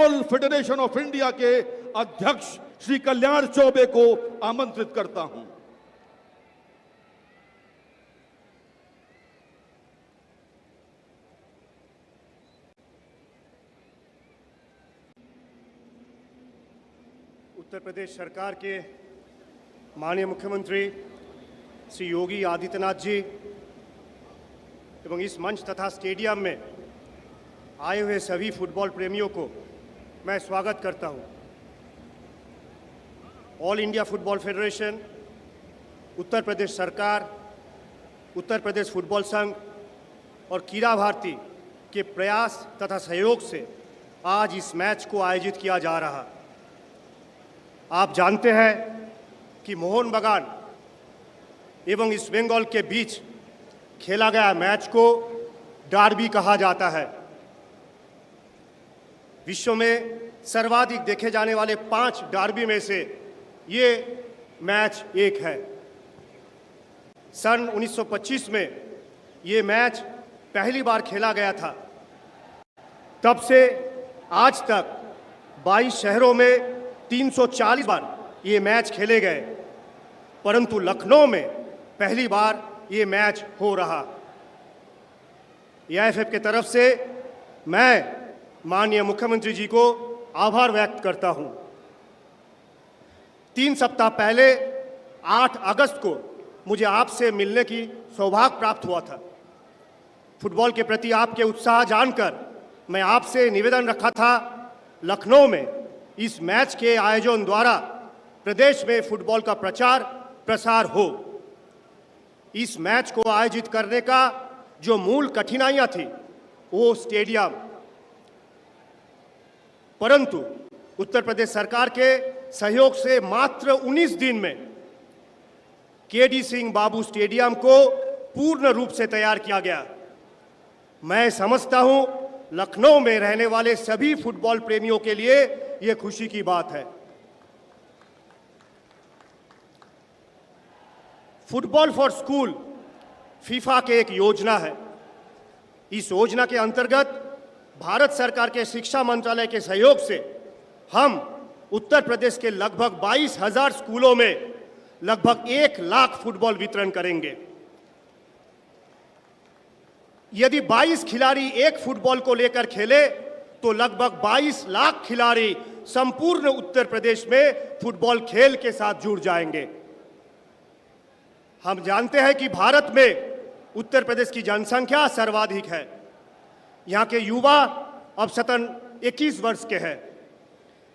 Football federation of India के अध्यक्ष श्री कल्याण चौबे को आमंत्रित करता हूं। उत्तर प्रदेश सरकार के माननीय मुख्यमंत्री श्री योगी आदित्यनाथ जी एवं इस मंच तथा स्टेडियम में आए हुए सभी फुटबॉल प्रेमियों को मैं स्वागत करता हूं। All India football federation, Uttar Pradesh सरकार, उत्तर प्रदेश फुटबॉल संघ और क्रीड़ा भारती के प्रयास तथा सहयोग से आज इस मैच को आयोजित किया जा रहा। आप जानते हैं कि मोहन बगान एवं इस बंगाल के बीच खेला गया मैच को डार्बी कहा जाता है। विश्व में सर्वाधिक देखे जाने वाले 5 डार्बी में से ये मैच एक है। सन 1925 में ये मैच पहली बार खेला गया था। तब से आज तक 22 शहरों में 340 बार ये मैच खेले गए, परंतु लखनऊ में पहली बार ये मैच हो रहा। एआईएफएफ की तरफ से मैं माननीय मुख्यमंत्री जी को आभार व्यक्त करता हूं। 3 सप्ताह पहले 8 अगस्त को मुझे आपसे मिलने की सौभाग्य प्राप्त हुआ था। फुटबॉल के प्रति आपके उत्साह जानकर मैं आपसे निवेदन रखा था, लखनऊ में इस मैच के आयोजन द्वारा प्रदेश में फुटबॉल का प्रचार प्रसार हो। इस मैच को आयोजित करने का जो मूल कठिनाइयां थी वो स्टेडियम, परंतु उत्तर प्रदेश सरकार के सहयोग से मात्र 19 दिन में केडी सिंह बाबू स्टेडियम को पूर्ण रूप से तैयार किया गया। मैं समझता हूं लखनऊ में रहने वाले सभी फुटबॉल प्रेमियों के लिए यह खुशी की बात है। फुटबॉल फॉर स्कूल फीफा के एक योजना है। इस योजना के अंतर्गत भारत सरकार के शिक्षा मंत्रालय के सहयोग से हम उत्तर प्रदेश के लगभग 22,000 स्कूलों में लगभग 1 लाख फुटबॉल वितरण करेंगे। यदि 22 खिलाड़ी एक फुटबॉल को लेकर खेले तो लगभग 22 लाख खिलाड़ी संपूर्ण उत्तर प्रदेश में फुटबॉल खेल के साथ जुड़ जाएंगे। हम जानते हैं कि भारत में उत्तर प्रदेश की जनसंख्या सर्वाधिक है। यहाँ के युवा अब सतन 21 वर्ष के हैं।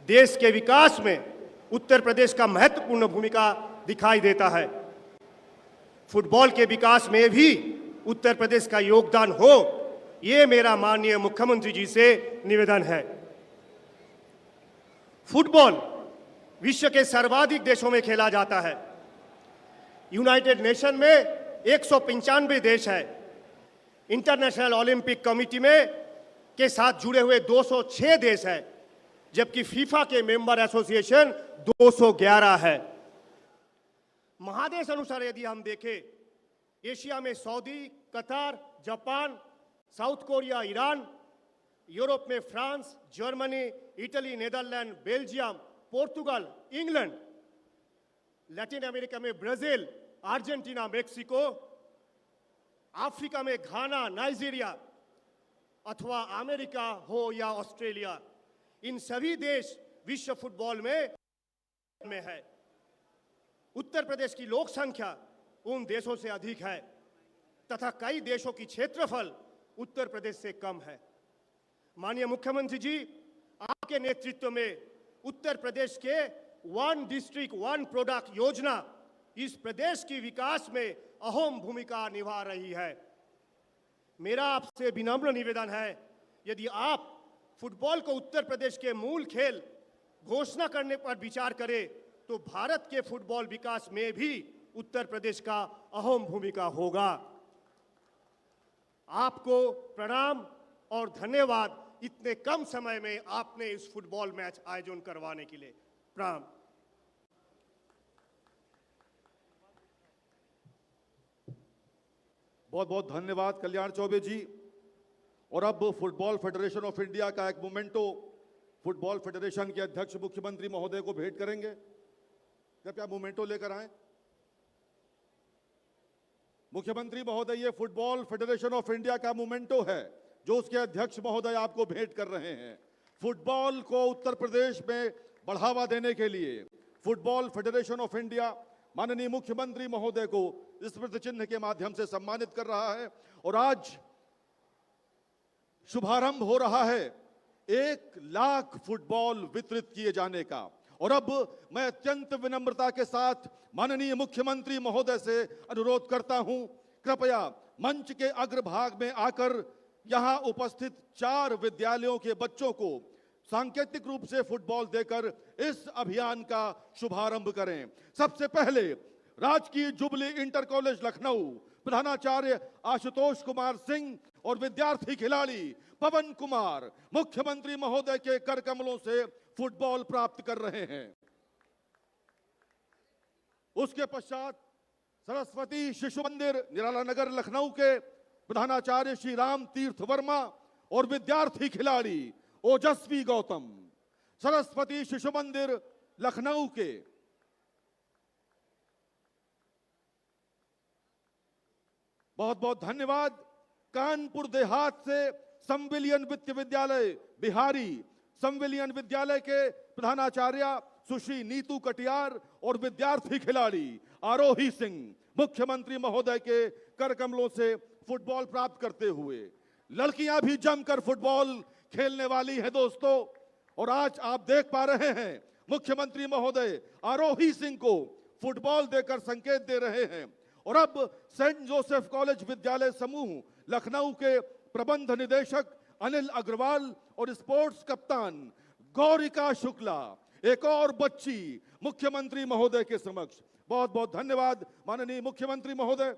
देश के विकास में उत्तर प्रदेश का महत्वपूर्ण भूमिका दिखाई देता है। फुटबॉल के विकास में भी उत्तर प्रदेश का योगदान हो, ये मेरा माननीय मुख्यमंत्री जी से निवेदन है। फुटबॉल विश्व के सर्वाधिक देशों में खेला जाता है। यूनाइटेड नेशन में 195 देश है। इंटरनेशनल ओलंपिक कमेटी में के साथ जुड़े हुए 206 देश है, जबकि फीफा के मेंबर एसोसिएशन 211 है। महादेश अनुसार यदि हम देखें, एशिया में Saudi, Qatar, Japan, South Korea, Iran, Europe में France, Germany, Italy, Netherlands, Belgium, Portugal, England, Latin America में ब्राजील, अर्जेंटीना, मेक्सिको, अफ्रीका में घाना, नाइजीरिया अथवा अमेरिका हो या ऑस्ट्रेलिया, इन सभी देश विश्व फुटबॉल में है। उत्तर प्रदेश की लोक संख्या उन देशों से अधिक है तथा कई देशों की क्षेत्रफल उत्तर प्रदेश से कम है। माननीय मुख्यमंत्री जी, आपके नेतृत्व में उत्तर प्रदेश के 1 डिस्ट्रिक्ट 1 प्रोडक्ट योजना इस प्रदेश की विकास में अहम भूमिका निभा रही है। मेरा आपसे विनम्र निवेदन है, यदि आप फुटबॉल को उत्तर प्रदेश के मूल खेल घोषणा करने पर विचार करें तो भारत के फुटबॉल विकास में भी उत्तर प्रदेश का अहम भूमिका होगा। आपको प्रणाम और धन्यवाद, इतने कम समय में आपने इस फुटबॉल मैच आयोजन करवाने के लिए। प्रणाम। बहुत बहुत धन्यवाद कल्याण चौबे जी। और अब फुटबॉल फेडरेशन ऑफ इंडिया का एक मोमेंटो फुटबॉल फेडरेशन के अध्यक्ष मुख्यमंत्री महोदय को भेंट करेंगे। कृपया मोमेंटो लेकर आए। मुख्यमंत्री महोदय, ये फुटबॉल फेडरेशन ऑफ इंडिया का मोमेंटो है जो उसके अध्यक्ष महोदय आपको भेंट कर रहे हैं। फुटबॉल को उत्तर प्रदेश में बढ़ावा देने के लिए फुटबॉल फेडरेशन ऑफ इंडिया माननीय मुख्यमंत्री महोदय को स्मृति चिन्ह के माध्यम से सम्मानित कर रहा है और आज शुभारंभ हो रहा है 1 लाख फुटबॉल वितरित किए जाने का। और अब मैं अत्यंत विनम्रता के साथ माननीय मुख्यमंत्री महोदय से अनुरोध करता हूं, कृपया मंच के अग्रभाग में आकर यहां उपस्थित 4 विद्यालयों के बच्चों को सांकेतिक रूप से फुटबॉल देकर इस अभियान का शुभारंभ करें। सबसे पहले राजकीय जुबली इंटर कॉलेज लखनऊ प्रधानाचार्य आशुतोष कुमार सिंह और विद्यार्थी खिलाड़ी पवन कुमार मुख्यमंत्री महोदय के कर कमलों से फुटबॉल प्राप्त कर रहे हैं। उसके पश्चात सरस्वती शिशु मंदिर निराला नगर लखनऊ के प्रधानाचार्य श्री राम तीर्थ वर्मा और विद्यार्थी खिलाड़ी ओजस्वी गौतम सरस्वती शिशु मंदिर लखनऊ के। बहुत बहुत धन्यवाद। कानपुर देहात से संविलियन वित्त विद्यालय बिहारी संविलियन विद्यालय के प्रधानाचार्य सुश्री नीतू कटियार और विद्यार्थी खिलाड़ी आरोही सिंह मुख्यमंत्री महोदय के कर कमलों से फुटबॉल प्राप्त करते हुए। लड़कियां भी जमकर फुटबॉल खेलने वाली है दोस्तों, और आज आप देख पा रहे हैं मुख्यमंत्री महोदय आरोही सिंह को फुटबॉल देकर संकेत दे रहे हैं। और अब सेंट जोसेफ कॉलेज विद्यालय समूह लखनऊ के प्रबंध निदेशक अनिल अग्रवाल और स्पोर्ट्स कप्तान गौरिका शुक्ला एक और बच्ची मुख्यमंत्री महोदय के समक्ष। बहुत बहुत धन्यवाद माननीय मुख्यमंत्री महोदय।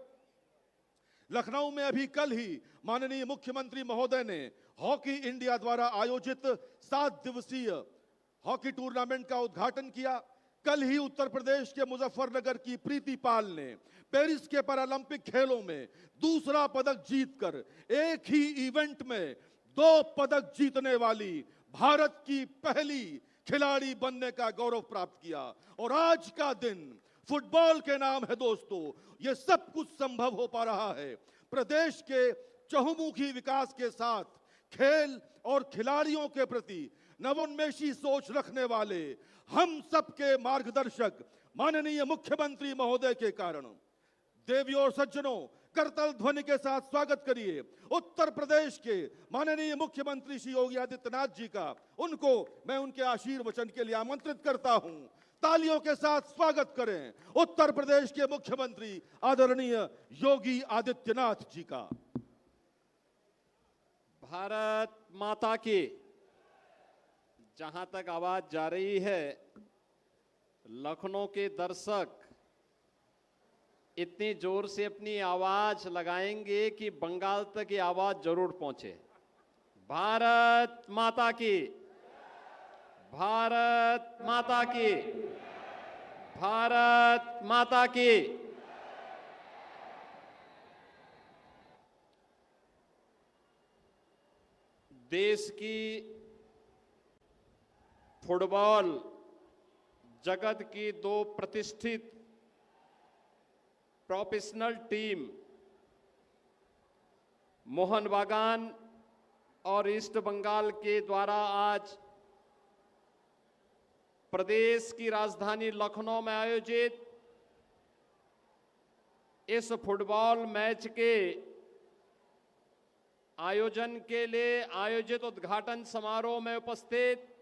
लखनऊ में अभी कल ही माननीय मुख्यमंत्री महोदय ने हॉकी इंडिया द्वारा आयोजित 7 दिवसीय हॉकी टूर्नामेंट का उद्घाटन किया। कल ही उत्तर प्रदेश के मुजफ्फरनगर की प्रीति पाल ने पेरिस के पैरालंपिक खेलों में दूसरा पदक जीतकर एक ही इवेंट में 2 पदक जीतने वाली भारत की पहली खिलाड़ी बनने का गौरव प्राप्त किया। और आज का दिन फुटबॉल के नाम है दोस्तों। ये सब कुछ संभव हो पा रहा है प्रदेश के चहुमुखी विकास के साथ, खेल और खिलाड़ियों के प्रति नवोन्मेषी सोच रखने वाले हम सबके मार्गदर्शक माननीय मुख्यमंत्री महोदय के कारण। देवियों और सज्जनों, करतल ध्वनि के साथ स्वागत करिए उत्तर प्रदेश के माननीय मुख्यमंत्री श्री योगी आदित्यनाथ जी का। उनको मैं उनके आशीर्वचन के लिए आमंत्रित करता हूं। तालियों के साथ स्वागत करें उत्तर प्रदेश के मुख्यमंत्री आदरणीय योगी आदित्यनाथ जी का। भारत माता की। जहां तक आवाज जा रही है, लखनऊ के दर्शक इतनी जोर से अपनी आवाज लगाएंगे कि बंगाल तक ये आवाज जरूर पहुंचे। भारत माता की, भारत माता की, भारत माता की। देश की फुटबॉल जगत की 2 प्रतिष्ठित प्रोफेशनल टीम मोहन बागान और ईस्ट बंगाल के द्वारा आज प्रदेश की राजधानी लखनऊ में आयोजित इस फुटबॉल मैच के आयोजन के लिए आयोजित उद्घाटन समारोह में उपस्थित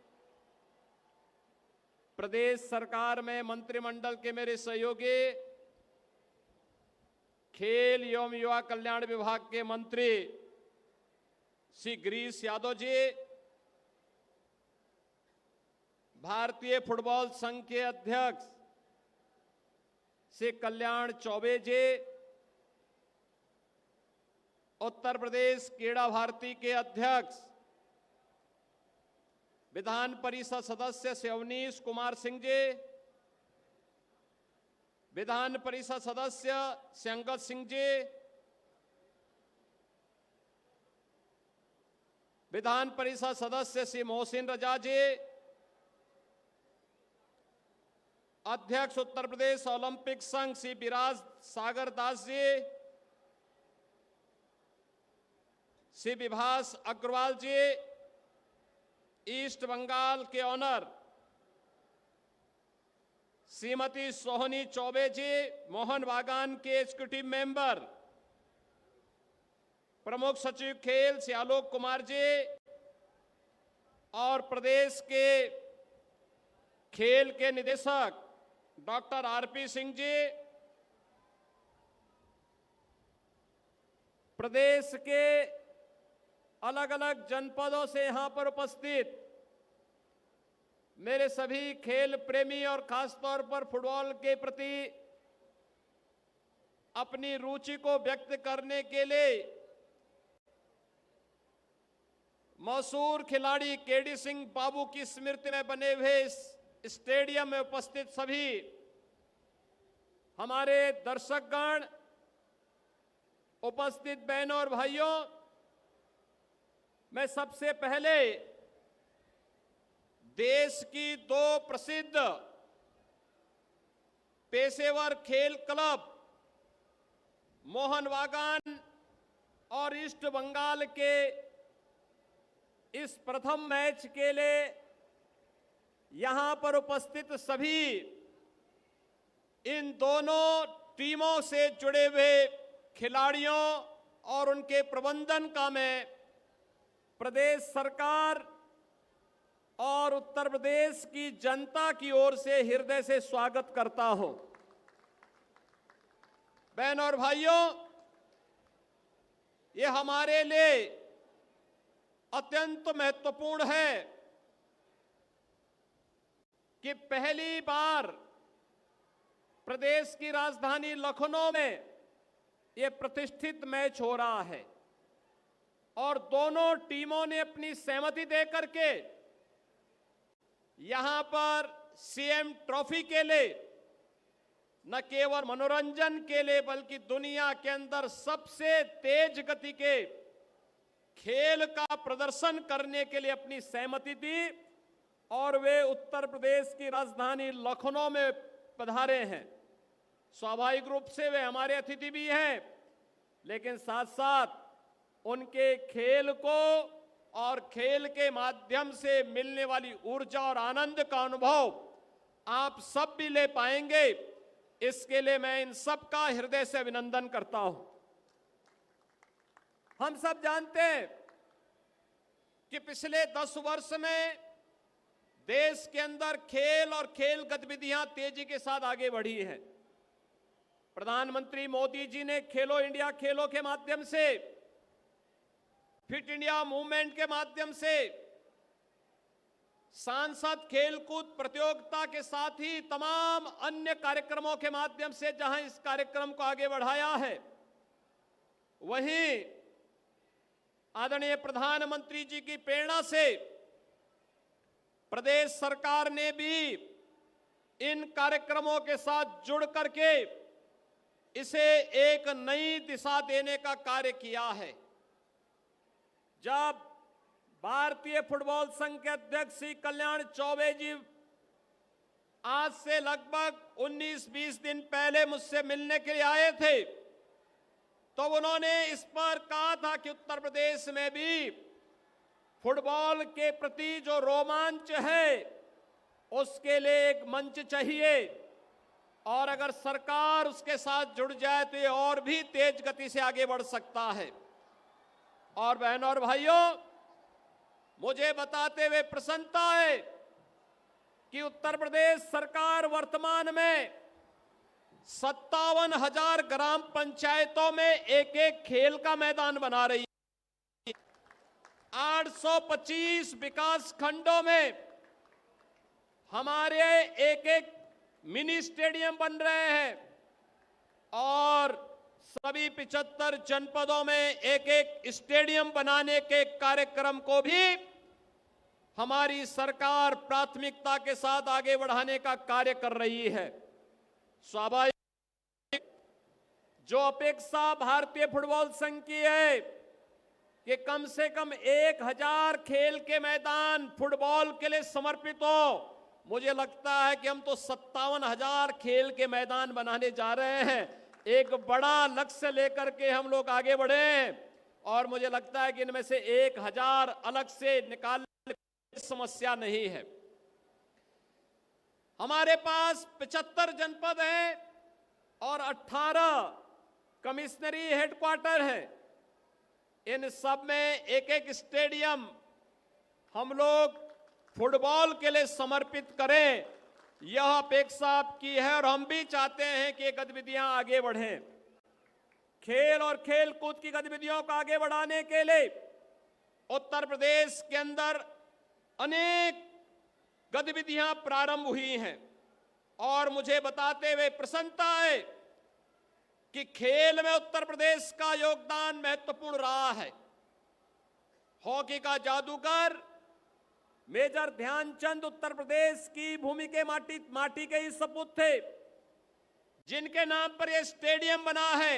प्रदेश सरकार में मंत्रिमंडल के मेरे सहयोगी, खेल एवं युवा कल्याण विभाग के मंत्री श्री गिरीश यादव जी, भारतीय फुटबॉल संघ के अध्यक्ष श्री कल्याण चौबे जी, उत्तर प्रदेश क्रीड़ा भारती के अध्यक्ष विधान परिषद सदस्य श्री अवनीश कुमार सिंह जी, विधान परिषद सदस्य श्री अंगद सिंह जी, विधान परिषद सदस्य श्री मोहसिन रजा जी, अध्यक्ष उत्तर प्रदेश ओलंपिक संघ श्री विराज सागर दास जी, श्री विभास अग्रवाल जी, ईस्ट बंगाल के ऑनर श्रीमती सोहनी चौबे जी, मोहन बागान के एग्जीक्यूटिव मेंबर, प्रमुख सचिव खेल श्री आलोक कुमार जी और प्रदेश के खेल के निदेशक डॉक्टर आरपी सिंह जी, प्रदेश के अलग अलग जनपदों से यहां पर उपस्थित मेरे सभी खेल प्रेमी और खासतौर पर फुटबॉल के प्रति अपनी रुचि को व्यक्त करने के लिए मशहूर खिलाड़ी केडी सिंह बाबू की स्मृति में बने हुए इस स्टेडियम में उपस्थित सभी हमारे दर्शकगण, उपस्थित बहनों और भाइयों, मैं सबसे पहले देश की दो प्रसिद्ध पेशेवर खेल क्लब मोहन बागान और ईस्ट बंगाल के इस प्रथम मैच के लिए यहां पर उपस्थित सभी इन दोनों टीमों से जुड़े हुए खिलाड़ियों और उनके प्रबंधन का मैं प्रदेश सरकार और उत्तर प्रदेश की जनता की ओर से हृदय से स्वागत करता हूं। बहनों और भाइयों, ये हमारे लिए अत्यंत महत्वपूर्ण है कि पहली बार प्रदेश की राजधानी लखनऊ में यह प्रतिष्ठित मैच हो रहा है और दोनों टीमों ने अपनी सहमति देकर के यहां पर सीएम ट्रॉफी के लिए न केवल मनोरंजन के लिए बल्कि दुनिया के अंदर सबसे तेज गति के खेल का प्रदर्शन करने के लिए अपनी सहमति दी और वे उत्तर प्रदेश की राजधानी लखनऊ में पधारे हैं। स्वाभाविक रूप से वे हमारे अतिथि भी हैं, लेकिन साथ साथ उनके खेल को और खेल के माध्यम से मिलने वाली ऊर्जा और आनंद का अनुभव आप सब भी ले पाएंगे। इसके लिए मैं इन सब का हृदय से अभिनंदन करता हूं। हम सब जानते हैं कि पिछले 10 वर्ष में देश के अंदर खेल और खेल गतिविधियां तेजी के साथ आगे बढ़ी हैं। प्रधानमंत्री मोदी जी ने खेलो इंडिया खेलों के माध्यम से, फिट इंडिया मूवमेंट के माध्यम से, सांसद खेलकूद प्रतियोगिता के साथ ही तमाम अन्य कार्यक्रमों के माध्यम से जहां इस कार्यक्रम को आगे बढ़ाया है, वहीं आदरणीय प्रधानमंत्री जी की प्रेरणा से प्रदेश सरकार ने भी इन कार्यक्रमों के साथ जुड़ करके इसे एक नई दिशा देने का कार्य किया है। जब भारतीय फुटबॉल संघ के अध्यक्ष श्री कल्याण चौबे जी आज से लगभग 19-20 दिन पहले मुझसे मिलने के लिए आए थे, तो उन्होंने इस पर कहा था कि उत्तर प्रदेश में भी फुटबॉल के प्रति जो रोमांच है उसके लिए एक मंच चाहिए और अगर सरकार उसके साथ जुड़ जाए तो ये और भी तेज गति से आगे बढ़ सकता है। और बहनों और भाइयों, मुझे बताते हुए प्रसन्नता है कि उत्तर प्रदेश सरकार वर्तमान में 57,000 ग्राम पंचायतों में एक एक खेल का मैदान बना रही है। 825 विकास खंडों में हमारे एक एक मिनी स्टेडियम बन रहे हैं और सभी 75 जनपदों में एक एक स्टेडियम बनाने के कार्यक्रम को भी हमारी सरकार प्राथमिकता के साथ आगे बढ़ाने का कार्य कर रही है। स्वाभाविक जो अपेक्षा भारतीय फुटबॉल संघ की है कि कम से कम 1000 खेल के मैदान फुटबॉल के लिए समर्पित हो। मुझे लगता है कि हम तो 57,000 खेल के मैदान बनाने जा रहे हैं। एक बड़ा लक्ष्य लेकर के हम लोग आगे बढ़े और मुझे लगता है कि इनमें से 1000 अलग से निकालने की समस्या नहीं है। हमारे पास 75 जनपद हैं और 18 कमिश्नरी हेडक्वार्टर हैं। इन सब में एक एक स्टेडियम हम लोग फुटबॉल के लिए समर्पित करें, यह अपेक्षा आपकी है और हम भी चाहते हैं कि ये गतिविधियां आगे बढ़ें। खेल और खेल कूद की गतिविधियों को आगे बढ़ाने के लिए उत्तर प्रदेश के अंदर अनेक गतिविधियां प्रारंभ हुई हैं और मुझे बताते हुए प्रसन्नता है कि खेल में उत्तर प्रदेश का योगदान महत्वपूर्ण रहा है। हॉकी का जादूगर मेजर ध्यानचंद उत्तर प्रदेश की भूमि के माटी के ही सपूत थे, जिनके नाम पर यह स्टेडियम बना है।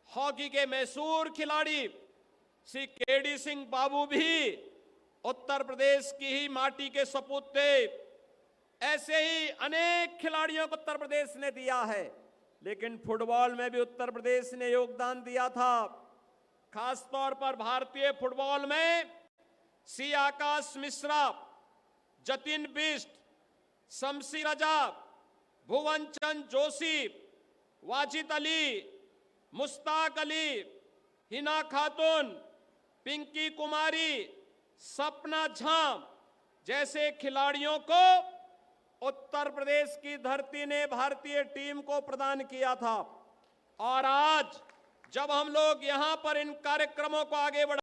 हॉकी के मशहूर खिलाड़ी श्री केडी सिंह बाबू भी उत्तर प्रदेश की ही माटी के सपूत थे। ऐसे ही अनेक खिलाड़ियों को उत्तर प्रदेश ने दिया है, लेकिन फुटबॉल में भी उत्तर प्रदेश ने योगदान दिया था। खासतौर पर भारतीय फुटबॉल में सी आकाश मिश्रा, जतिन बिष्ट, शमशी रजा, भुवन चंद जोशी, वाजिद अली, मुश्ताक अली, हिना खातून, पिंकी कुमारी, सपना झा जैसे खिलाड़ियों को उत्तर प्रदेश की धरती ने भारतीय टीम को प्रदान किया था। और आज जब हम लोग यहां पर इन कार्यक्रमों को आगे बढ़ा,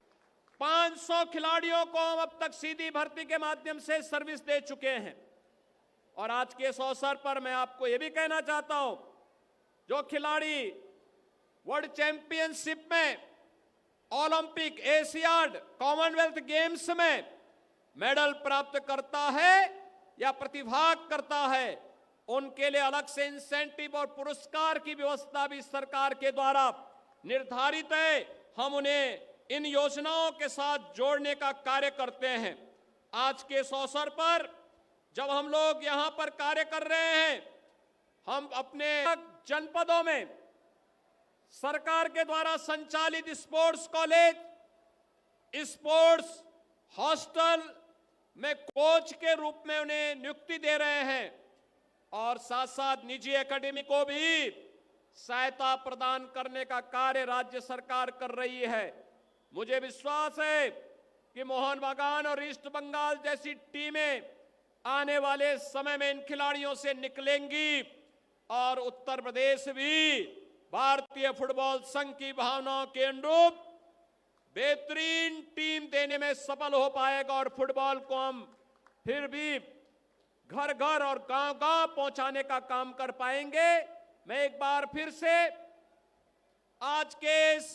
500 खिलाड़ियों को हम अब तक सीधी भर्ती के माध्यम से सर्विस दे चुके हैं। और आज के इस अवसर पर मैं आपको यह भी कहना चाहता हूं, जो खिलाड़ी वर्ल्ड चैंपियनशिप में, ओलंपिक, एशियाड, कॉमनवेल्थ गेम्स में मेडल प्राप्त करता है या प्रतिभाग करता है, उनके लिए अलग से इंसेंटिव और पुरस्कार की व्यवस्था भी सरकार के द्वारा निर्धारित है। हम उन्हें इन योजनाओं के साथ जोड़ने का कार्य करते हैं। आज के इस अवसर पर जब हम लोग यहां पर कार्य कर रहे हैं, हम अपने जनपदों में सरकार के द्वारा संचालित स्पोर्ट्स कॉलेज, स्पोर्ट्स हॉस्टल में कोच के रूप में उन्हें नियुक्ति दे रहे हैं और साथ साथ निजी एकेडमी को भी सहायता प्रदान करने का कार्य राज्य सरकार कर रही है। मुझे विश्वास है कि मोहन बागान और ईस्ट बंगाल जैसी टीमें आने वाले समय में इन खिलाड़ियों से निकलेंगी और उत्तर प्रदेश भी भारतीय फुटबॉल संघ की भावनाओं के अनुरूप बेहतरीन टीम देने में सफल हो पाएगा और फुटबॉल को हम फिर भी घर घर और गांव गांव पहुंचाने का काम कर पाएंगे। मैं एक बार फिर से आज के इस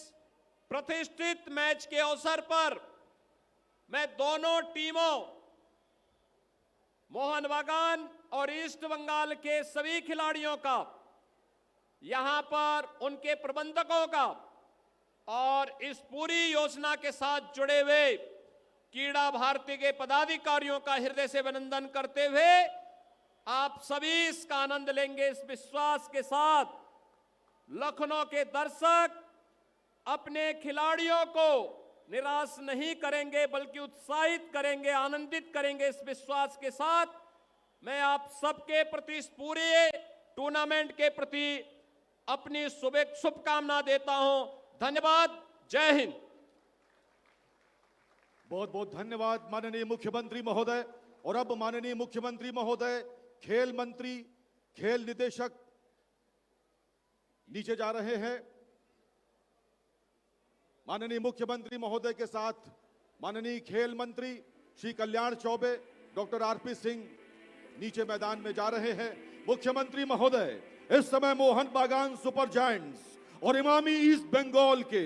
प्रतिष्ठित मैच के अवसर पर मैं दोनों टीमों, मोहन बागान और ईस्ट बंगाल के सभी खिलाड़ियों का, यहां पर उनके प्रबंधकों का और इस पूरी योजना के साथ जुड़े हुए क्रीड़ा भारती के पदाधिकारियों का हृदय से अभिनंदन करते हुए आप सभी इसका आनंद लेंगे इस विश्वास के साथ। लखनऊ के दर्शक अपने खिलाड़ियों को निराश नहीं करेंगे बल्कि उत्साहित करेंगे, आनंदित करेंगे। इस विश्वास के साथ मैं आप सबके प्रति, इस पूरे टूर्नामेंट के प्रति अपनी शुभकामना देता हूं। धन्यवाद। जय हिंद। बहुत बहुत धन्यवाद माननीय मुख्यमंत्री महोदय। और अब माननीय मुख्यमंत्री महोदय, खेल मंत्री, खेल निदेशक नीचे जा रहे हैं। माननीय मुख्यमंत्री महोदय के साथ माननीय खेल मंत्री श्री कल्याण चौबे, डॉक्टर आरपी सिंह नीचे मैदान में जा रहे हैं। मुख्यमंत्री महोदय इस समय मोहन बागान सुपर जायंट्स और इमामी ईस्ट बंगाल के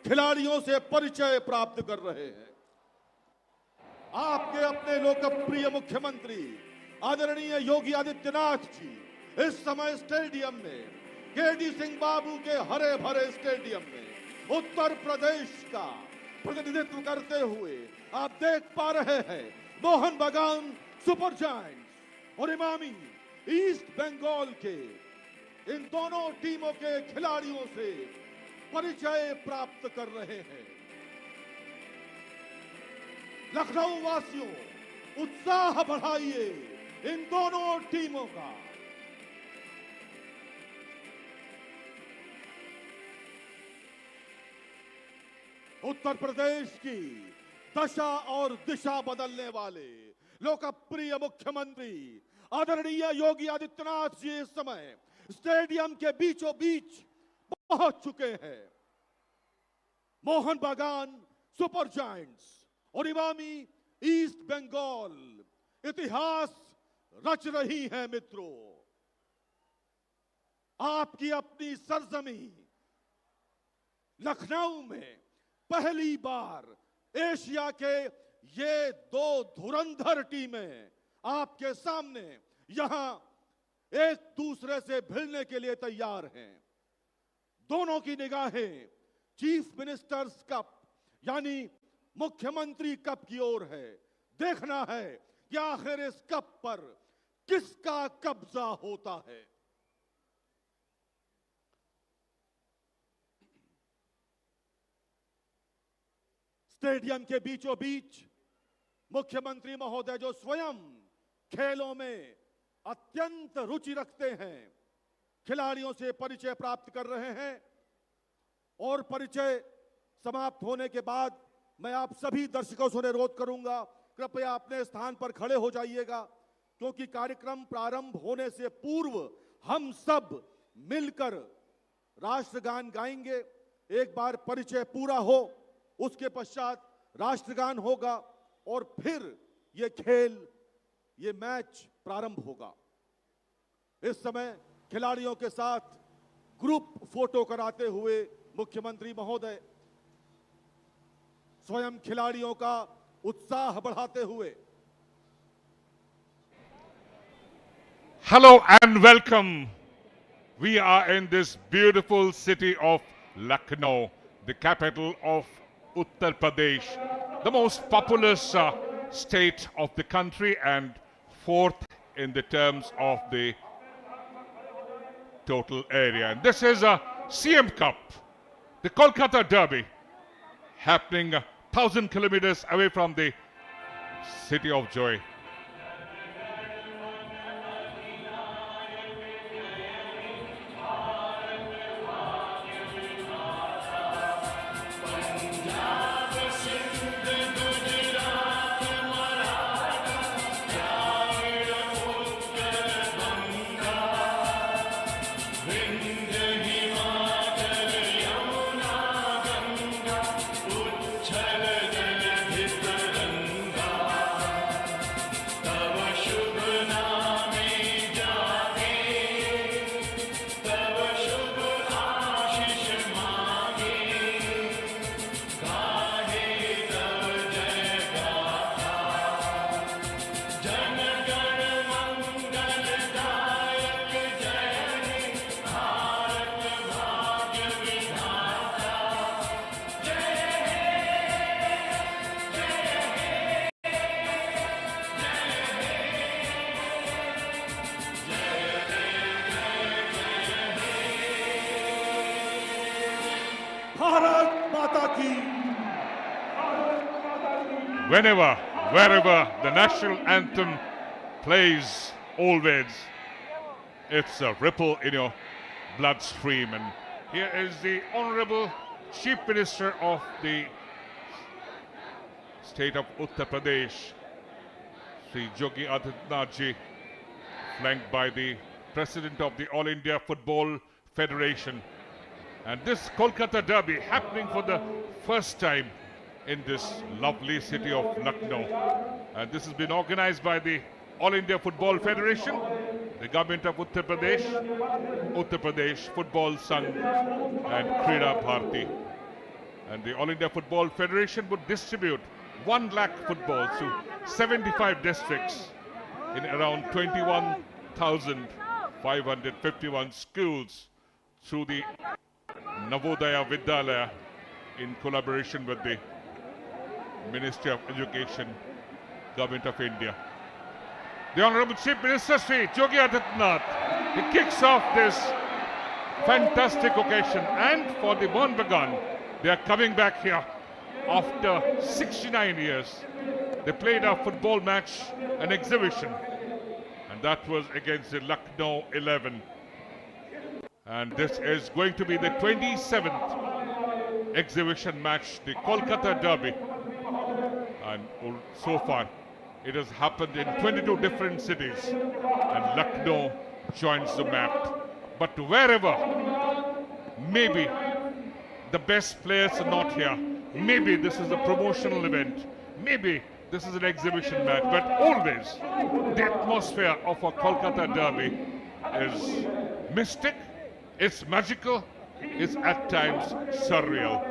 खिलाड़ियों से परिचय प्राप्त कर रहे हैं। आपके अपने लोकप्रिय मुख्यमंत्री आदरणीय योगी आदित्यनाथ जी इस समय स्टेडियम में, केडी सिंह बाबू के हरे भरे स्टेडियम में उत्तर प्रदेश का प्रतिनिधित्व करते हुए आप देख पा रहे हैं मोहन बगान सुपर जायंट्स और इमामी ईस्ट बंगाल के इन दोनों टीमों के खिलाड़ियों से परिचय प्राप्त कर रहे हैं। लखनऊ वासियों, उत्साह बढ़ाइए इन दोनों टीमों का। उत्तर प्रदेश की दशा और दिशा बदलने वाले लोकप्रिय मुख्यमंत्री आदरणीय योगी आदित्यनाथ जी इस समय स्टेडियम के बीचों बीच पहुंच चुके हैं। मोहन बगान सुपर जायंट्स और इमामी ईस्ट बंगाल इतिहास रच रही है। मित्रों, आपकी अपनी सरजमी लखनऊ में पहली बार एशिया के ये दो धुरंधर टीमें आपके सामने यहां एक दूसरे से भिड़ने के लिए तैयार हैं। दोनों की निगाहें चीफ मिनिस्टर्स कप यानी मुख्यमंत्री कप की ओर है। देखना है कि आखिर इस कप पर किसका कब्जा होता है। स्टेडियम के बीचों बीच मुख्यमंत्री महोदय जो स्वयं खेलों में अत्यंत रुचि रखते हैं, खिलाड़ियों से परिचय प्राप्त कर रहे हैं। और परिचय समाप्त होने के बाद मैं आप सभी दर्शकों से अनुरोध करूंगा, कृपया अपने स्थान पर खड़े हो जाइएगा, क्योंकि कार्यक्रम प्रारंभ होने से पूर्व हम सब मिलकर राष्ट्रगान गाएंगे। एक बार परिचय पूरा हो, उसके पश्चात राष्ट्रगान होगा और फिर ये खेल, ये मैच प्रारंभ होगा। इस समय खिलाड़ियों के साथ ग्रुप फोटो कराते हुए मुख्यमंत्री महोदय स्वयं खिलाड़ियों का उत्साह बढ़ाते हुए। Hello and welcome. We are in this beautiful city of Lucknow, the capital of Uttar Pradesh, the most populous state of the country and fourth in the terms of the total area. And this is a CM Cup, the Kolkata Derby, happening 1,000 kilometers away from the city of joy. Bharat माता की। Whenever, wherever the national anthem plays, always, it's a ripple in your bloodstream. And here is the Honorable Chief Minister of the state of Uttar Pradesh, Sri Yogi Adityanath ji, flanked by the President of the All India Football Federation. And this Kolkata Derby happening for the first time in this lovely city of Lucknow. And this has been organized by the All India Football Federation, the government of Uttar Pradesh Football Sangh and Krida Bharti. And the All India Football Federation would distribute 1 lakh footballs to 75 districts in around 21,551 schools through the Navodaya Vidyalaya in collaboration with the Ministry of Education, Government of India. The Honorable Chief Minister Sri Yogi Adityanath, he kicks off this fantastic occasion, and for the Mohun Bagan, they are coming back here after 69 years. They played a football match, an exhibition, and that was against the Lucknow 11. And this is going to be the 27th exhibition match, the Kolkata Derby. And so far, it has happened in 22 different cities, and Lucknow joins the map. But wherever, maybe the best players are not here, maybe this is a promotional event, maybe this is an exhibition match, but always the atmosphere of a Kolkata Derby is mystic, it's magical, it's at times surreal.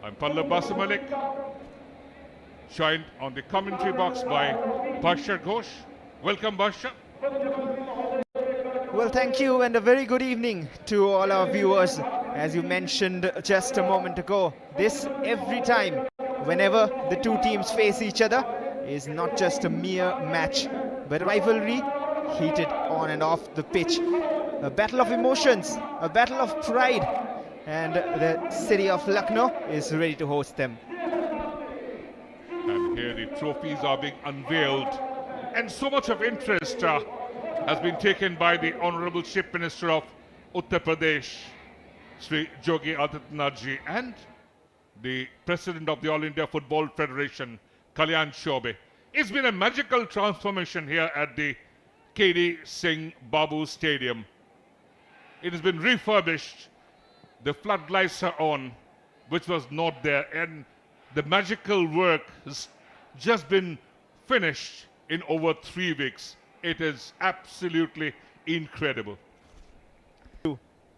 I'm Pallab Basamalik, joined on the commentary box by Barsha Ghosh. Welcome, Barsha. Well, thank you, and a very good evening to all our viewers. As you mentioned just a moment ago, this every time, whenever the two teams face each other, is not just a mere match, but rivalry heated on and off the pitch. A battle of emotions, a battle of pride, and the city of Lucknow is ready to host them. And here the trophies are being unveiled, and so much of interest has been taken by the Honorable Chief Minister of Uttar Pradesh, Sri Yogi Adityanath ji, and the President of the All India Football Federation, Kalyan Chaubey. It's been a magical transformation here at the KD Singh Babu Stadium. It has been refurbished. The floodlights are on, which was not there, and the magical work has just been finished in over 3 weeks. It is absolutely incredible.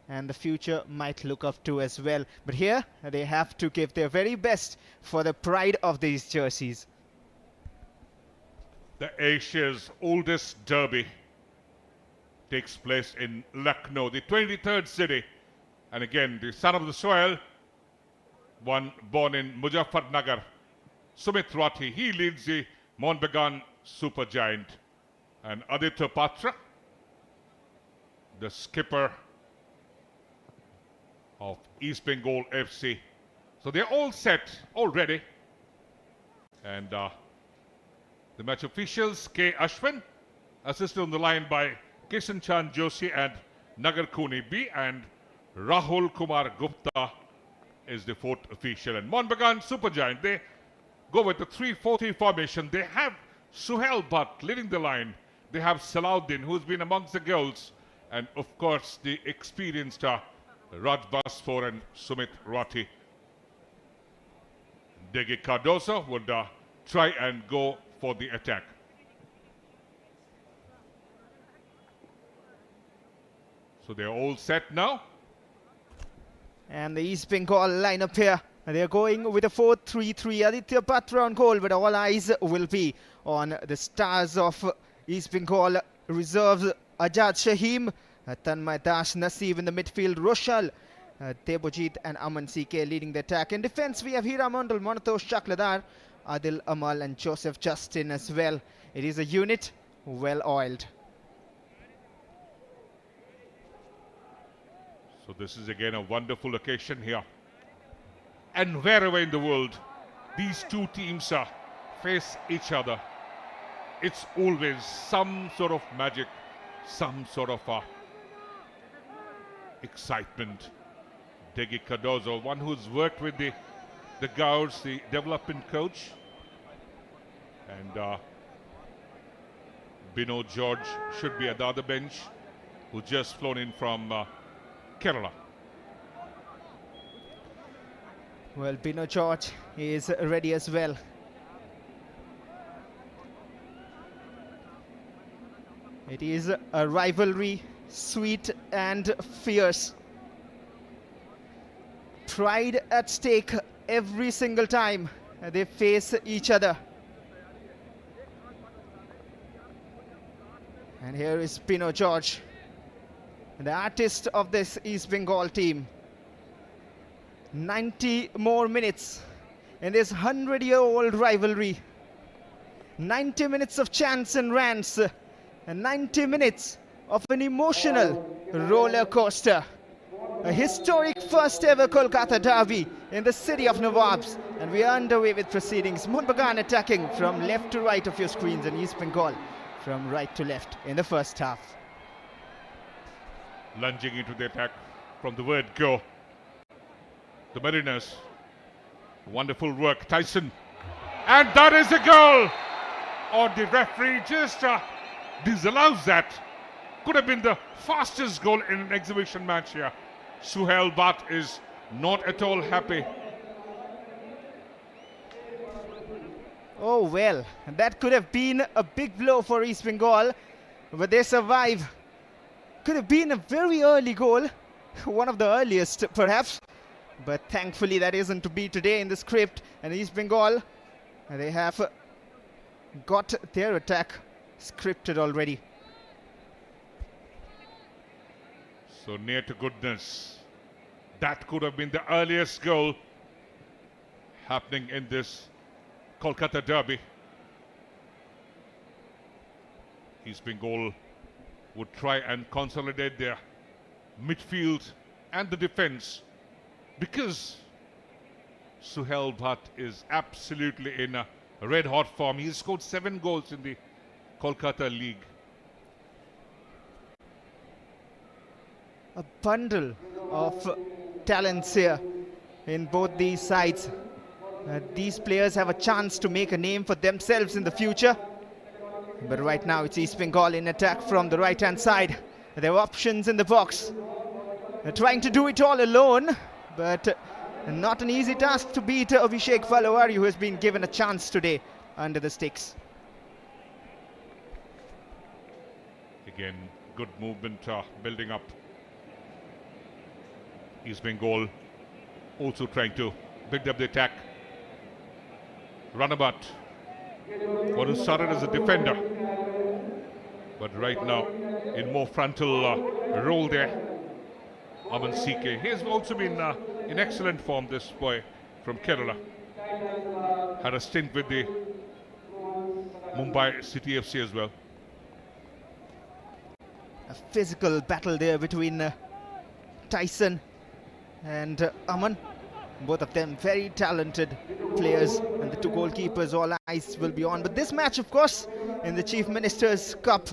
And the future might look up to as well. But here, they have to give their very best for the pride of these jerseys. The Asia's oldest derby takes place in Lucknow, the 23rd city. And again, the son of the soil, one born in Muzaffarnagar, Sumit Rathi, he leads the Mohun Bagan supergiant. And Aditya Patra, the skipper of East Bengal FC. So they're all set already. And the match officials, K. Ashwin, assisted on the line by Kishan Chand Joshi and Nagar Kuni B, and Rahul Kumar Gupta is the fourth official. And Mohun Bagan supergiant, they go with the 3-4-3 formation. They have Suhail Bhatt leading the line. They have Salahuddin, who's been amongst the goals, and of course the experienced Raj Basfor and Sumit Rathi. Dege Cardoso would try and go for the attack. So they're all set now. And the East Bengal lineup here. They're going with a 4-3-3. Aditya Patra on goal, but all eyes will be on the stars of East Bengal reserves. Ajad Shaheem, Tanmay Das, Naseeb in the midfield, Roshal, Debojit and Aman CK leading the attack. In defense, we have Hira Mandal, Monatosh Chakladar, Adil Amal and Joseph Justin as well. It is a unit well oiled. So this is again a wonderful occasion here. And wherever in the world these two teams face each other, it's always some sort of magic, some sort of excitement. Dege Cardoso, one who's worked with the Gauds, the development coach. And Bino George should be at the other bench, who just flown in from Kerala. Well, Bino George is ready as well. It is a rivalry, sweet and fierce. Pride at stake every single time they face each other. And here is Bino George, the artist of this East Bengal team. 90 more minutes in this 100-year-old rivalry. 90 minutes of chants and rants, and 90 minutes of an emotional roller coaster. A historic first ever Kolkata derby in the city of Nawabs, and we are underway with proceedings. Mohun Bagan attacking from left to right of your screens, and East Bengal from right to left in the first half. Lunging into the attack from the word go. The Mariners. Wonderful work, Tyson. And that is a goal! Or the referee just disallows that. Could have been the fastest goal in an exhibition match here. Suhail Bhatt is not at all happy. Oh well, that could have been a big blow for East Bengal, but they survive. Could have been a very early goal, one of the earliest perhaps, but thankfully that isn't to be today in the script. And East Bengal, they have got their attack scripted already. So near to goodness. That could have been the earliest goal happening in this Kolkata derby. East Bengal would try and consolidate their midfield and the defense, because Suhail Bhatt is absolutely in a red-hot form. He's scored 7 goals in the Kolkata League. A bundle of talents here in both these sides. These players have a chance to make a name for themselves in the future. But right now it's East Bengal in attack from the right-hand side. There are options in the box. They're trying to do it all alone, but not an easy task to beat Abhishek Valawari, who has been given a chance today under the sticks. Again, good movement building up. East Bengal also trying to build up the attack. Runabout, one who started as a defender, but right now in more frontal role there. Aman CK, he has also been in excellent form, this boy from Kerala. Had a stint with the Mumbai City FC as well. A physical battle there between Tyson and Aman. Both of them very talented players, and the 2 goalkeepers, all eyes will be on. But this match, of course, in the Chief Minister's Cup,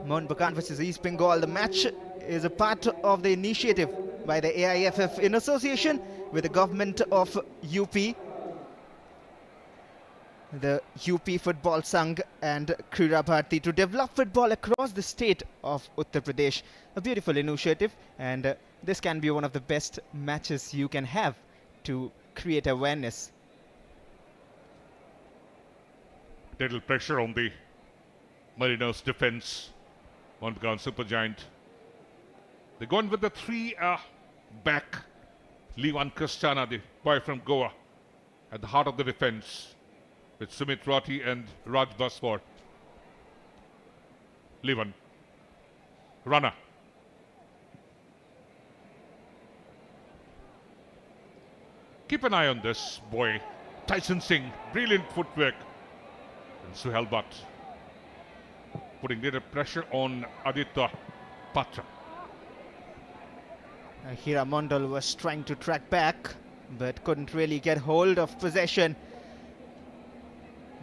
Mohun Bagan versus East Bengal, the match is a part of the initiative by the AIFF in association with the government of UP, the UP Football Sangh and Krida Bharti, to develop football across the state of Uttar Pradesh. A beautiful initiative, and this can be one of the best matches you can have to create awareness. Little pressure on the Mariners defense. Mohun Bagan Supergiant. They're going with the 3 back. Levan Kristana, the boy from Goa, at the heart of the defense, with Sumit Rati and Raj Baswar. Levan. Runner. Keep an eye on this boy, Tyson Singh. Brilliant footwork. And Suhail Bhatt putting little pressure on Aditya Patra. Hira Mondal was trying to track back, but couldn't really get hold of possession.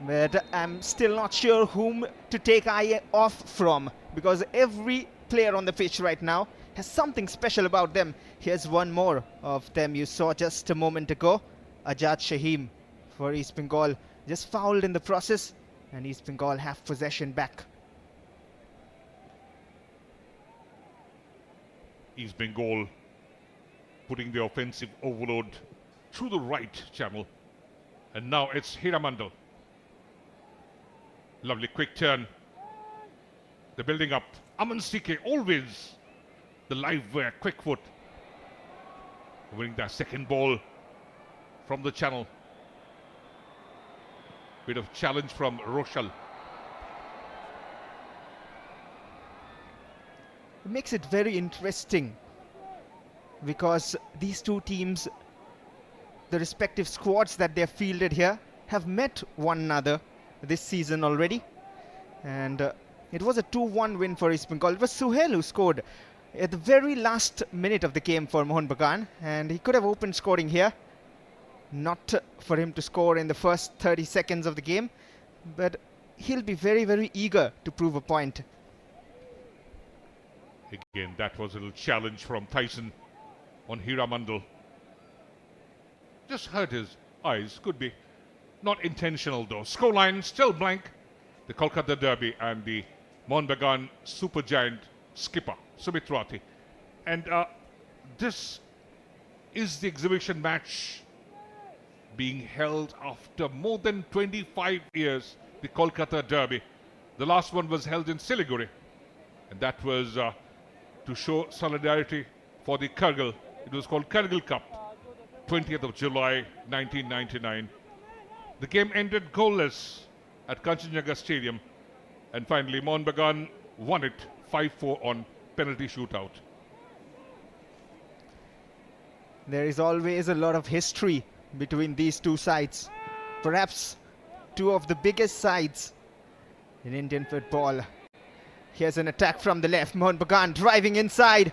But I'm still not sure whom to take eye off from, because every player on the pitch right now has something special about them. Here's one more of them you saw just a moment ago. Ajad Shaheem for East Bengal, just fouled in the process, and East Bengal have possession back. East Bengal putting the offensive overload through the right channel. And now it's Hiramandal. Lovely quick turn. The building up. Aman CK, always the live quick foot. Winning that second ball from the channel. Bit of challenge from Roshal. It makes it very interesting, because these two teams the respective squads that they've fielded here have met one another this season already. And it was a 2-1 win for East Bengal. It was Suhail who scored at the very last minute of the game for Mohun Bagan, and he could have opened scoring here. Not for him to score in the first 30 seconds of the game, but he'll be very, very eager to prove a point. Again, that was a little challenge from Tyson on Hiramandal. Just hurt his eyes, could be. Not intentional though. Scoreline still blank. The Kolkata Derby and the Mohun Bagan supergiant skipper, Sumit Rathi. And this is the exhibition match being held after more than 25 years, the Kolkata Derby. The last one was held in Siliguri, and that was to show solidarity for the Kargil. It was called Kargil Cup, 20th of July 1999. The game ended goalless at Kanchenjunga Stadium, and finally Mohun Bagan won it 5-4 on penalty shootout. There is always a lot of history between these two sides. Perhaps two of the biggest sides in Indian football. Here's an attack from the left. Mohun Bagan driving inside.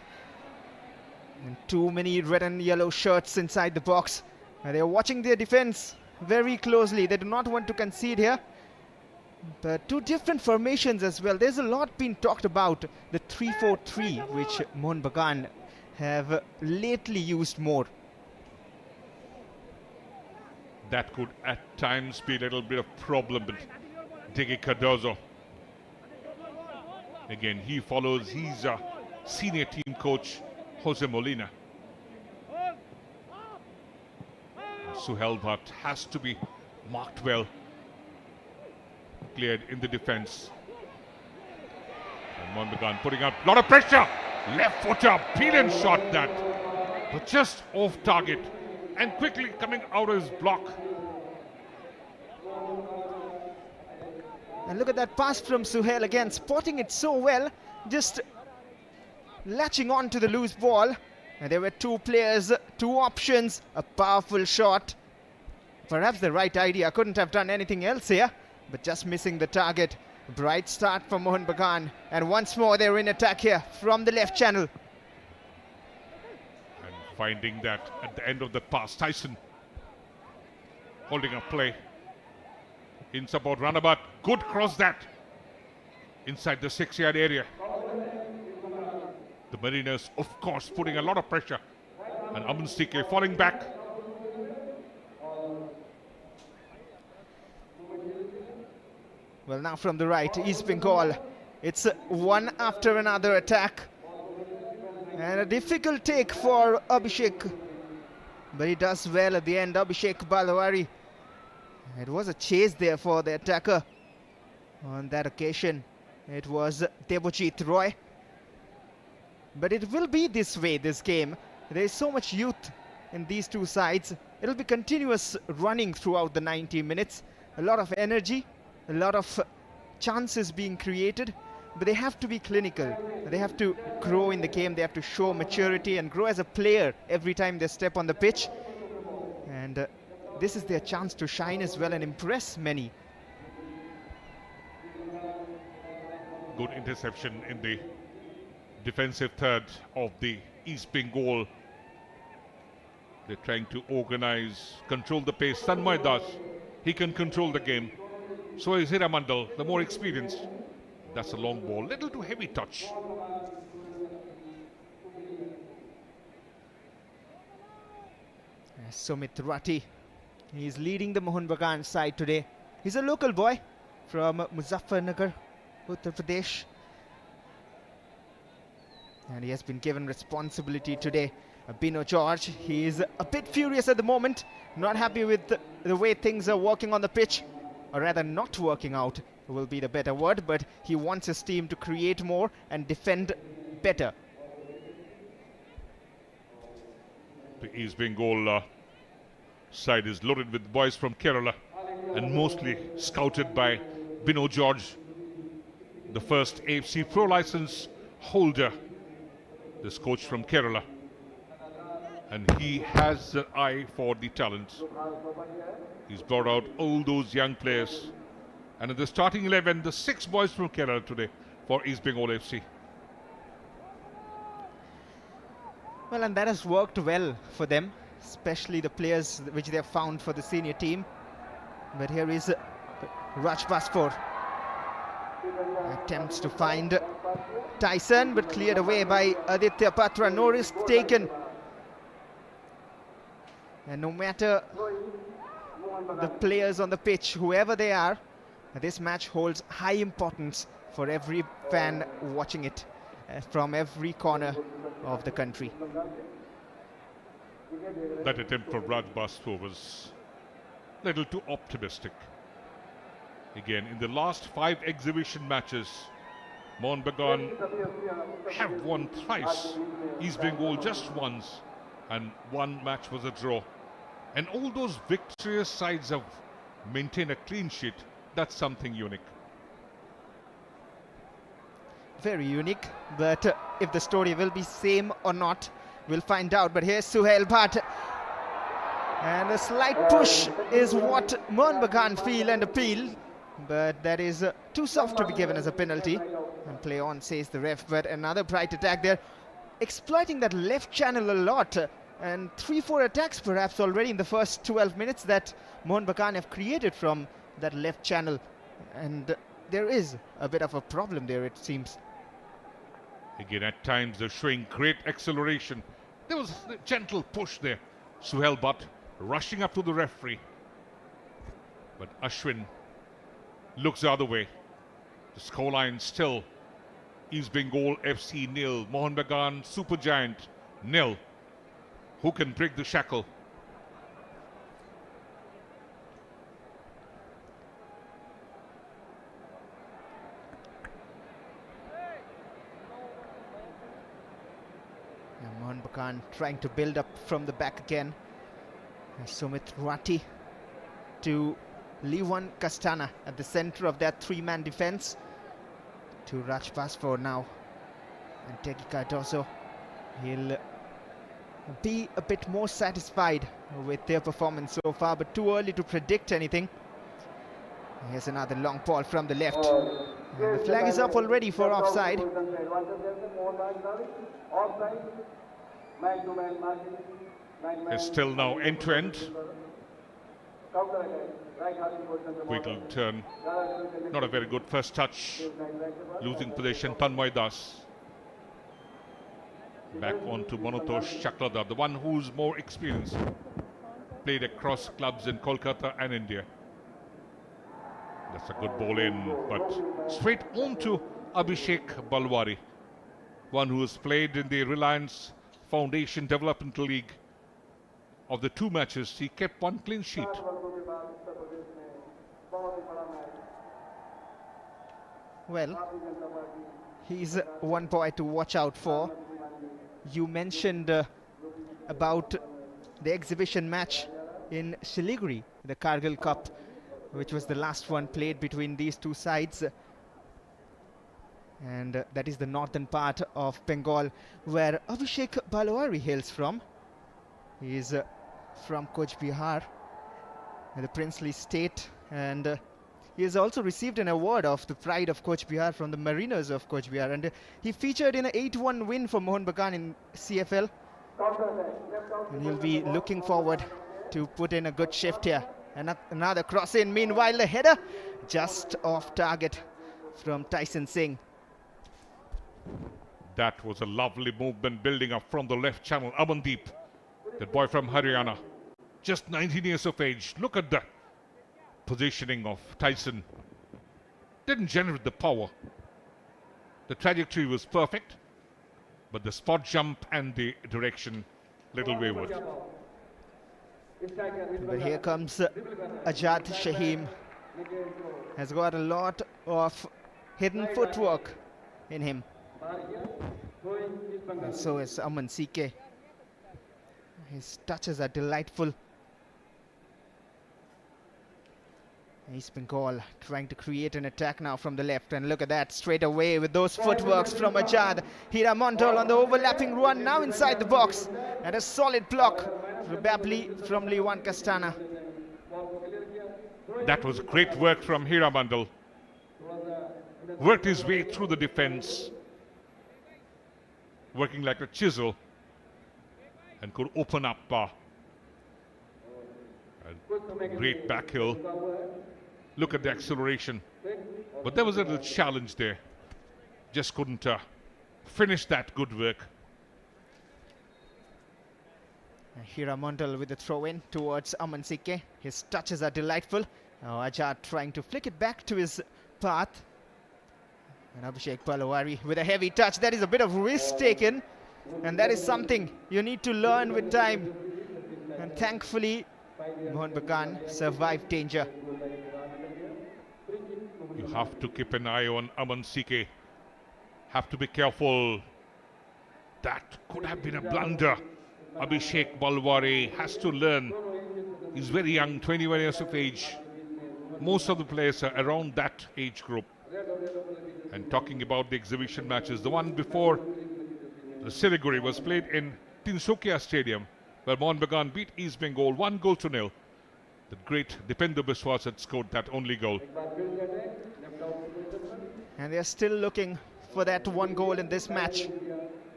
And too many red and yellow shirts inside the box. And they're watching their defense very closely. They do not want to concede here. But two different formations as well. There's a lot been talked about the 3-4-3, which Mohun Bagan have lately used more. That could at times be a little bit of problem with Digi Cardozo. Again, he follows his senior team coach, Jose Molina. Suhail Bhatt has to be marked well. Cleared in the defense. And Mohun Bagan putting up a lot of pressure. Left footer, brilliant shot that. But just off target. And quickly coming out of his block. And look at that pass from Suhail again, spotting it so well, just latching on to the loose ball. And there were two players, two options, a powerful shot. Perhaps the right idea, couldn't have done anything else here, but just missing the target. Bright start for Mohun Bagan, and once more they're in attack here from the left channel. And finding that at the end of the pass, Tyson holding up play in support runabout. Good cross that inside the 6-yard area. The Mariners, of course, putting a lot of pressure, and Aman Stike falling back. Well, now from the right, East Bengal. It's one after another attack. And a difficult take for Abhishek. But he does well at the end, Abhishek Balawari. It was a chase there for the attacker. On that occasion, it was Debojit Roy. But it will be this way, this game. There is so much youth in these two sides. It'll be continuous running throughout the 90 minutes. A lot of energy. A lot of chances being created, but they have to be clinical. They have to grow in the game. They have to show maturity and grow as a player every time they step on the pitch. And this is their chance to shine as well and impress many. Good interception in the defensive third of the East Bengal. They're trying to organize, control the pace. Tanmay Das, he can control the game. So is Hiramandal, the more experienced. That's a long ball, little too heavy touch. Sumit Rathi, he's leading the Mohun Bagan side today. He's a local boy from Muzaffarnagar, Uttar Pradesh. And he has been given responsibility today. Bino George, he is a bit furious at the moment, not happy with the way things are working on the pitch. Or rather not working out will be the better word, but he wants his team to create more and defend better. The East Bengal side is loaded with boys from Kerala and mostly scouted by Bino George, the first AFC Pro license holder, this coach from Kerala. And he has an eye for the talent. He's brought out all those young players. And in the starting 11, the 6 boys from Kerala today for East Bengal FC. Well, and that has worked well for them, especially the players which they have found for the senior team. But here is Raj Basfor. Attempts to find Tyson, but cleared away by Aditya Patra. No risk taken. And no matter the players on the pitch, whoever they are, this match holds high importance for every fan watching it from every corner of the country. That attempt for Raj Basfor was a little too optimistic. Again, in the last 5 exhibition matches, Mohun Bagan have won thrice. East Bengal just once, and 1 match was a draw. And all those victorious sides have maintained a clean sheet. That's something unique. Very unique, but if the story will be same or not, we'll find out. But here's Suhail Bhatt, and a slight push is what Mohun Bagan feel and appeal, but that is too soft to be given as a penalty. And play on, says the ref. But another bright attack there, exploiting that left channel a lot, and 3-4 attacks perhaps already in the first 12 minutes that Mohun Bagan have created from that left channel, and there is a bit of a problem there, it seems. Again, at times they're showing great acceleration. There was a gentle push there. Suhail Bhatt rushing up to the referee, but Ashwin looks the other way. The scoreline still East Bengal FC 0, Mohun Bagan Supergiant 0. Who can break the shackle? Mohun Bagan trying to build up from the back again. Sumit Rati to Liwan Castana at the center of that 3-man defense. To Raj Basfor now. And Teki Cardoso, he'll be a bit more satisfied with their performance so far, but too early to predict anything. Here's another long ball from the left. And the flag is up already for offside. It's still now end-to-end. Quick little turn. Not a very good first touch. Losing possession, Tanmoy Das. Back on to Monotosh Chakladar, the one who's more experienced. Played across clubs in Kolkata and India. That's a good ball in, but straight on to Abhishek Balwari, one who has played in the Reliance Foundation Development League. Of the 2 matches, he kept 1 clean sheet. Well, he's one boy to watch out for. You mentioned about the exhibition match in Siliguri, the Kargil Cup, which was the last one played between these 2 sides. And that is the northern part of Bengal, where Abhishek Balwari hails from. He is from Coach Bihar, the princely state, and he has also received an award of the pride of Coach Bihar from the Mariners of Coach Bihar, and he featured in an 8-1 win for Mohun Bagan in CFL. And he'll be looking forward to put in a good shift here. And another cross in. Meanwhile, the header just off target from Tyson Singh. That was a lovely movement building up from the left channel. Amandeep, that boy from Haryana, just 19 years of age. Look at the positioning of Tyson. Didn't generate the power. The trajectory was perfect, but the spot jump and the direction little wayward. But here comes Ajad Shaheem. Has got a lot of hidden footwork in him. And so is Aman CK. His touches are delightful. East Bengal trying to create an attack now from the left, and look at that, straight away with those footworks from Ajad. Hiramantal on the overlapping run, now inside the box, and a solid block probably from Liwan Castana. That was great work from Hiramandal. Worked his way through the defense, working like a chisel, and could open up a great back heel. Look at the acceleration. But there was a little challenge there. Just couldn't finish that good work. Hiramantal with the throw in towards Aman Sike. His touches are delightful. Now Ajad trying to flick it back to his path. And Abhishek Palawari with a heavy touch. That is a bit of risk taken. And that is something you need to learn with time. And thankfully, Mohun Bagan survived danger. You have to keep an eye on Aman Sike. Have to be careful. That could have been a blunder. Abhishek Balwari has to learn. He's very young, 21 years of age. Most of the players are around that age group. And talking about the exhibition matches, the one before the Siliguri was played in Tinsukia Stadium, where Mohun Bagan beat East Bengal 1-0. The great Dipendra Biswas had scored that only goal. And they're still looking for that one goal in this match.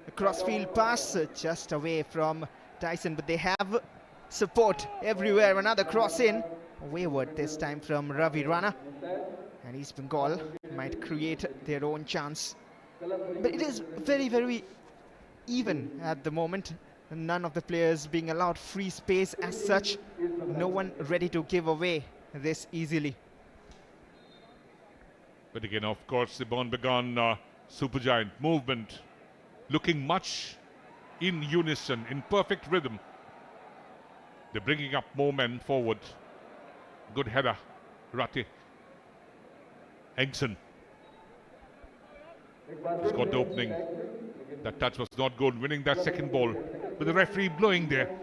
A crossfield pass just away from Tyson, but they have support everywhere. Another cross in, wayward this time from Ravi Rana. And East Bengal might create their own chance. But it is very, very even at the moment. None of the players being allowed free space as such. No one ready to give away this easily. But again, of course, the Mohun Bagan Supergiant movement looking much in unison, in perfect rhythm. They're bringing up more men forward. Good header, Rati. Engson has got the opening. That touch was not good, winning that second ball. With the referee blowing there.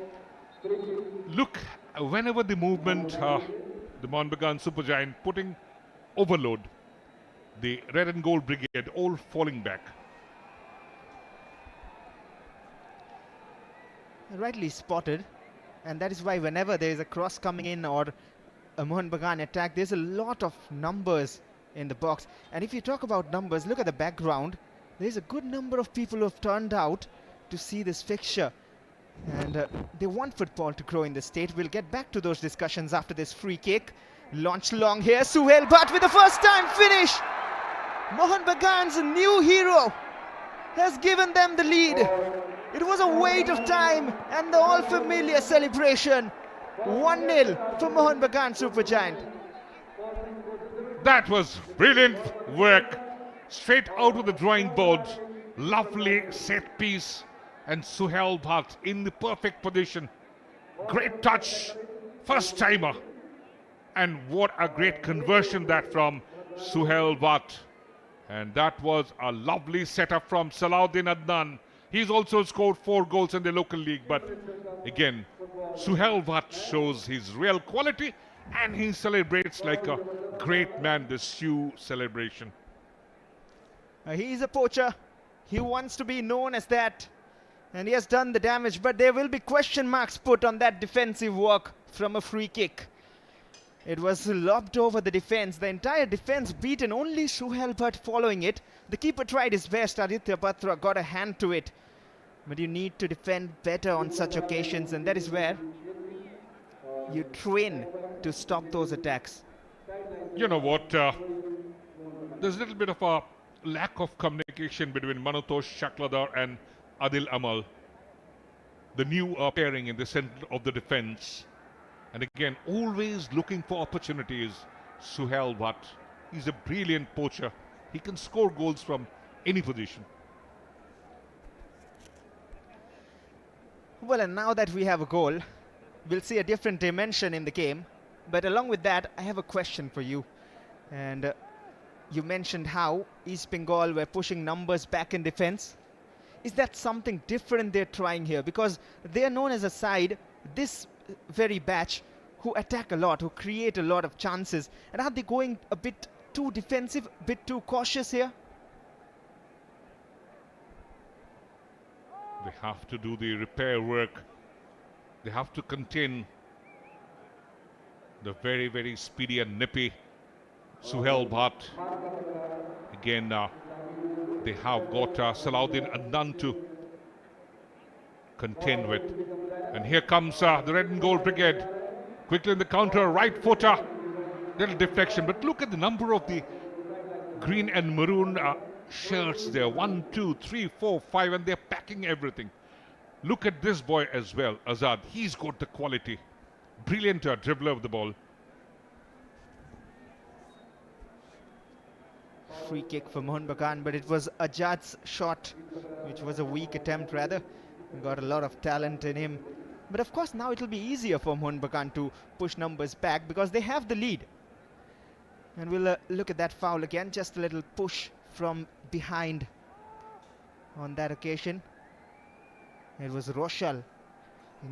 Look, whenever the movement, the Mohun Bagan Supergiant putting overload, the red and gold brigade all falling back. Rightly spotted, and that is why whenever there is a cross coming in or a Mohun Bagan attack, there's a lot of numbers in the box. And if you talk about numbers, look at the background. There's a good number of people who have turned out to see this fixture, and they want football to grow in the state. We'll get back to those discussions after this free kick. Launch long here, Suhail Bhatt with the first time finish. Mohun Bagan's new hero has given them the lead. It was a wait of time and the all-familiar celebration. 1-0 for Mohun Bagan Supergiant. That was brilliant work. Straight out of the drawing board. Lovely set piece. And Suhail Bhatt in the perfect position. Great touch. First timer. And what a great conversion that from Suhail Bhatt. And that was a lovely setup from Salahuddin Adnan. He's also scored 4 goals in the local league. But again, Suhail Bhatt shows his real quality. And he celebrates like a great man, the Sioux celebration. He's a poacher. He wants to be known as that. And he has done the damage. But there will be question marks put on that defensive work from a free kick. It was lobbed over the defense. The entire defense beaten. Only Suhail Bhatt following it. The keeper tried his best. Aditya Patra got a hand to it. But you need to defend better on such occasions. And that is where you train to stop those attacks. You know what? There's a little bit of a lack of communication between Manutosh Shakladar and Adil Amal. The new pairing in the center of the defense. And again, always looking for opportunities. Suhail Bhatt. He's a brilliant poacher. He can score goals from any position. Well, and now that we have a goal, we'll see a different dimension in the game. But along with that, I have a question for you. And you mentioned how East Bengal were pushing numbers back in defense. Is that something different they're trying here? Because they're known as a side, this very batch, who attack a lot, who create a lot of chances. And are they going a bit too defensive, a bit too cautious here? They have to do the repair work. They have to contain the very, very speedy and nippy Suhail Bhatt. Again, they have got Salahuddin Adnan to contend with. And here comes the red and gold brigade. Quickly in the counter, right footer. Little deflection, but look at the number of the green and maroon shirts there. 1, 2, 3, 4, 5, and they're packing everything. Look at this boy as well, Azad. He's got the quality. Brilliant dribbler of the ball. Free kick for Mohun Bagan, but it was Ajad's shot, which was a weak attempt rather. Got a lot of talent in him. But of course now it will be easier for Mohun Bagan to push numbers back because they have the lead. And we'll look at that foul again. Just a little push from behind on that occasion. It was Roshal.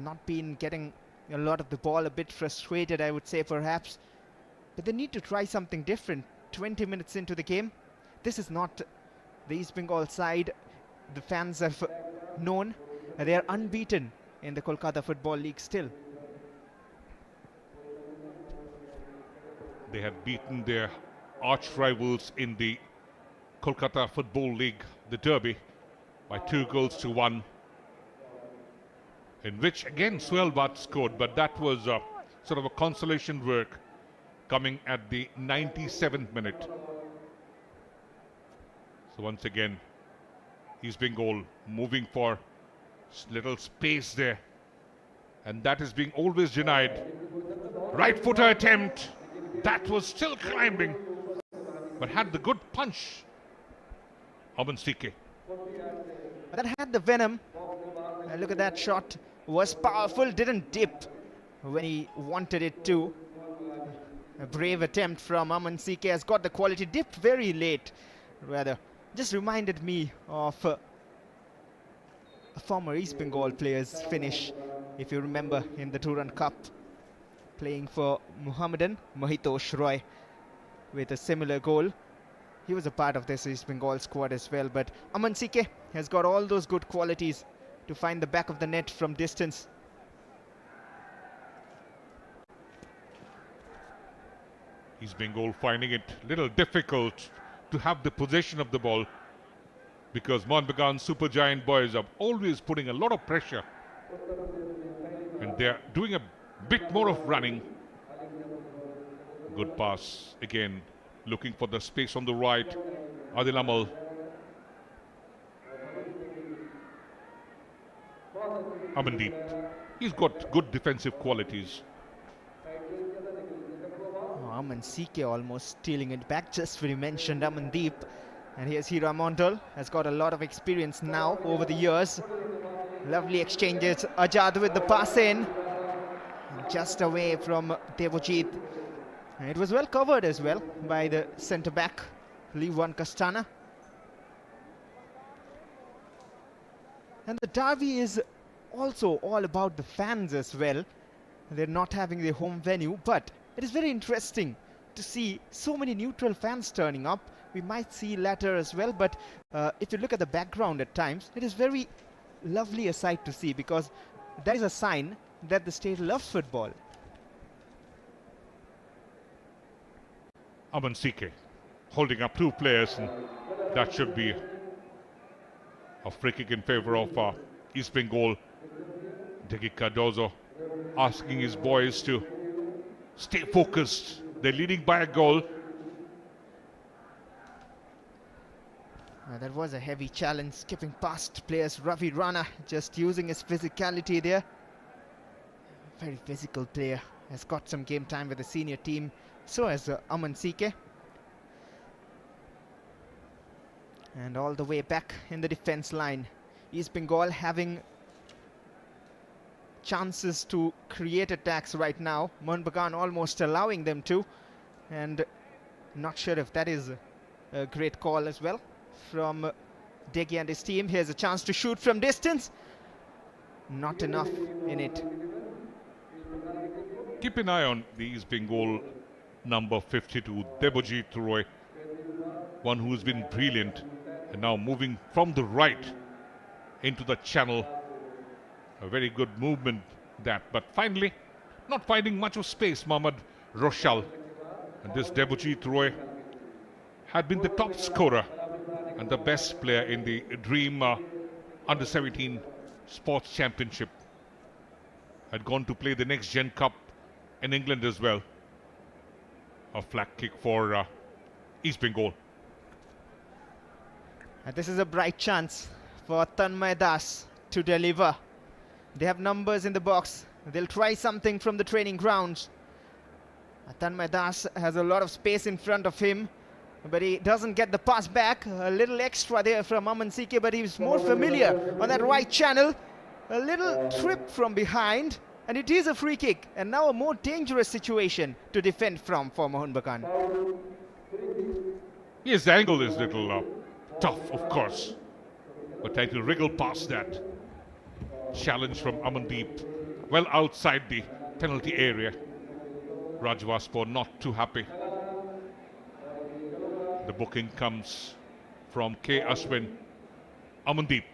Not been getting a lot of the ball, a bit frustrated I would say perhaps. But they need to try something different. 20 minutes into the game. This is not the East Bengal side the fans have known. They are unbeaten in the Kolkata Football League still. They had beaten their arch rivals in the Kolkata Football League, the Derby, by 2-1, in which again Suhail Bhatt scored, but that was sort of a consolation work coming at the 97th minute. So once again, East Bengal moving for little space there, and that is being always denied. Right footer attempt, that was still climbing, but had the good punch. Aman CK. That had the venom. Look at that shot. Was powerful, didn't dip when he wanted it to. A brave attempt from Aman CK, has got the quality. Dipped very late, rather. Just reminded me of a former East Bengal player's finish, if you remember, in the Turan Cup, playing for Muhammadan, Mahitosh Roy, with a similar goal. He was a part of this East Bengal squad as well, but Aman CK has got all those good qualities to find the back of the net from distance. East Bengal finding it a little difficult to have the possession of the ball, because Mohun Bagan super giant boys are always putting a lot of pressure, and they're doing a bit more of running. Good pass again, looking for the space on the right. Adil Amal. Amandeep, he's got good defensive qualities. Aman CK almost stealing it back just when you mentioned Amandeep. And here's Hira Mondal, has got a lot of experience now over the years. Lovely exchanges. Ajad with the pass in. Just away from Devojit. And it was well covered as well by the centre-back, Liwan Castana. And the derby is also all about the fans as well. They're not having their home venue, but it is very interesting to see so many neutral fans turning up. We might see later as well, but if you look at the background at times, it is very lovely a sight to see, because that is a sign that the state loves football. Aman CK holding up two players, and that should be a free kick in favor of East Bengal. Degi Cardozo asking his boys to stay focused. They're leading by a goal. That was a heavy challenge, skipping past players. Ravi Rana just using his physicality there. Very physical player, has got some game time with the senior team. So has Aman CK. And all the way back in the defense line, East Bengal having chances to create attacks right now. Mohun Bagan almost allowing them to, and not sure if that is a great call as well from Degi and his team. Here's a chance to shoot from distance. Not enough in it. Keep an eye on the East Bengal number 52, Debojit Roy, one who's been brilliant, and now moving from the right into the channel. A very good movement that, but finally not finding much of space, Mohammad Roshal. And this Debojit Roy had been the top scorer and the best player in the Dream Under-17 Sports Championship. Had gone to play the Next Gen Cup in England as well. A flag kick for East Bengal. And this is a bright chance for Tanmay Das to deliver. They have numbers in the box. They'll try something from the training grounds. Tanmay Das has a lot of space in front of him, but he doesn't get the pass back. A little extra there from Aman CK, but he's more familiar on that right channel. A little trip from behind, and it is a free kick. And now a more dangerous situation to defend from for Mohun Bagan. Yes, the angle is a little tough, of course, but trying to wriggle past that. Challenge from Amandeep, well outside the penalty area. Rajwaspor not too happy. The booking comes from K. Ashwin. Amandeep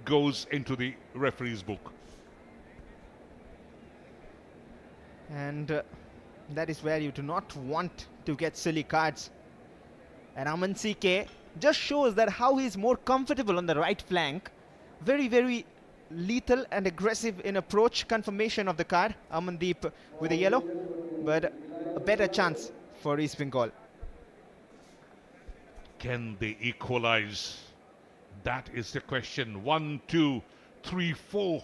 goes into the referee's book. And that is where you do not want to get silly cards. And Aman CK just shows that how he's more comfortable on the right flank. Very, very lethal and aggressive in approach. Confirmation of the card. Amandeep with a yellow, but a better chance for East Bengal. Can they equalize? That is the question. 1, 2, 3, 4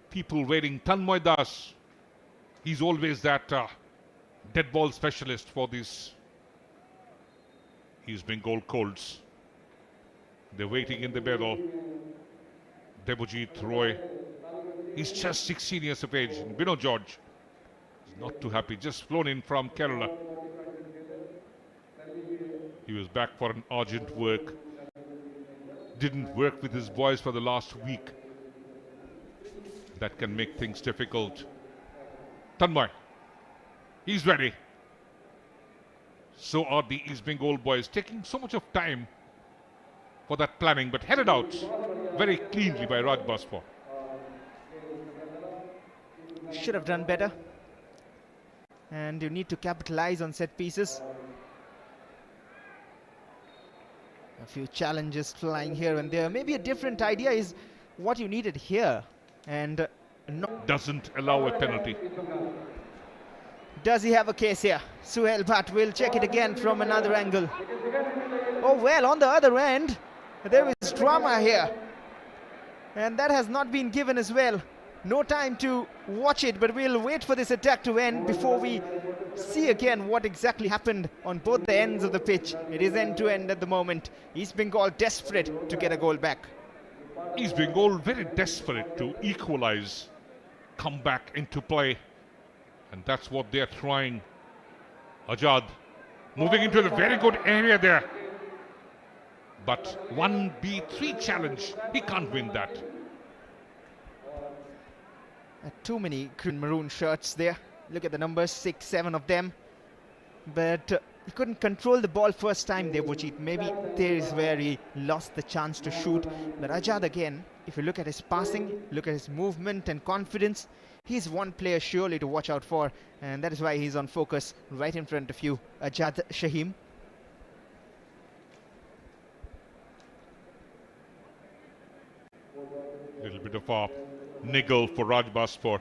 people waiting. Tanmay Das, he's always that dead ball specialist for these East Bengal Colts. They're waiting in the middle. Debojit Roy, he's just 16 years of age. Bino George is not too happy, just flown in from Kerala. He was back for an urgent work. Didn't work with his boys for the last week. That can make things difficult. Tanmay, he's ready. So are the East Bengal boys, taking so much of time for that planning, but headed out very cleanly by Rajwaspor. Should have done better. And you need to capitalize on set pieces. A few challenges flying here and there. Maybe a different idea is what you needed here. And doesn't allow a penalty. Does he have a case here? Suhail Bhatt will check it again from another angle. Oh well, on the other end, there is drama here. And that has not been given as well. No time to watch it, but we'll wait for this attack to end before we see again what exactly happened on both the ends of the pitch. It is end to end at the moment. East Bengal desperate to get a goal back. East Bengal very desperate to equalize, come back into play. And that's what they're trying. Ajad moving into the very good area there. But 1B3 challenge, he can't win that. Too many green maroon shirts there. Look at the numbers, 6, 7 of them. But he couldn't control the ball first time there, Bojit. Maybe there is where he lost the chance to shoot. But Ajad again, if you look at his passing, look at his movement and confidence, he's one player surely to watch out for. And that is why he's on focus right in front of you, Ajad Shahim. Little bit of a niggle for Rajwaspor.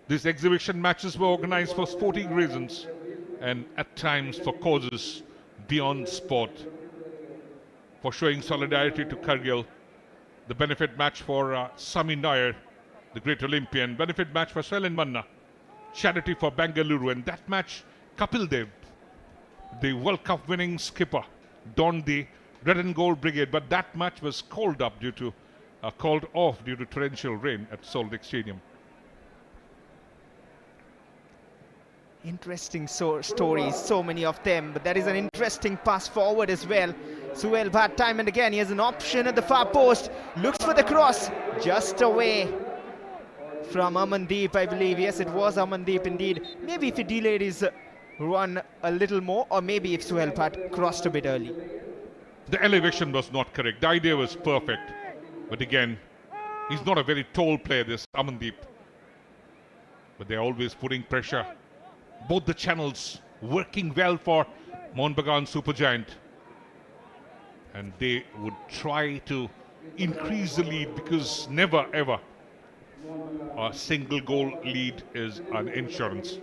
These exhibition matches were organized for sporting reasons and at times for causes beyond sport. For showing solidarity to Kargil, the benefit match for Sami Nair, the great Olympian, benefit match for Swellen Manna, charity for Bengaluru, and that match Kapil Dev, the World Cup winning skipper, donned the red and gold brigade, but that match was called off due to torrential rain at Salt Lake Stadium. Interesting stories, so many of them, but that is an interesting pass forward as well. Suhail Bhatt time and again, he has an option at the far post, looks for the cross, just away. from Amandeep, I believe. Yes, it was Amandeep indeed. Maybe if he delayed his run a little more, or maybe if Suhail Bhatt crossed a bit early. The elevation was not correct. The idea was perfect. But again, he's not a very tall player, this Amandeep. But they're always putting pressure. Both the channels working well for Mohun Bagan Supergiant. And they would try to increase the lead, because never ever a single goal lead is an insurance.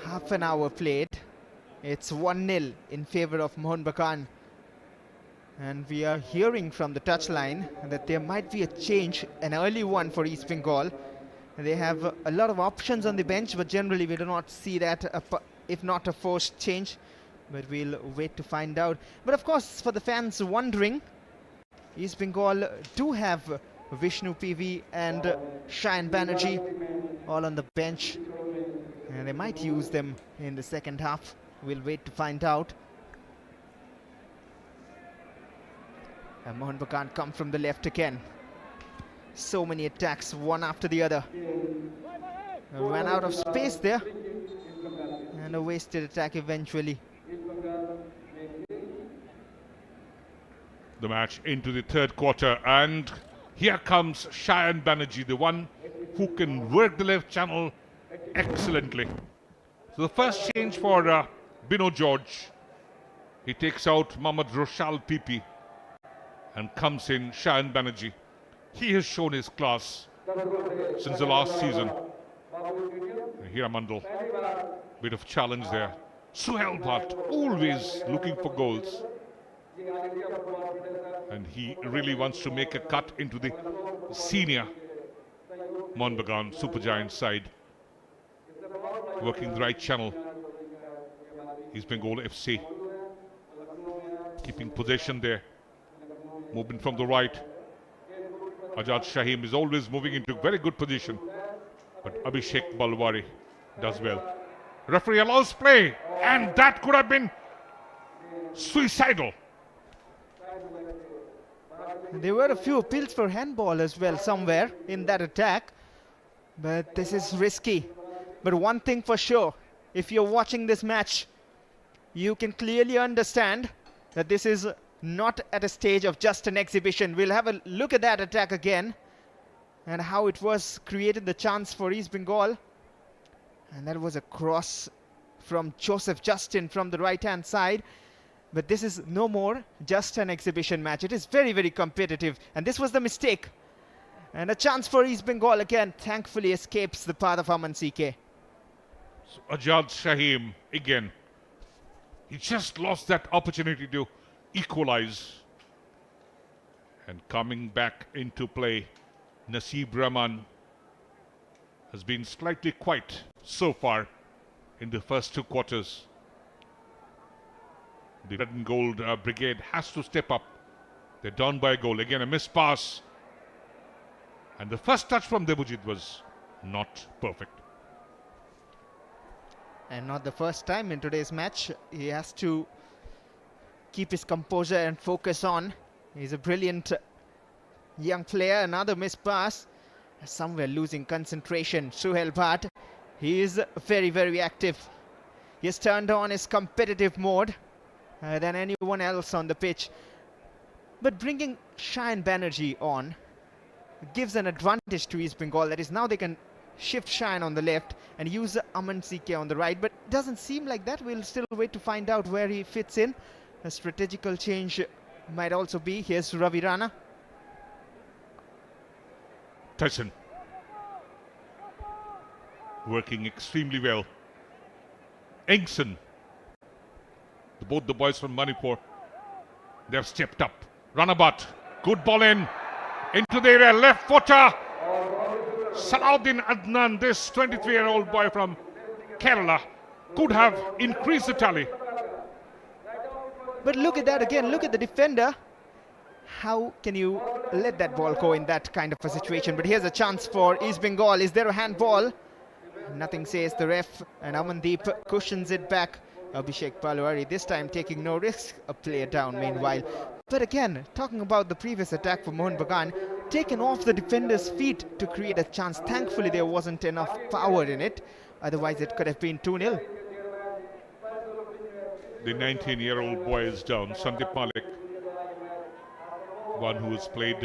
Half an hour played. It's 1-0 in favor of Mohun Bagan. And we are hearing from the touchline that there might be a change, an early one for East Bengal. They have a lot of options on the bench, but generally we do not see that, if not a forced change. But we'll wait to find out. But of course, for the fans wondering, East Bengal do have Vishnu PV and Shayan Banerjee all on the bench. And they might use them in the second half. We'll wait to find out. And Mohun Bagan come from the left again. So many attacks, one after the other. Ran out of space there. And a wasted attack eventually. The match into the third quarter, and here comes Shayan Banerjee, the one who can work the left channel excellently. So the first change for Bino George. He takes out Mohammad Roshal Pipi and comes in Shayan Banerjee. He has shown his class since the last season. Hiramandal, bit of challenge there. Suhail Bhatt always looking for goals. And he really wants to make a cut into the senior Mohun Bagan Supergiant side. Working the right channel. East Bengal FC. Keeping possession there. Moving from the right. Ajad Shahim is always moving into very good position. But Abhishek Balwari does well. Referee allows play. And that could have been suicidal. There were a few appeals for handball as well somewhere in that attack. But this is risky. But one thing for sure, if you're watching this match, you can clearly understand that this is not at a stage of just an exhibition. We'll have a look at that attack again and how it was created the chance for East Bengal. And that was a cross from Joseph Justin from the right-hand side. But this is no more just an exhibition match. It is very, very competitive. And this was the mistake. And a chance for East Bengal again thankfully escapes the path of Aman CK. So Ajad Shahim again. He just lost that opportunity to equalize. And coming back into play, Naseeb Rahman has been slightly quiet so far in the first two quarters. The red and gold brigade has to step up. They're down by a goal. Again, a missed pass. And the first touch from Debujit was not perfect. And not the first time in today's match. He has to keep his composure and focus on. He's a brilliant young player. Another missed pass. Somewhere losing concentration. Suhail Bhatt. He is very, very active. He has turned on his competitive mode than anyone else on the pitch. But bringing Shayan Banerjee on gives an advantage to East Bengal. That is, now they can shift Shayan on the left and use Aman CK on the right. But it doesn't seem like that. We'll still wait to find out where he fits in. A strategical change might also be. Here's Ravi Rana. Tyson working extremely well. Engson, both the boys from Manipur, they have stepped up. Ranabat, good ball in, into the area, left footer. Salahuddin Adnan, this 23-year-old boy from Kerala, could have increased the tally. But look at that again, look at the defender. How can you let that ball go in that kind of a situation? But here's a chance for East Bengal. Is there a handball? Nothing says the ref, and Amandeep cushions it back Abhishek Palwari, this time taking no risk, a player down meanwhile. But again, talking about the previous attack for Mohun Bagan, taken off the defender's feet to create a chance. Thankfully, there wasn't enough power in it. Otherwise, it could have been 2-0. The 19-year-old boy is down, Sandeep Malik, one who has played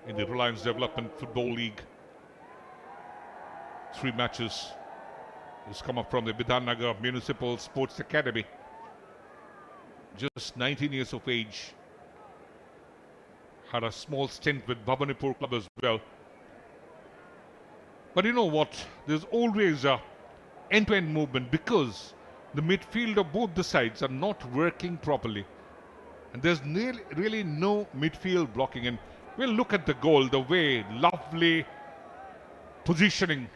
in the Reliance Development Football League. 3 matches. He's come up from the Bidhannagar Municipal Sports Academy. Just 19 years of age. Had a small stint with Bhavanipur club as well. But you know what? There's always a end-to-end movement because the midfield of both the sides are not working properly. And there's really no midfield blocking. And we'll look at the goal, the way, lovely positioning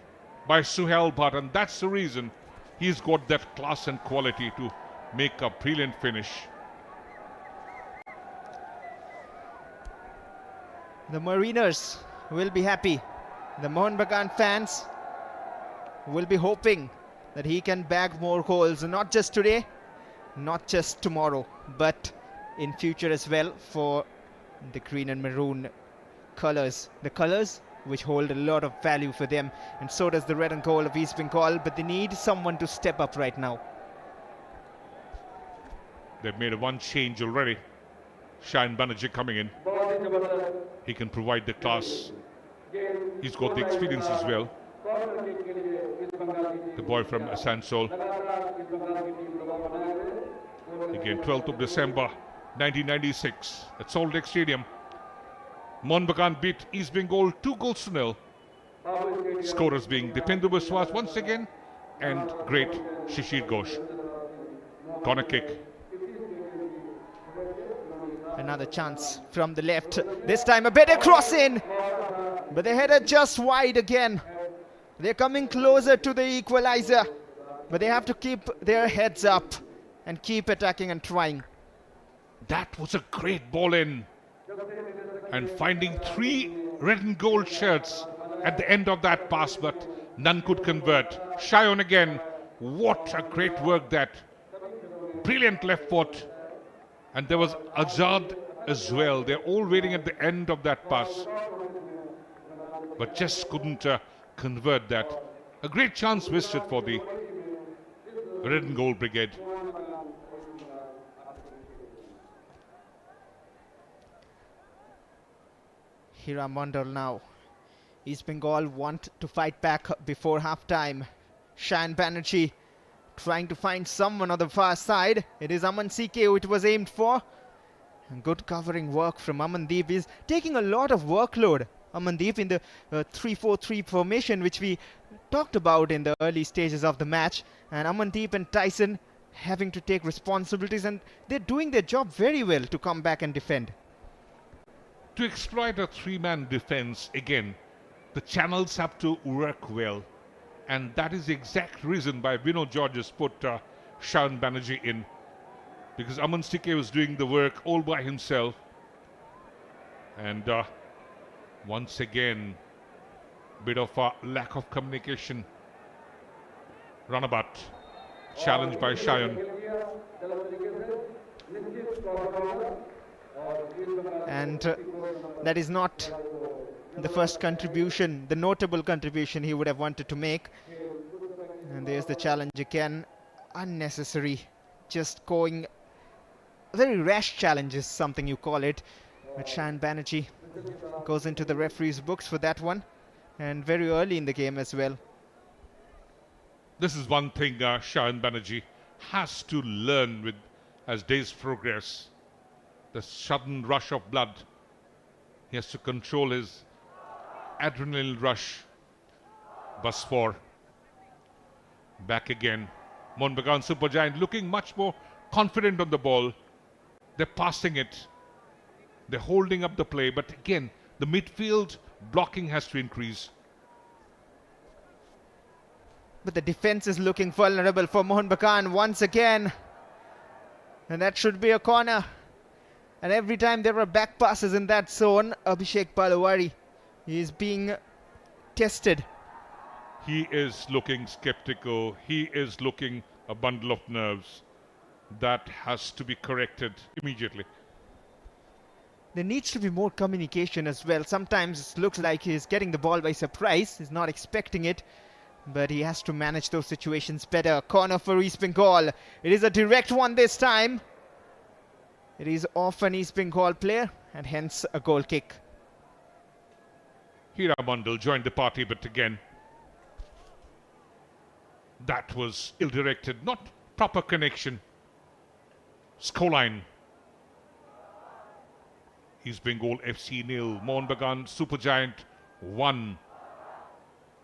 by Suhail Bhatt, and that's the reason he's got that class and quality to make a brilliant finish. The Mariners will be happy. The Mohun Bagan fans will be hoping that he can bag more goals, not just today, not just tomorrow, but in future as well for the green and maroon colors. The colors which hold a lot of value for them, and so does the red and gold of East Bengal, but they need someone to step up right now. They've made one change already. Shayan Banerjee coming in. He can provide the class. He's got the experience as well. The boy from Asansol. Again, 12th of December 1996 at Salt Lake Stadium. Mohun Bagan beat East Bengal 2-0. Scorers being Dipendra Biswas once again and great Shishir Ghosh. Corner kick. Another chance from the left. This time a better cross in, but the header just wide again. They're coming closer to the equalizer, but they have to keep their heads up and keep attacking and trying. That was a great ball in. And finding 3 red and gold shirts at the end of that pass, but none could convert. Shayan again. What a great work that. Brilliant left foot. And there was Azad as well. They're all waiting at the end of that pass, but just couldn't convert that. A great chance wasted for the red and gold brigade. Hira Mandal now. East Bengal want to fight back before half-time. Shayan Banerjee trying to find someone on the far side. It is Aman CK who it was aimed for. And good covering work from Amandeep. Is taking a lot of workload. Amandeep in the 3-4-3 formation, which we talked about in the early stages of the match. And Amandeep and Tyson having to take responsibilities, and they're doing their job very well to come back and defend. To exploit a 3-man defense, again, the channels have to work well. And that is the exact reason why Vinod George has put Shayan Banerjee in. Because Aman CK was doing the work all by himself. And once again, bit of a lack of communication. Runabout, challenged by Shayan. And that is not the first contribution, the notable contribution he would have wanted to make. And there's the challenge again. Unnecessary. Just going... very rash challenge is something you call it. But Shayan Banerjee goes into the referee's books for that one. And very early in the game as well. This is one thing Shayan Banerjee has to learn with as days progress. The sudden rush of blood. He has to control his adrenaline rush. Bus 4. Back again. Mohun Bagan Supergiant looking much more confident on the ball. They're passing it. They're holding up the play. But again, the midfield blocking has to increase. But the defense is looking vulnerable for Mohun Bagan once again. And that should be a corner. And every time there are back passes in that zone, Abhishek Palwari is being tested. He is looking skeptical. He is looking a bundle of nerves. That has to be corrected immediately. There needs to be more communication as well. Sometimes it looks like he's getting the ball by surprise. He's not expecting it, but he has to manage those situations better. Corner for East Bengal. It is a direct one this time. It is off an East Bengal player and hence a goal kick. Hira Mandal joined the party, but again, that was ill-directed, not proper connection. Scoreline: East Bengal FC 0, Mohun Bagan Supergiant 1.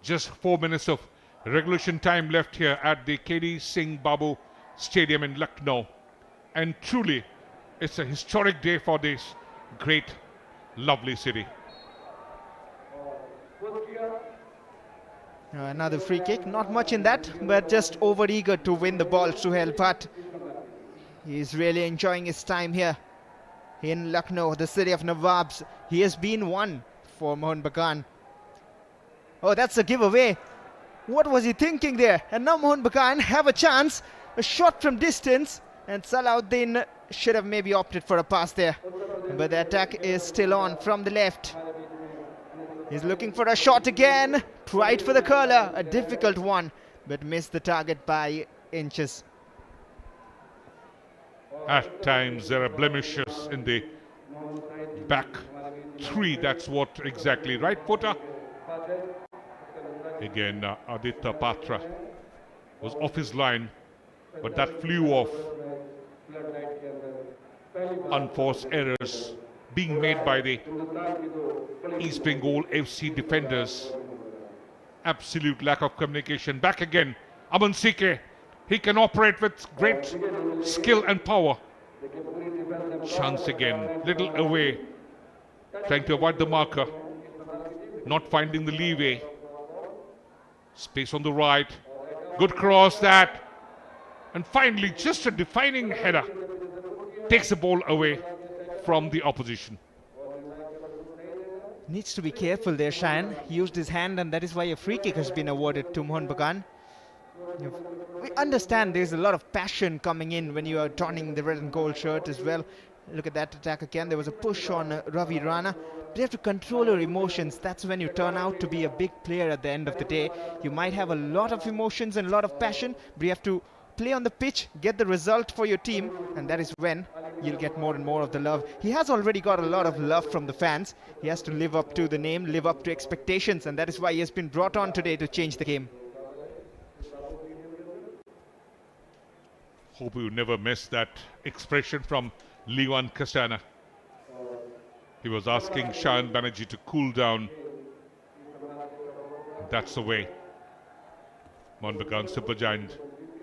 Just 4 minutes of regulation time left here at the KD Singh Babu Stadium in Lucknow. And truly, it's a historic day for this great, lovely city. Another free kick, not much in that, but just over-eager to win the ball, Suhail Bhatt. He's really enjoying his time here in Lucknow, the city of Nawabs. He has been one for Mohun Bagan. Oh, that's a giveaway. What was he thinking there? And now Mohun Bagan have a chance, a shot from distance, and Salahuddin should have maybe opted for a pass there. But the attack is still on from the left. He's looking for a shot again. Tried for the curler, a difficult one, but missed the target by inches. At times there are blemishes in the back three. That's what exactly. Right footer. Again, Aditya Patra was off his line, but that flew off. Unforced errors being made by the East Bengal FC defenders. Absolute lack of communication. Back again, Aman Sike. He can operate with great skill and power. Chance again, little away, trying to avoid the marker, not finding the leeway. Space on the right, good cross that, and finally just a defining header takes the ball away from the opposition. Needs to be careful there, Shayan. He used his hand, and that is why a free kick has been awarded to Mohun Bagan. We understand there's a lot of passion coming in when you are donning the red and gold shirt as well. Look at that attack again. There was a push on Ravi Rana. But you have to control your emotions. That's when you turn out to be a big player at the end of the day. You might have a lot of emotions and a lot of passion, but you have to play on the pitch, get the result for your team, and that is when you'll get more and more of the love. He has already got a lot of love from the fans. He has to live up to the name, live up to expectations, and that is why he has been brought on today to change the game. Hope you never miss that expression from Liwan Castana. He was asking Shayan Banerjee to cool down. That's the way. Mohun Bagan Supergiant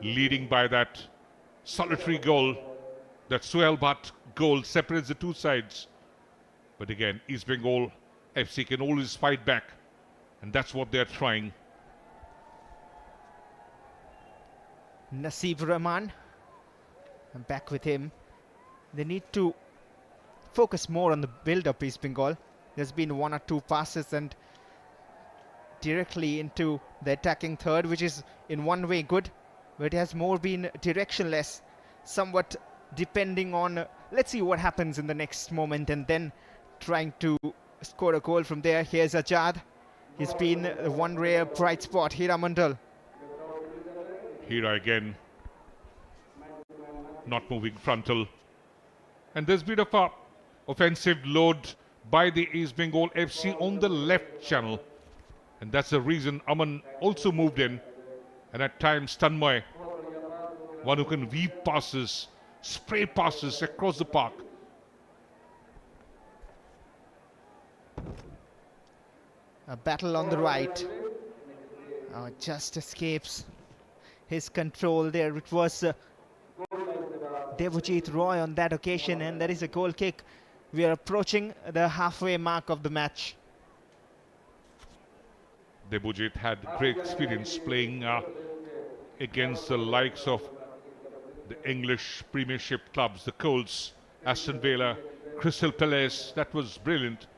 leading by that solitary goal. That Suhail Bhatt goal separates the two sides. But again, East Bengal FC can always fight back. And that's what they're trying. Nasib Rahman. I'm back with him. They need to focus more on the build-up, East Bengal. There's been one or two passes and directly into the attacking third, which is in one way good, but it has more been directionless, somewhat depending on, let's see what happens in the next moment, and then trying to score a goal from there. Here's Ajad. He's been one rare bright spot. Hira Mandal. Hira again. Not moving frontal. And there's been a offensive load by the East Bengal FC on the left channel. And that's the reason Aman also moved in. And at times Tanmay, one who can weave passes, spray passes across the park. A battle on the right. Oh, just escapes his control there. It was Devojit Roy on that occasion, and that is a goal kick. We are approaching the halfway mark of the match. Devojit had great experience playing against the likes of the English Premiership clubs, the Colts, Aston Villa, Crystal Palace. That was brilliant.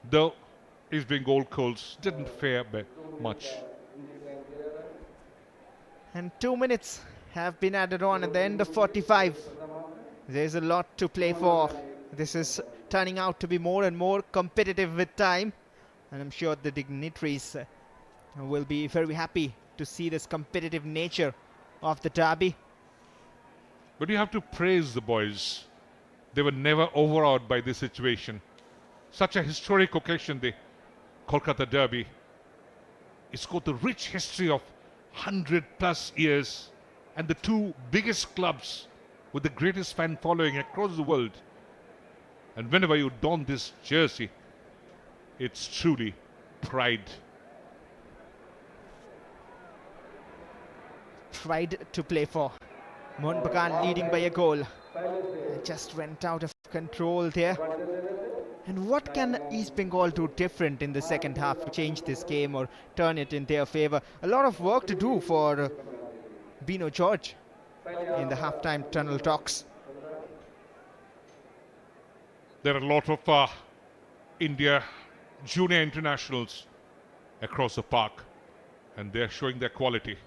Though East Bengal Colts didn't fare much. And 2 minutes have been added on at the end of 45. There's a lot to play for. This is turning out to be more and more competitive with time, and I'm sure the dignitaries will be very happy to see this competitive nature of the derby. But you have to praise the boys. They were never overawed by this situation. Such a historic occasion, the Kolkata Derby. It's got the rich history of 100+ years, and the two biggest clubs with the greatest fan following across the world. And whenever you don this jersey, it's truly pride. Pride to play for. Mohun Bagan leading by a goal. Just went out of control there. And what can East Bengal do different in the second half to change this game or turn it in their favour? A lot of work to do for Bino George in the halftime tunnel talks. There are a lot of India junior internationals across the park, and they're showing their quality.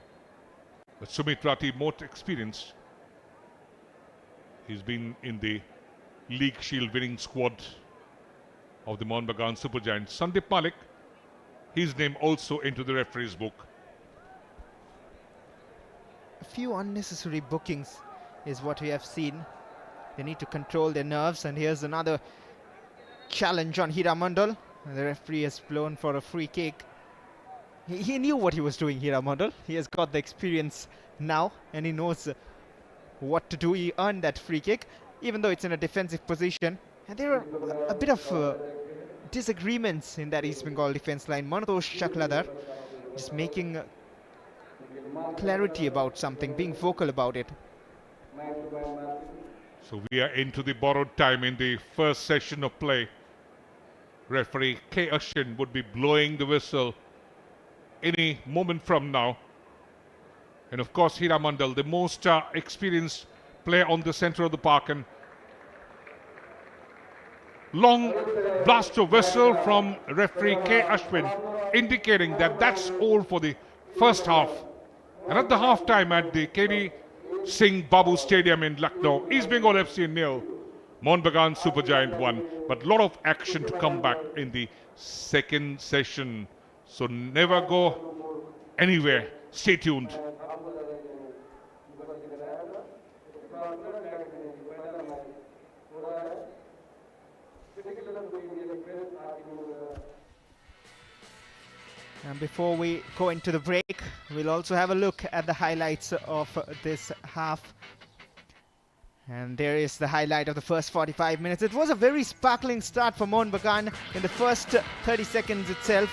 But Sumit Rathi, more experienced. He's been in the League Shield winning squad of the Mohun Bagan Supergiants. Sandeep Malik, his name also into the referee's book. A few unnecessary bookings is what we have seen. They need to control their nerves, and here's another challenge on Hira Mandal. The referee has blown for a free kick. He knew what he was doing, Hira Mandal. He has got the experience now, and he knows what to do. He earned that free kick, even though it's in a defensive position. And there are a bit of disagreements in that East Bengal defense line. Manotosh Chakladar just making clarity about something, being vocal about it. So we are into the borrowed time in the first session of play. Referee K. Ashwin would be blowing the whistle any moment from now. And of course, Hira Mandal, the most experienced player on the center of the park. And long blast of whistle from referee K. Ashwin, indicating that that's all for the first half. And at the half time at the KD Singh Babu Stadium in Lucknow, East Bengal FC 0, Mohun Bagan Supergiant 1. But a lot of action to come back in the second session. So never go anywhere. Stay tuned. And before we go into the break, we'll also have a look at the highlights of this half. And there is the highlight of the first 45 minutes. It was a very sparkling start for Mohun Bagan in the first 30 seconds itself,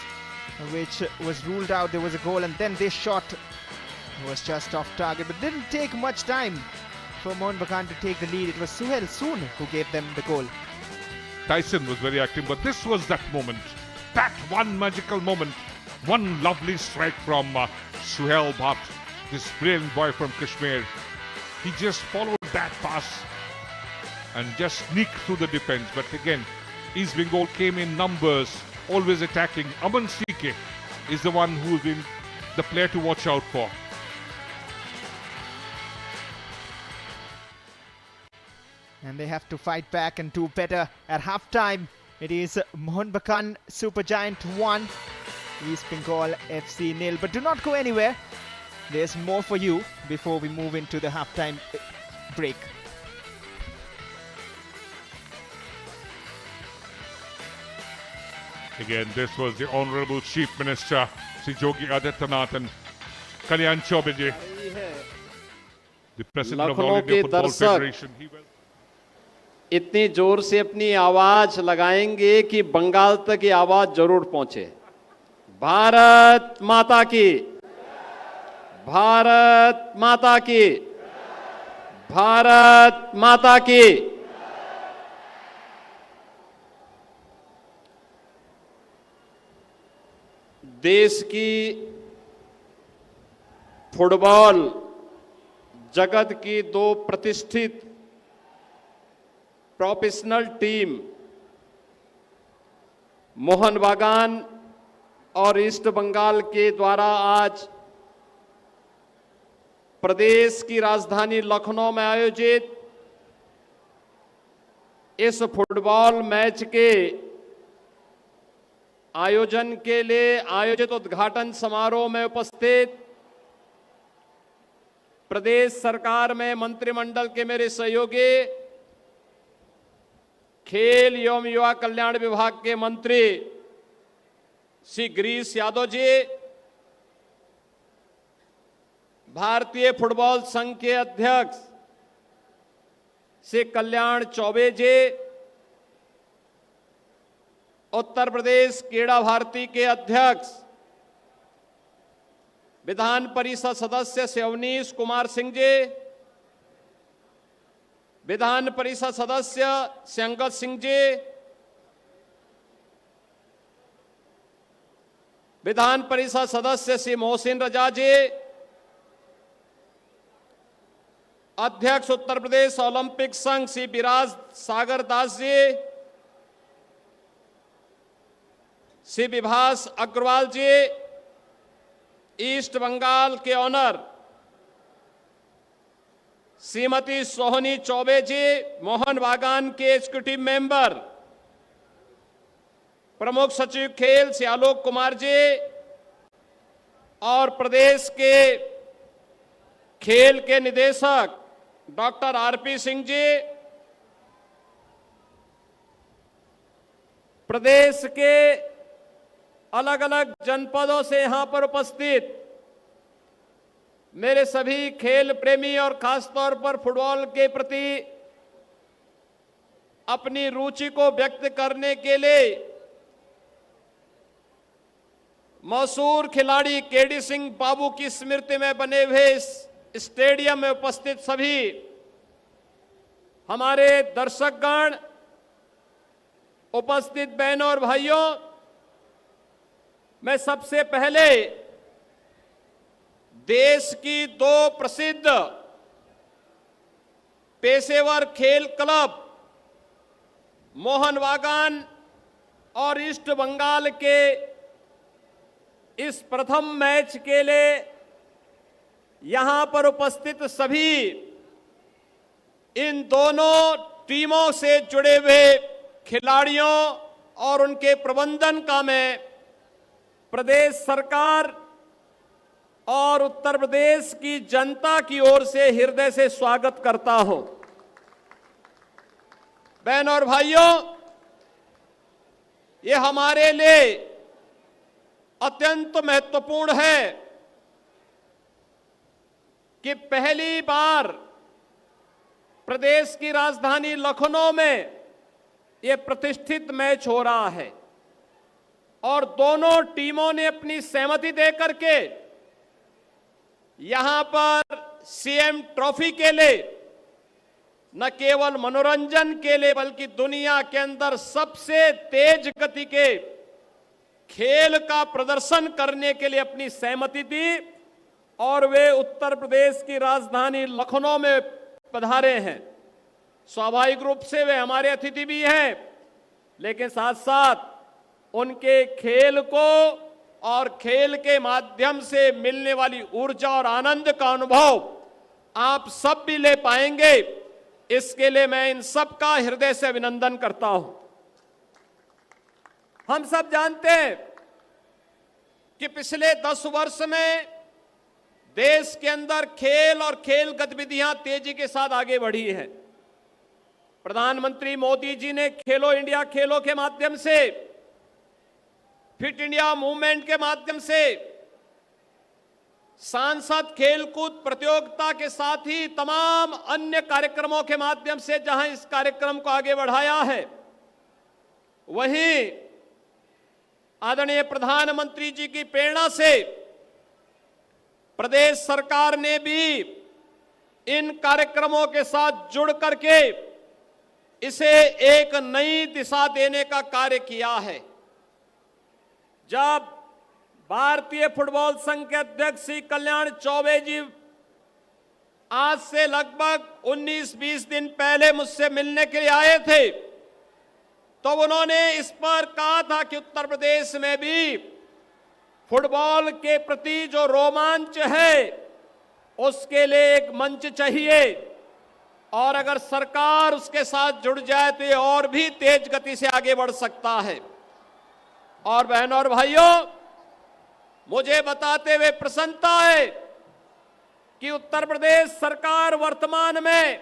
which was ruled out. There was a goal, and then this shot was just off target. But didn't take much time for Mohun Bagan to take the lead. It was Suhail Soon who gave them the goal. Tyson was very active, but this was that moment. That one magical moment. One lovely strike from Suhail Bhatt, this brilliant boy from Kashmir. He just followed that pass and just sneaked through the defense. But again, East Bengal came in numbers, always attacking. Aman CK is the one who's been the player to watch out for. And they have to fight back and do better at halftime. It is Mohun Bagan Supergiant 1, East Bengal FC 0. But do not go anywhere. There's more for you before we move into the halftime break. Again, this was the Honorable Chief Minister, Sri Yogi Adityanath and Kalyan Chaubeji, the President of the All India Football Federation. इतनी जोर से अपनी आवाज लगाएंगे कि बंगाल तक ये आवाज जरूर पहुंचे। भारत माता की, भारत माता की, भारत माता की। देश की फुटबॉल जगत की दो प्रतिष्ठित प्रोफेशनल टीम मोहन बागान और ईस्ट बंगाल के द्वारा आज प्रदेश की राजधानी लखनऊ में आयोजित इस फुटबॉल मैच के आयोजन के लिए आयोजित उद्घाटन समारोह में उपस्थित प्रदेश सरकार में मंत्रिमंडल के मेरे सहयोगी, खेल एवं युवा कल्याण विभाग के मंत्री श्री गिरीश यादव जी, भारतीय फुटबॉल संघ के अध्यक्ष श्री कल्याण चौबे जी, उत्तर प्रदेश क्रीड़ा भारती के अध्यक्ष विधान परिषद सदस्य श्री अवनीश कुमार सिंह जी, विधान परिषद सदस्य श्री अंगद सिंह जी, विधान परिषद सदस्य श्री मोहसिन रजा जी, अध्यक्ष उत्तर प्रदेश ओलंपिक संघ श्री विराज सागर दास जी, श्री विभास अग्रवाल जी, ईस्ट बंगाल के ऑनर श्रीमती सोहनी चौबे जी, मोहन बागान के एग्जीक्यूटिव मेंबर, प्रमुख सचिव खेल श्री आलोक कुमार जी और प्रदेश के खेल के निदेशक डॉक्टर आरपी सिंह जी, प्रदेश के अलग अलग जनपदों से यहां पर उपस्थित मेरे सभी खेल प्रेमी और खासतौर पर फुटबॉल के प्रति अपनी रुचि को व्यक्त करने के लिए मशहूर खिलाड़ी केडी सिंह बाबू की स्मृति में बने हुए इस स्टेडियम में उपस्थित सभी हमारे दर्शकगण, उपस्थित बहनों और भाइयों, मैं सबसे पहले देश की दो प्रसिद्ध पेशेवर खेल क्लब मोहन बागान और ईस्ट बंगाल के इस प्रथम मैच के लिए यहां पर उपस्थित सभी इन दोनों टीमों से जुड़े हुए खिलाड़ियों और उनके प्रबंधन का मैं प्रदेश सरकार और उत्तर प्रदेश की जनता की ओर से हृदय से स्वागत करता हूं। बहनों और भाइयों, ये हमारे लिए अत्यंत महत्वपूर्ण है कि पहली बार प्रदेश की राजधानी लखनऊ में यह प्रतिष्ठित मैच हो रहा है और दोनों टीमों ने अपनी सहमति देकर के यहां पर सीएम ट्रॉफी के लिए न केवल मनोरंजन के लिए बल्कि दुनिया के अंदर सबसे तेज गति के खेल का प्रदर्शन करने के लिए अपनी सहमति दी और वे उत्तर प्रदेश की राजधानी लखनऊ में पधारे हैं। स्वाभाविक रूप से वे हमारे अतिथि भी हैं, लेकिन साथ साथ उनके खेल को और खेल के माध्यम से मिलने वाली ऊर्जा और आनंद का अनुभव आप सब भी ले पाएंगे। इसके लिए मैं इन सब का हृदय से अभिनंदन करता हूं। हम सब जानते हैं कि पिछले 10 वर्ष में देश के अंदर खेल और खेल गतिविधियां तेजी के साथ आगे बढ़ी हैं। प्रधानमंत्री मोदी जी ने खेलो इंडिया खेलों के माध्यम से, फिट इंडिया मूवमेंट के माध्यम से, सांसद खेलकूद प्रतियोगिता के साथ ही तमाम अन्य कार्यक्रमों के माध्यम से जहां इस कार्यक्रम को आगे बढ़ाया है, वहीं आदरणीय प्रधानमंत्री जी की प्रेरणा से प्रदेश सरकार ने भी इन कार्यक्रमों के साथ जुड़ करके इसे एक नई दिशा देने का कार्य किया है। जब भारतीय फुटबॉल संघ के अध्यक्ष श्री कल्याण चौबे जी आज से लगभग 19-20 दिन पहले मुझसे मिलने के लिए आए थे, तो उन्होंने इस पर कहा था कि उत्तर प्रदेश में भी फुटबॉल के प्रति जो रोमांच है उसके लिए एक मंच चाहिए, और अगर सरकार उसके साथ जुड़ जाए तो ये और भी तेज गति से आगे बढ़ सकता है। और बहनों और भाइयों, मुझे बताते हुए प्रसन्नता है कि उत्तर प्रदेश सरकार वर्तमान में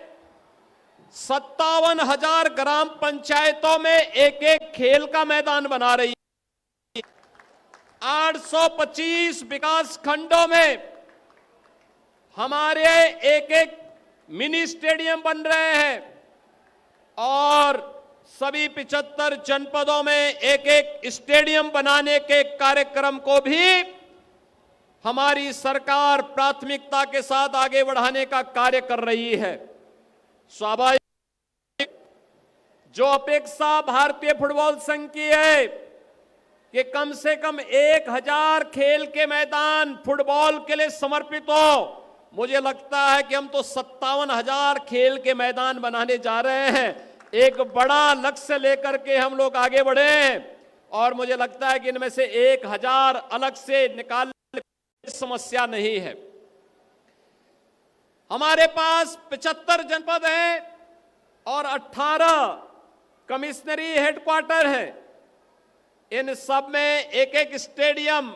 57,000 ग्राम पंचायतों में एक एक खेल का मैदान बना रही है। 825 विकास खंडों में हमारे एक एक मिनी स्टेडियम बन रहे हैं, और सभी 75 जनपदों में एक एक स्टेडियम बनाने के कार्यक्रम को भी हमारी सरकार प्राथमिकता के साथ आगे बढ़ाने का कार्य कर रही है। स्वाभाविक जो अपेक्षा भारतीय फुटबॉल संघ की है कि कम से कम 1000 खेल के मैदान फुटबॉल के लिए समर्पित हो, मुझे लगता है कि हम तो 57,000 खेल के मैदान बनाने जा रहे हैं। एक बड़ा लक्ष्य लेकर के हम लोग आगे बढ़े हैं, और मुझे लगता है कि इनमें से 1000 अलग से निकालने की समस्या नहीं है। हमारे पास 75 जनपद हैं और 18 कमिश्नरी हेडक्वार्टर हैं। इन सब में एक एक स्टेडियम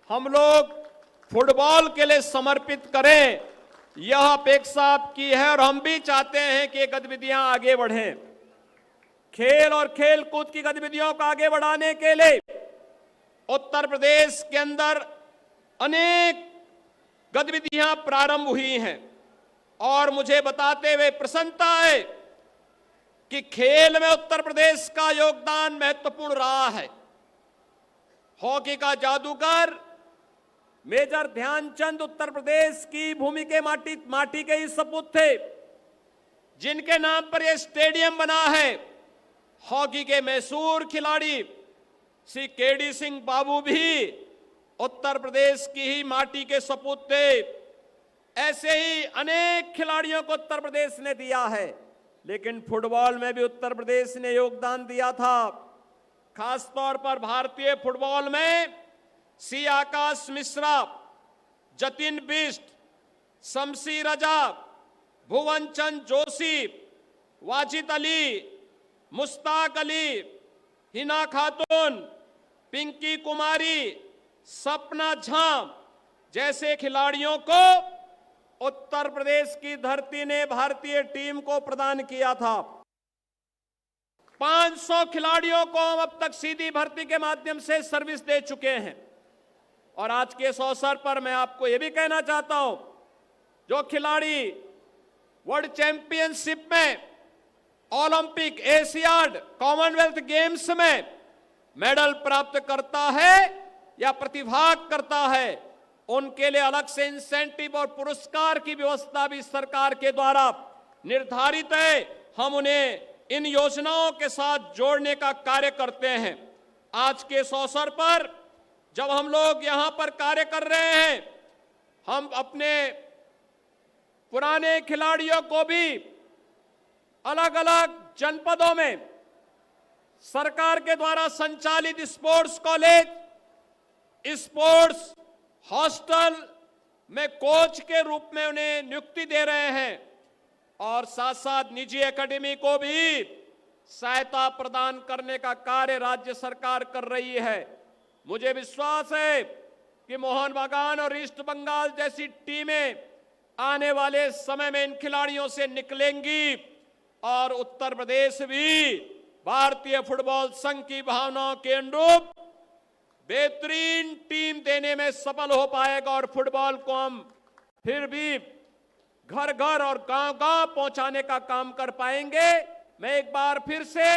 हम लोग फुटबॉल के लिए समर्पित करें, यह अपेक्षा आपकी है, और हम भी चाहते हैं कि ये गतिविधियां आगे बढ़ें। खेल और खेल कूद की गतिविधियों को आगे बढ़ाने के लिए उत्तर प्रदेश के अंदर अनेक गतिविधियां प्रारंभ हुई हैं, और मुझे बताते हुए प्रसन्नता है कि खेल में उत्तर प्रदेश का योगदान महत्वपूर्ण रहा है। हॉकी का जादूगर मेजर ध्यानचंद उत्तर प्रदेश की भूमि के माटी के ही सपूत थे, जिनके नाम पर यह स्टेडियम बना है। हॉकी के मशहूर खिलाड़ी श्री केडी सिंह बाबू भी उत्तर प्रदेश की ही माटी के सपूत थे। ऐसे ही अनेक खिलाड़ियों को उत्तर प्रदेश ने दिया है, लेकिन फुटबॉल में भी उत्तर प्रदेश ने योगदान दिया था। खासतौर पर भारतीय फुटबॉल में सी आकाश मिश्रा, जतिन बिष्ट, शमशी रजा, भुवन चंद जोशी, वाजिद अली, मुश्ताक अली, हिना खातून, पिंकी कुमारी, सपना झा जैसे खिलाड़ियों को उत्तर प्रदेश की धरती ने भारतीय टीम को प्रदान किया था। 500 खिलाड़ियों को हम अब तक सीधी भर्ती के माध्यम से सर्विस दे चुके हैं। और आज के इस अवसर पर मैं आपको यह भी कहना चाहता हूं, जो खिलाड़ी वर्ल्ड चैंपियनशिप में, ओलंपिक, एशियाड, कॉमनवेल्थ गेम्स में मेडल प्राप्त करता है या प्रतिभाग करता है, उनके लिए अलग से इंसेंटिव और पुरस्कार की व्यवस्था भी सरकार के द्वारा निर्धारित है। हम उन्हें इन योजनाओं के साथ जोड़ने का कार्य करते हैं। आज के इस अवसर पर जब हम लोग यहां पर कार्य कर रहे हैं, हम अपने पुराने खिलाड़ियों को भी अलग अलग जनपदों में सरकार के द्वारा संचालित स्पोर्ट्स कॉलेज, स्पोर्ट्स हॉस्टल में कोच के रूप में उन्हें नियुक्ति दे रहे हैं, और साथ साथ निजी एकेडमी को भी सहायता प्रदान करने का कार्य राज्य सरकार कर रही है। मुझे विश्वास है कि मोहन बागान और ईस्ट बंगाल जैसी टीमें आने वाले समय में इन खिलाड़ियों से निकलेंगी, और उत्तर प्रदेश भी भारतीय फुटबॉल संघ की भावनाओं के अनुरूप बेहतरीन टीम देने में सफल हो पाएगा, और फुटबॉल को हम फिर भी घर घर और गांव गांव पहुंचाने का काम कर पाएंगे। मैं एक बार फिर से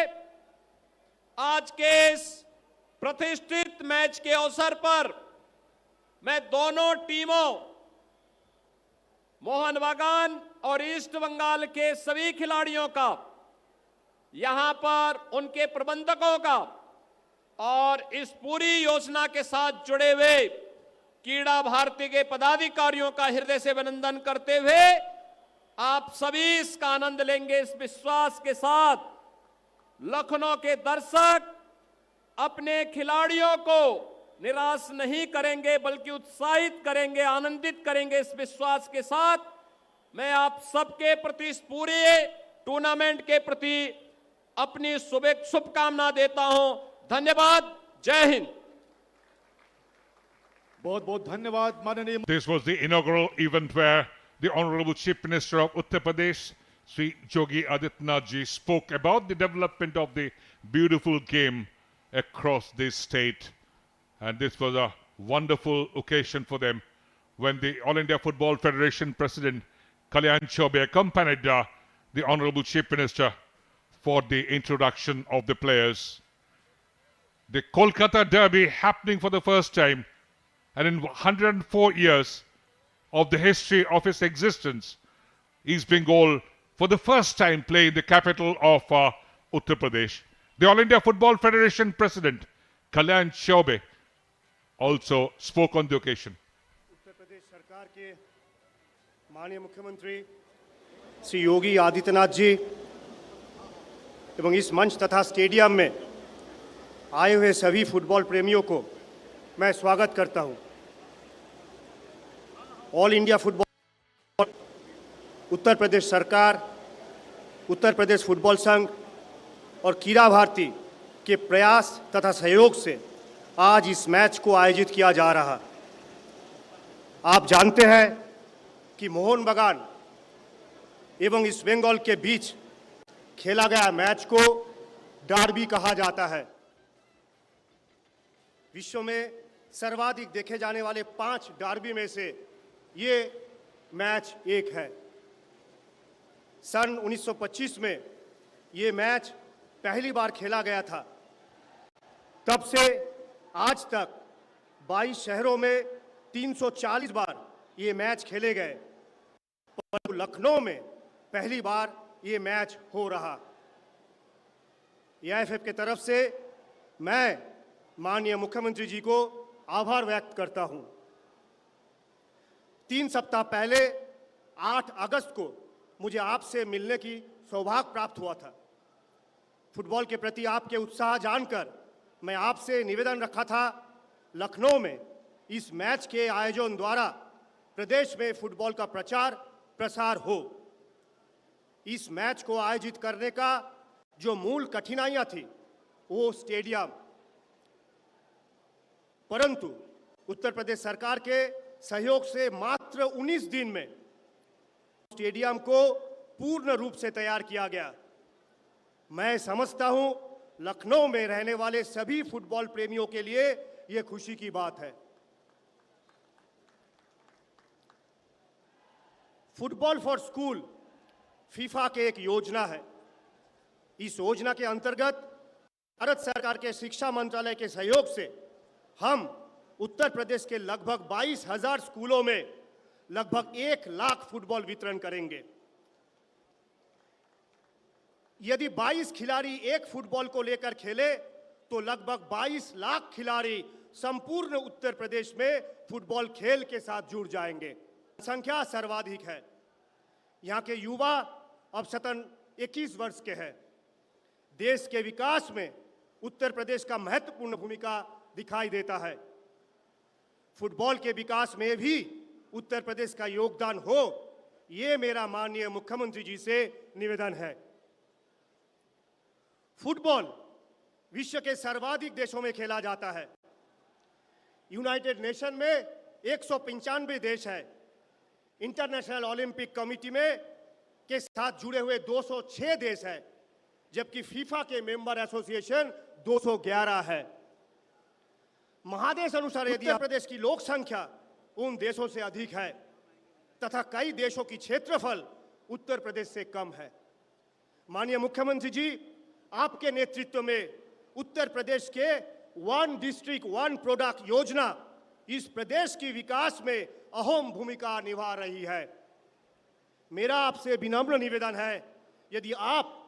आज के इस प्रतिष्ठित मैच के अवसर पर मैं दोनों टीमों, मोहन बागान और ईस्ट बंगाल के सभी खिलाड़ियों का, यहां पर उनके प्रबंधकों का और इस पूरी योजना के साथ जुड़े हुए क्रीड़ा भारती के पदाधिकारियों का हृदय से अभिनंदन करते हुए आप सभी इसका आनंद लेंगे इस विश्वास के साथ। लखनऊ के दर्शक अपने खिलाड़ियों को निराश नहीं करेंगे बल्कि उत्साहित करेंगे, आनंदित करेंगे। इस विश्वास के साथ मैं आप सबके प्रति, इस पूरे टूर्नामेंट के प्रति अपनी शुभकामना देता हूं। धन्यवाद। जय हिंद। बहुत बहुत धन्यवाद माननीय। This was the inaugural event where the Honorable Chief Minister of Uttar Pradesh, Sri Yogi Adityanath ji, spoke about the development of the beautiful game across this state. And this was a wonderful occasion for them when the All India Football Federation President Kalyan Chaubey accompanied the Honorable Chief Minister for the introduction of the players. The Kolkata Derby happening for the first time, and in 104 years of the history of its existence, East Bengal for the first time playing the capital of Uttar Pradesh. The All India Football Federation President Kalyan Chaubey also spoke on the occasion. Uttar Pradesh सरकार के माननीय मुख्यमंत्री श्री योगी आदित्यनाथ जी एवं इस मंच तथा stadium में आए हुए सभी फुटबॉल प्रेमियों को मैं स्वागत करता हूं। All India football, Uttar Pradesh सरकार, उत्तर प्रदेश फुटबॉल संघ और क्रीड़ा भारती के प्रयास तथा सहयोग से आज इस मैच को आयोजित किया जा रहा। आप जानते हैं कि मोहन बगान एवं ईस्ट बंगाल के बीच खेला गया मैच को डार्बी कहा जाता है। विश्व में सर्वाधिक देखे जाने वाले 5 डार्बी में से ये मैच एक है। सन 1925 में ये मैच पहली बार खेला गया था। तब से आज तक 22 शहरों में 340 बार ये मैच खेले गए, पर लखनऊ में पहली बार ये मैच हो रहा। एआईएफएफ की तरफ से मैं माननीय मुख्यमंत्री जी को आभार व्यक्त करता हूं। 3 सप्ताह पहले 8 अगस्त को मुझे आपसे मिलने की सौभाग्य प्राप्त हुआ था। फुटबॉल के प्रति आपके उत्साह जानकर मैं आपसे निवेदन रखा था, लखनऊ में इस मैच के आयोजन द्वारा प्रदेश में फुटबॉल का प्रचार प्रसार हो। इस मैच को आयोजित करने का जो मूल कठिनाइयां थी वो स्टेडियम, परंतु उत्तर प्रदेश सरकार के सहयोग से मात्र 19 दिन में स्टेडियम को पूर्ण रूप से तैयार किया गया। मैं समझता हूं लखनऊ में रहने वाले सभी फुटबॉल प्रेमियों के लिए यह खुशी की बात है। फुटबॉल फॉर स्कूल फीफा के एक योजना है। इस योजना के अंतर्गत भारत सरकार के शिक्षा मंत्रालय के सहयोग से हम उत्तर प्रदेश के लगभग 22,000 स्कूलों में लगभग 1 लाख फुटबॉल वितरण करेंगे। यदि 22 खिलाड़ी एक फुटबॉल को लेकर खेले तो लगभग 22 लाख खिलाड़ी संपूर्ण उत्तर प्रदेश में फुटबॉल खेल के साथ जुड़ जाएंगे। संख्या सर्वाधिक है। यहाँ के युवा अब सतन 21 वर्ष के हैं। देश के विकास में उत्तर प्रदेश का महत्वपूर्ण भूमिका दिखाई देता है। फुटबॉल के विकास में भी उत्तर प्रदेश का योगदान हो, ये मेरा माननीय मुख्यमंत्री जी से निवेदन है। फुटबॉल विश्व के सर्वाधिक देशों में खेला जाता है। यूनाइटेड नेशन में 195 देश है। इंटरनेशनल ओलंपिक कमेटी में के साथ जुड़े हुए 206 देश है, जबकि फीफा के मेंबर एसोसिएशन 211 है। महादेश अनुसार यदि उत्तर प्रदेश की लोक संख्या उन देशों से अधिक है तथा कई देशों की क्षेत्रफल उत्तर प्रदेश से कम है। माननीय मुख्यमंत्री जी, आपके नेतृत्व में उत्तर प्रदेश के 1 डिस्ट्रिक्ट 1 प्रोडक्ट योजना इस प्रदेश की विकास में अहम भूमिका निभा रही है। मेरा आपसे विनम्र निवेदन है, यदि आप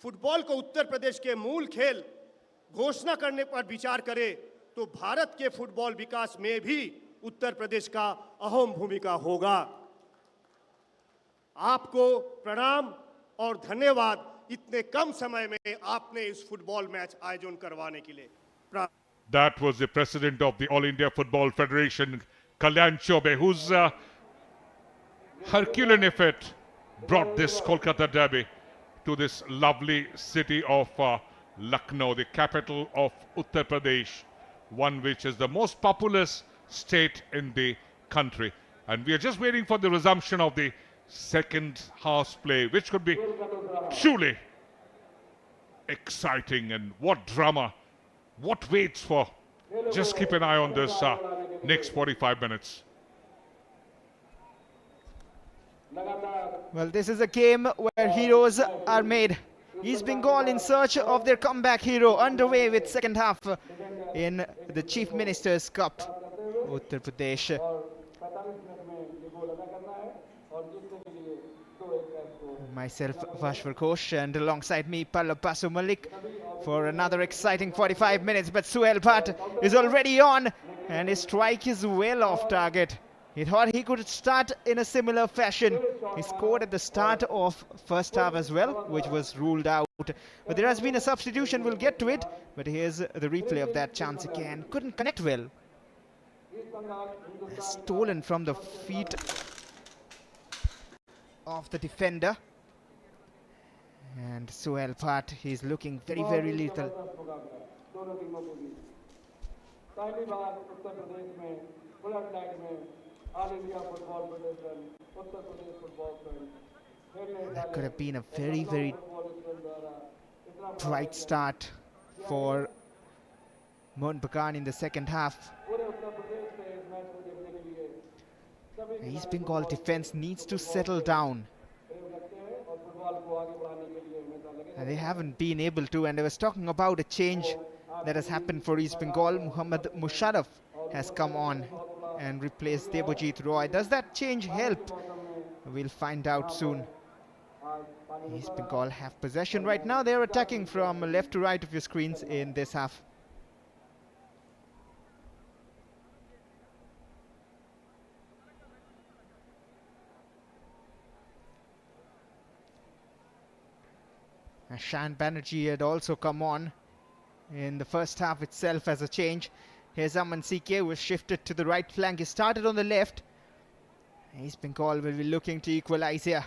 फुटबॉल को उत्तर प्रदेश के मूल खेल घोषणा करने पर विचार करें तो भारत के फुटबॉल विकास में भी उत्तर प्रदेश का अहम भूमिका होगा। आपको प्रणाम और धन्यवाद इतने कम समय में आपने इस फुटबॉल मैच आयोजन करवाने के लिए। That was the president of the All India Football Federation, Kalyan Chaube, whose Herculean effort brought this Kolkata derby to this lovely city of Lucknow, the capital of Uttar Pradesh, one which is the most populous state in the country. And we are just waiting for the resumption of the second half play, which could be truly exciting. And what drama, what waits for. Just keep an eye on this next 45 minutes. Well, this is a game where heroes are made. East Bengal in search of their comeback hero, underway with second half in the Chief Minister's Cup, Uttar Pradesh. Myself, Vashwar Ghosh, and alongside me, Pallab Basu Malik, for another exciting 45 minutes. But Suhail Bhatt is already on, and his strike is well off target. He thought he could start in a similar fashion. He scored at the start of first half as well, which was ruled out. But there has been a substitution, we'll get to it. But here's the replay of that chance again. Couldn't connect well. Stolen from the feet of the defender. And Suhail Bhatt, he's looking very, very lethal. That could have been a very, very bright start for Mohun Bagan in the second half. East Bengal defense needs to settle down. And they haven't been able to, and I was talking about a change that has happened for East Bengal. Muhammad Musharraf has come on and replaced Debojit Roy. Does that change help? We'll find out soon. East Bengal have possession right now. They're attacking from left to right of your screens in this half. Shan Banerjee had also come on in the first half itself as a change. Here's Aman CK, who was shifted to the right flank. He started on the left. East Bengal will be looking to equalize here.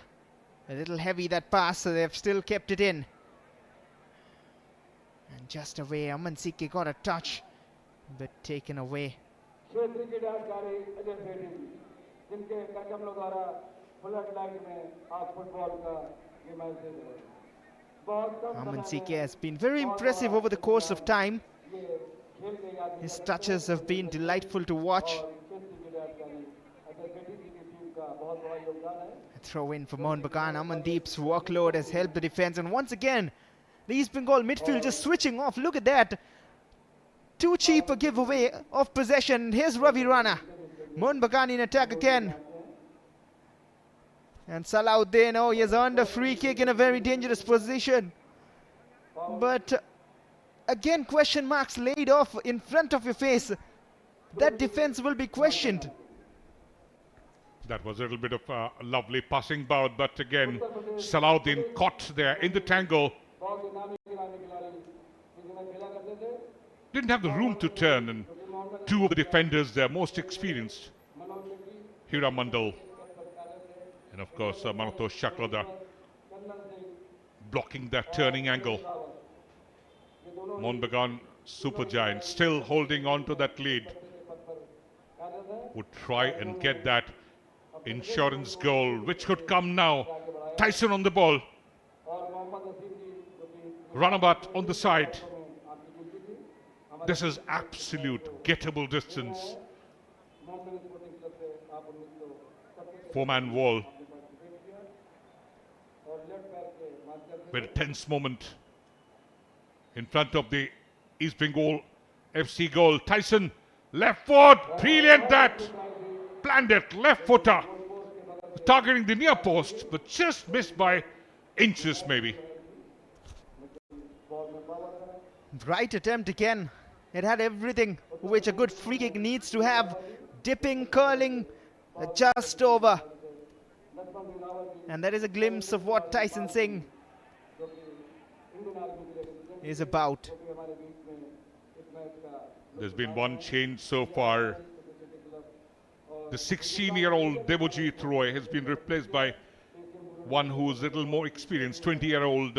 A little heavy that pass, so they've still kept it in. And just away, Aman CK got a touch, but taken away. Aman CK has been very impressive over the course of time. His touches have been delightful to watch. A throw in for Mohun Bagan. Amandeep's workload has helped the defense, and once again the East Bengal midfield just switching off. Look at that. Too cheap a giveaway of possession. Here's Ravi Rana. Mohun Bagan in attack again. And Salahuddin, oh, he has earned a free kick in a very dangerous position. But again, question marks laid off in front of your face. That defense will be questioned. That was a little bit of a lovely passing bout, but again, Salahuddin caught there in the tangle. Didn't have the room to turn, and two of the defenders, their most experienced, Hira Mandal and of course Manotosh Chakrada, blocking that turning angle. Mohun Bagan, super giant, still holding on to that lead, would try and get that insurance goal, which could come now. Tyson on the ball, Ranabat on the side. This is absolute gettable distance. Four-man wall. Very tense moment in front of the East Bengal FC goal. Tyson, left foot, brilliant that. Planned it, left footer, targeting the near post, but just missed by inches maybe. Right attempt again. It had everything which a good free kick needs to have. Dipping, curling, just over. And that is a glimpse of what Tyson Singh is about. There's been one change so far. The 16-year-old Devojit Roy has been replaced by one who's a little more experienced, 20-year-old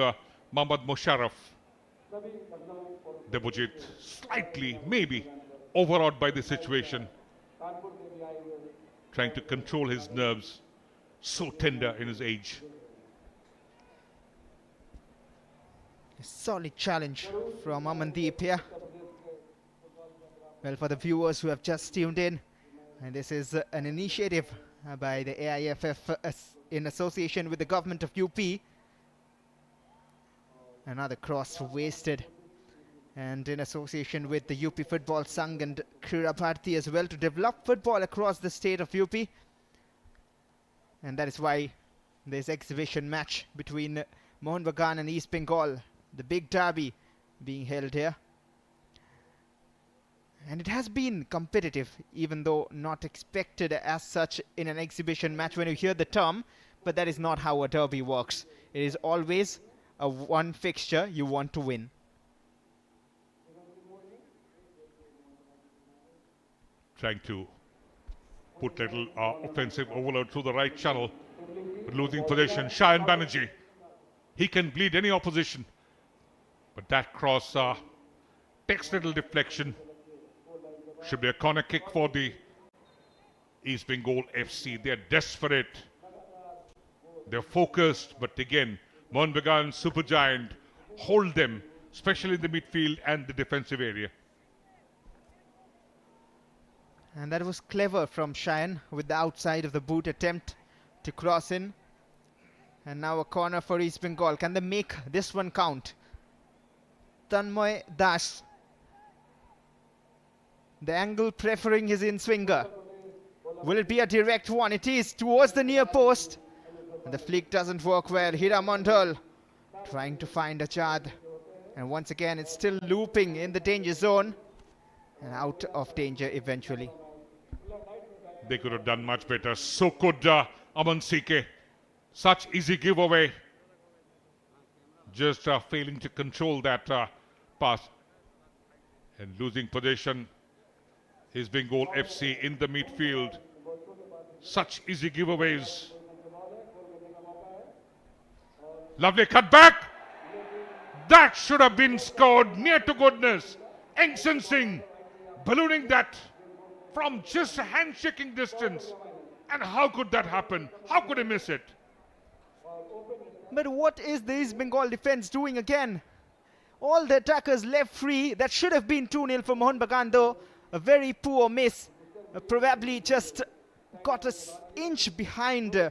Mohammad Musharraf. Devojit slightly, maybe, overawed by the situation, trying to control his nerves, so tender in his age. A solid challenge from Amandeep here. Well, for the viewers who have just tuned in, and this is an initiative by the AIFF in association with the government of UP. Another cross wasted, and in association with the UP Football Sangh and Krira Bharati as well, to develop football across the state of UP. And that is why this exhibition match between Mohun Bagan and East Bengal, the big derby, being held here. And it has been competitive, even though not expected as such in an exhibition match when you hear the term, but that is not how a derby works. It is always a one fixture you want to win. Trying to put little offensive overload through the right channel, but losing possession. Shayan Banerjee, he can bleed any opposition, but that cross takes little deflection. Should be a corner kick for the East Bengal FC. They're desperate, they're focused, but again, Mohun Bagan, supergiant, hold them, especially in the midfield and the defensive area. And that was clever from Shayan with the outside of the boot attempt to cross in. And now a corner for East Bengal. Can they make this one count? Tanmoy Das. The angle preferring his in-swinger. Will it be a direct one? It is towards the near post. And the flick doesn't work well. Hira Mandal trying to find Achad. And once again, it's still looping in the danger zone. And out of danger eventually. They could have done much better. So could Aman Sike. Such easy giveaway. Just failing to control that pass. And losing possession. Is Bengal FC in the midfield. Such easy giveaways. Lovely cut back. That should have been scored near to goodness. Engson Singh ballooning that from just a handshaking distance. And how could that happen? How could he miss it? But what is the East Bengal defense doing again? All the attackers left free. That should have been 2-0 for Mohun Bagan though. A very poor miss. Probably just got an inch behind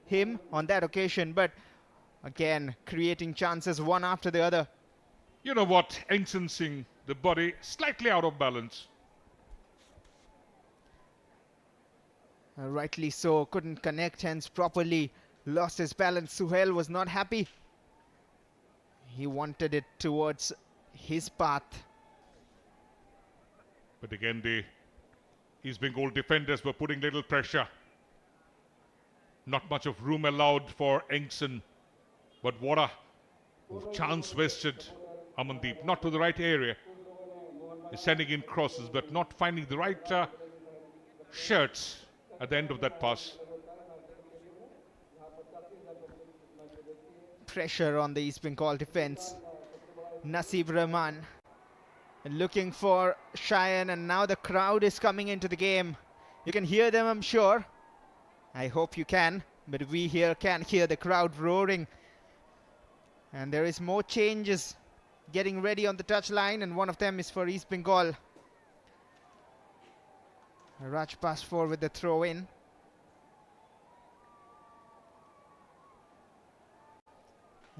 him on that occasion. But again, creating chances one after the other. You know what? Engson Singh, the body slightly out of balance. Rightly so. Couldn't connect hands properly. Lost his balance. Suhail was not happy. He wanted it towards his path. But again, the East Bengal defenders were putting little pressure. Not much of room allowed for Engson. But what a chance wasted. Amandeep, not to the right area. He's sending in crosses, but not finding the right shirts at the end of that pass. Pressure on the East Bengal defense. Nasib Rahman looking for Shayan, and now the crowd is coming into the game. You can hear them, I'm sure. I hope you can, but we here can hear the crowd roaring. And there is more changes getting ready on the touchline, and one of them is for East Bengal. Raj Pasfor with the throw in.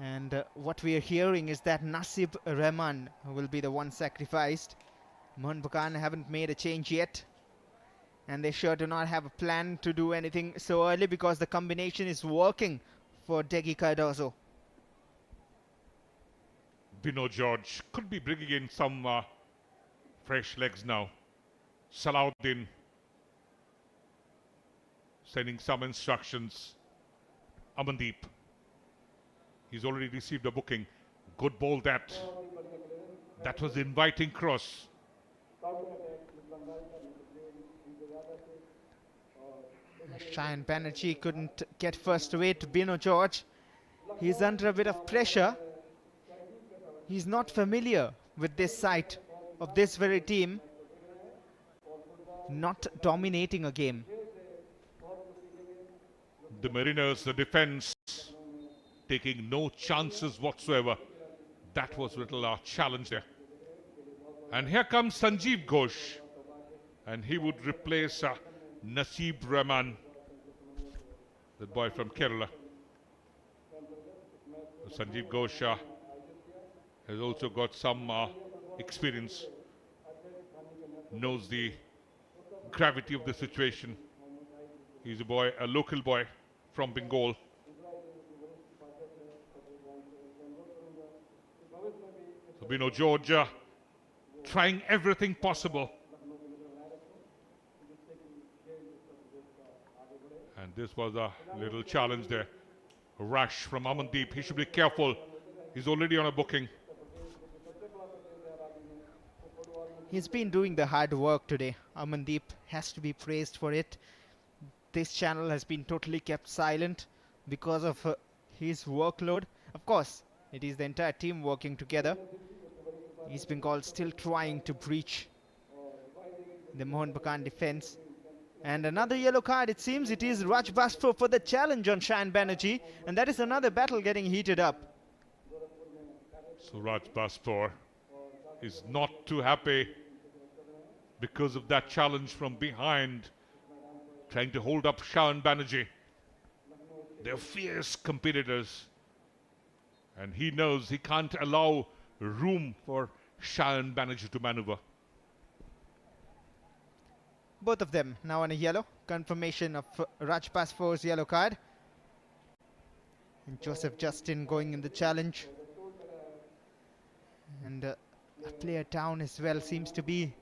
And what we are hearing is that Nasib Rahman will be the one sacrificed. Mohun Bagan haven't made a change yet. And they sure do not have a plan to do anything so early because the combination is working for Degi Cardozo. Bino George could be bringing in some fresh legs now. Salahuddin sending some instructions. Amandeep. He's already received a booking. Good ball that. That was inviting cross. Shayan Banerjee couldn't get first away to Bino George. He's under a bit of pressure. He's not familiar with this side of this very team. Not dominating a game. The Mariners, the defense, taking no chances whatsoever. That was a little challenge there. And here comes Sanjeev Ghosh. And he would replace Naseeb Rahman, the boy from Kerala. Sanjeev Ghosh has also got some experience, knows the gravity of the situation. He's a local boy from Bengal. So Bino George trying everything possible. And this was a little challenge there. A rush from Amandeep. He should be careful. He's already on a booking. He's been doing the hard work today. Amandeep has to be praised for it. This channel has been totally kept silent because of his workload. Of course, it is the entire team working together. East Bengal still trying to breach the Mohun Bagan defense. And another yellow card, it seems it is Raj Baspo for the challenge on Shayan Banerjee. And that is another battle getting heated up. So Raj Baspo is not too happy because of that challenge from behind, trying to hold up Shayan Banerjee. They're fierce competitors. And he knows he can't allow room for Shayan Banerjee to maneuver. Both of them now on a yellow. Confirmation of Raj Baspo's yellow card. And Joseph Justin going in the challenge. And a player down as well seems to be.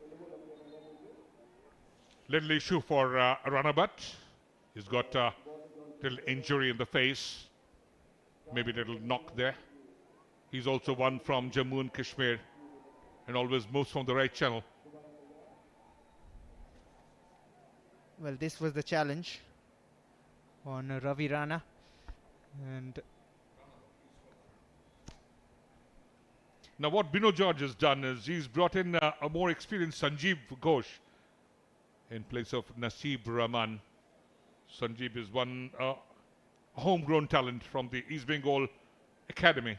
Little issue for Ranabat. He's got a little injury in the face. Maybe a little knock there. He's also one from Jammu and Kashmir and always moves from the right channel. Well, this was the challenge on Ravi Rana. And now what Bino George has done is he's brought in a more experienced Sanjeev Ghosh in place of Naseeb Rahman. Sanjeev is one homegrown talent from the East Bengal Academy.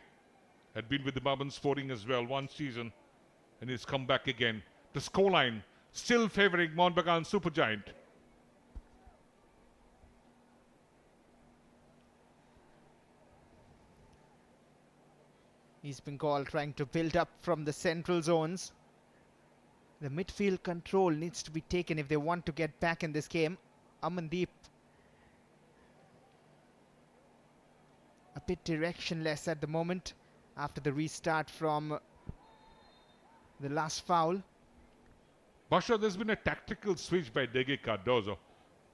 Had been with the Bagan Sporting as well one season and he's come back again. The scoreline still favouring Mohun Bagan Supergiant. East Bengal trying to build up from the central zones. The midfield control needs to be taken if they want to get back in this game. Amandeep a bit directionless at the moment after the restart from the last foul. Basha, there's been a tactical switch by Dege Cardozo.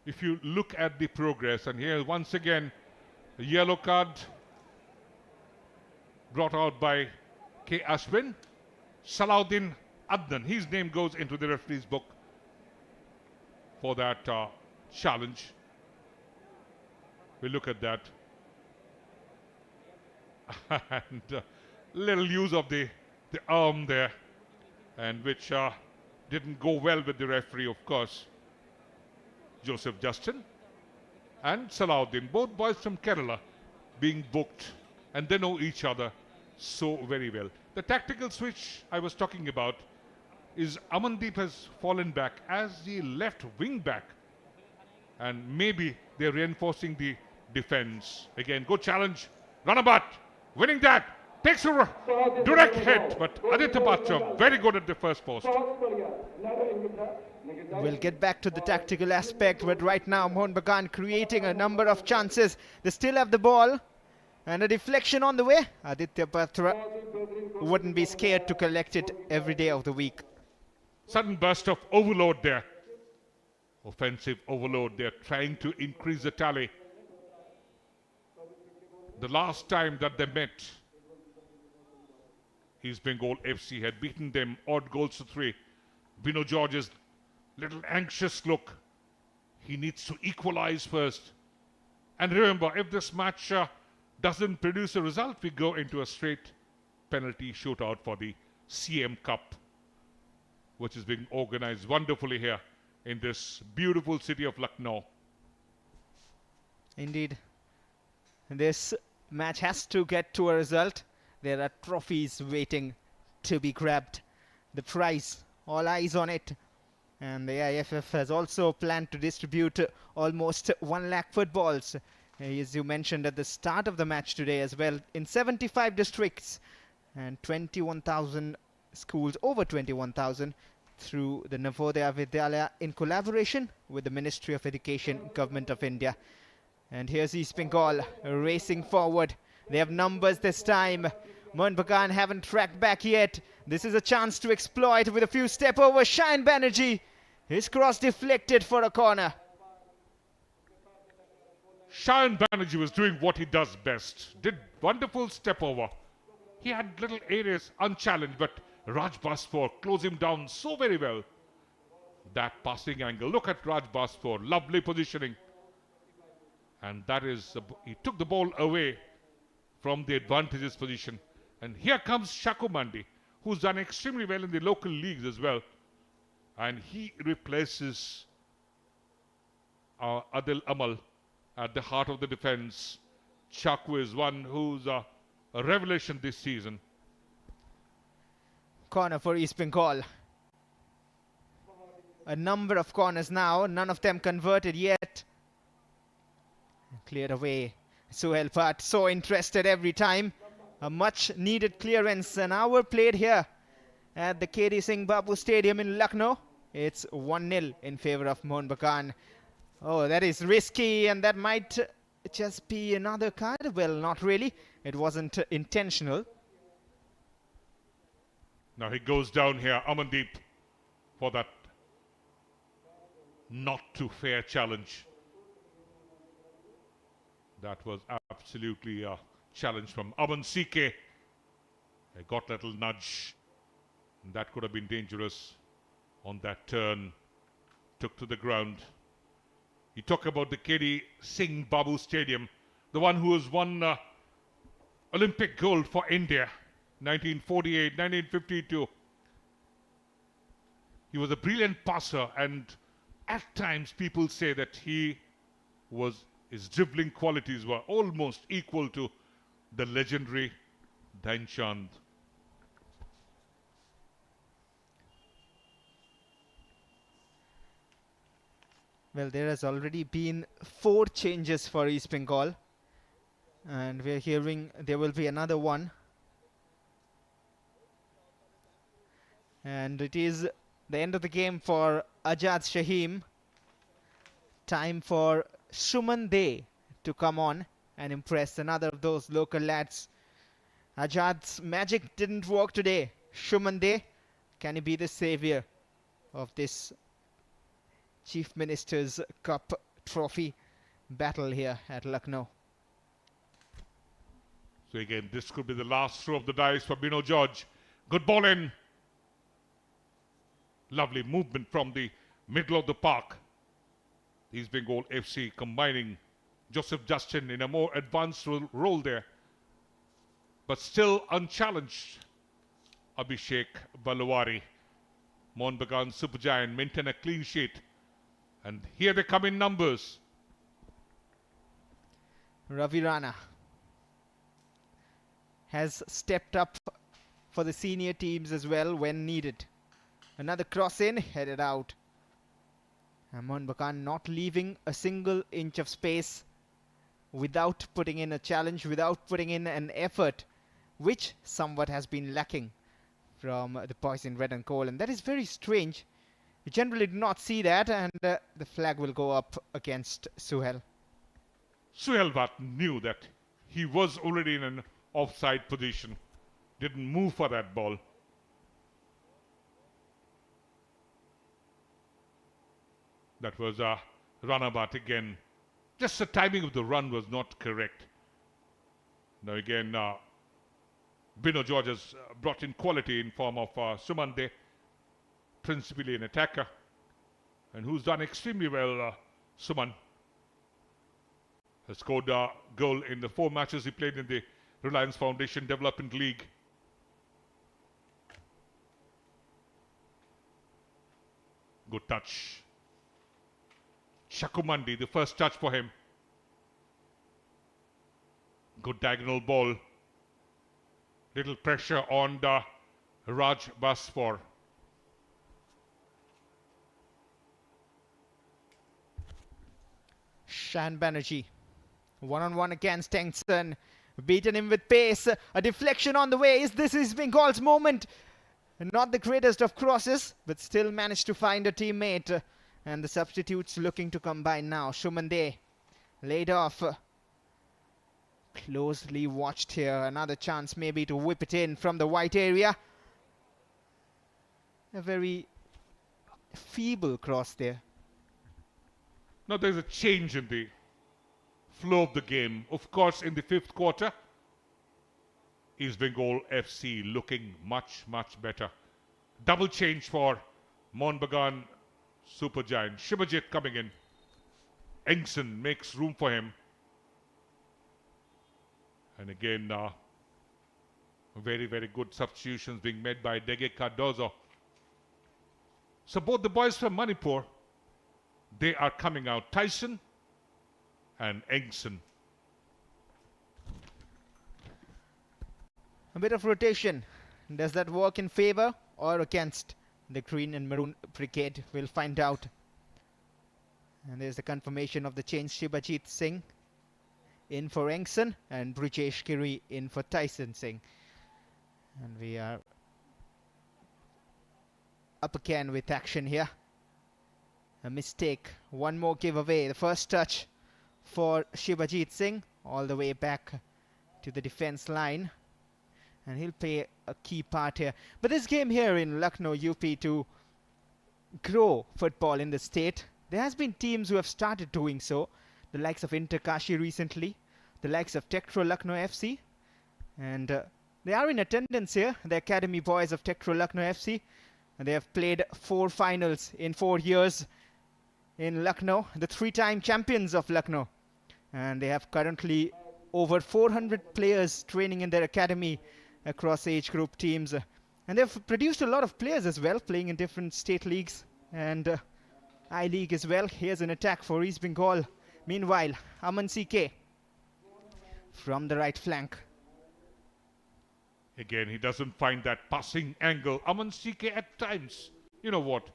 If you look at the progress, and here once again a yellow card brought out by K. Ashwin. Salahuddin Adnan, his name goes into the referee's book for that challenge. We look at that. And little use of the arm there, and which didn't go well with the referee, of course. Joseph Justin and Salahuddin, both boys from Kerala, being booked, and they know each other so very well. The tactical switch I was talking about is Amandeep has fallen back as the left wing back, and maybe they're reinforcing the defense. Again, good challenge. Ranabat winning that, takes a direct hit, but Aditya Batra very good at the first post. We'll get back to the tactical aspect, but right now Mohun Bagan creating a number of chances. They still have the ball and a deflection on the way. Aditya Batra wouldn't be scared to collect it every day of the week. Sudden burst of overload there. Offensive overload. They're trying to increase the tally. The last time that they met, East Bengal FC had beaten them odd goals to 3. Bino George's little anxious look. He needs to equalize first. And remember, if this match doesn't produce a result, we go into a straight penalty shootout for the CM Cup, which is being organized wonderfully here in this beautiful city of Lucknow. Indeed. This match has to get to a result. There are trophies waiting to be grabbed. The prize, all eyes on it. And the AIFF has also planned to distribute almost 1 lakh footballs, as you mentioned at the start of the match today as well, in 75 districts and 21,000 schools, over 21,000, through the Navodaya Vidyalaya in collaboration with the Ministry of Education, Government of India. And here's East Bengal racing forward. They have numbers this time. Mohun Bagan haven't tracked back yet. This is a chance to exploit with a few step over. Shine Banerjee. His cross deflected for a corner. Shayan Banerjee was doing what he does best. Did wonderful step over. He had little areas unchallenged, but Raj Basfor closed him down so very well. That passing angle. Look at Raj Basfor. Lovely positioning. And that is, he took the ball away from the advantageous position. And here comes Shaku Mandi, who's done extremely well in the local leagues as well. And he replaces Adil Amal at the heart of the defense. Chaku is one who's a revelation this season. Corner for East Bengal. A number of corners now, none of them converted yet. Cleared away. Suhail Bhatt, so interested every time. A much needed clearance, an hour played here at the KD Singh Babu Stadium in Lucknow. It's 1-0 in favor of Mohun Bagan. Oh, that is risky, and that might just be another card. Well, not really. It wasn't intentional. Now he goes down here, Amandeep, for that not too fair challenge. That was absolutely a challenge from Aman CK. He got a little nudge. And that could have been dangerous on that turn. Took to the ground. You talk about the KD Singh Babu Stadium, the one who has won Olympic gold for India, 1948, 1952. He was a brilliant passer, and at times people say that his dribbling qualities were almost equal to the legendary Dhyanchand. Well, there has already been 4 changes for East Bengal. And we're hearing there will be another one. And it is the end of the game for Ajad Shaheem. Time for Shuman De to come on and impress another of those local lads. Ajad's magic didn't work today. Shuman De, can he be the savior of this Chief Minister's Cup trophy battle here at Lucknow? So again, this could be the last throw of the dice for Bino George. Good ball in. Lovely movement from the middle of the park. East Bengal FC combining Joseph Justin in a more advanced role there. But still unchallenged. Abhishek Balwari. Mohun Bagan Supergiant maintain a clean sheet. And here they come in numbers. Ravi Rana has stepped up for the senior teams as well when needed. Another cross in, headed out. And Mohun Bagan not leaving a single inch of space without putting in a challenge, without putting in an effort, which somewhat has been lacking from the boys in red and gold. And that is very strange. You generally do not see that, and the flag will go up against Suhail. Suhail Bhatt knew that he was already in an offside position. Didn't move for that ball. That was Rana Bhatt again. Just the timing of the run was not correct. Now again, Bino George has brought in quality in form of Sumande. principally an attacker, and who's done extremely well, Suman. Has scored a goal in the 4 matches he played in the Reliance Foundation Development League. Good touch. Shakumandi, the first touch for him. Good diagonal ball. Little pressure on the Raj Basfor. Shan Banerjee, one-on-one against Tengson. Beaten him with pace. A deflection on the way. Is this East Bengal's moment? Not the greatest of crosses, but still managed to find a teammate. And the substitutes looking to combine now. Shumande laid off. Closely watched here. Another chance maybe to whip it in from the white area. A very feeble cross there. Now there's a change in the flow of the game. Of course, in the 5th quarter, East Bengal FC looking much, much better. Double change for Mohun Bagan Supergiant. Shibajit coming in. Engson makes room for him. And again, very, very good substitutions being made by Dege Cardozo. So both the boys from Manipur, they are coming out. Tyson and Engson. A bit of rotation. Does that work in favor or against the green and maroon brigade? We'll find out. And there's the confirmation of the change. Shibajit Singh in for Engson and Brijesh Giri in for Tyson Singh. And we are up again with action here. A mistake. One more giveaway. The first touch for Shibajit Singh all the way back to the defense line. And he'll play a key part here. But this game here in Lucknow, UP, to grow football in the state, there has been teams who have started doing so. The likes of Inter Kashi recently, the likes of Tektro Lucknow FC. And they are in attendance here, the academy boys of Tektro Lucknow FC. And they have played 4 finals in 4 years in Lucknow, the 3-time champions of Lucknow. And they have currently over 400 players training in their academy across age group teams. And they've produced a lot of players as well, playing in different state leagues and I-League as well. Here's an attack for East Bengal. Meanwhile, Aman CK from the right flank. Again, he doesn't find that passing angle. Aman CK at times, you know what?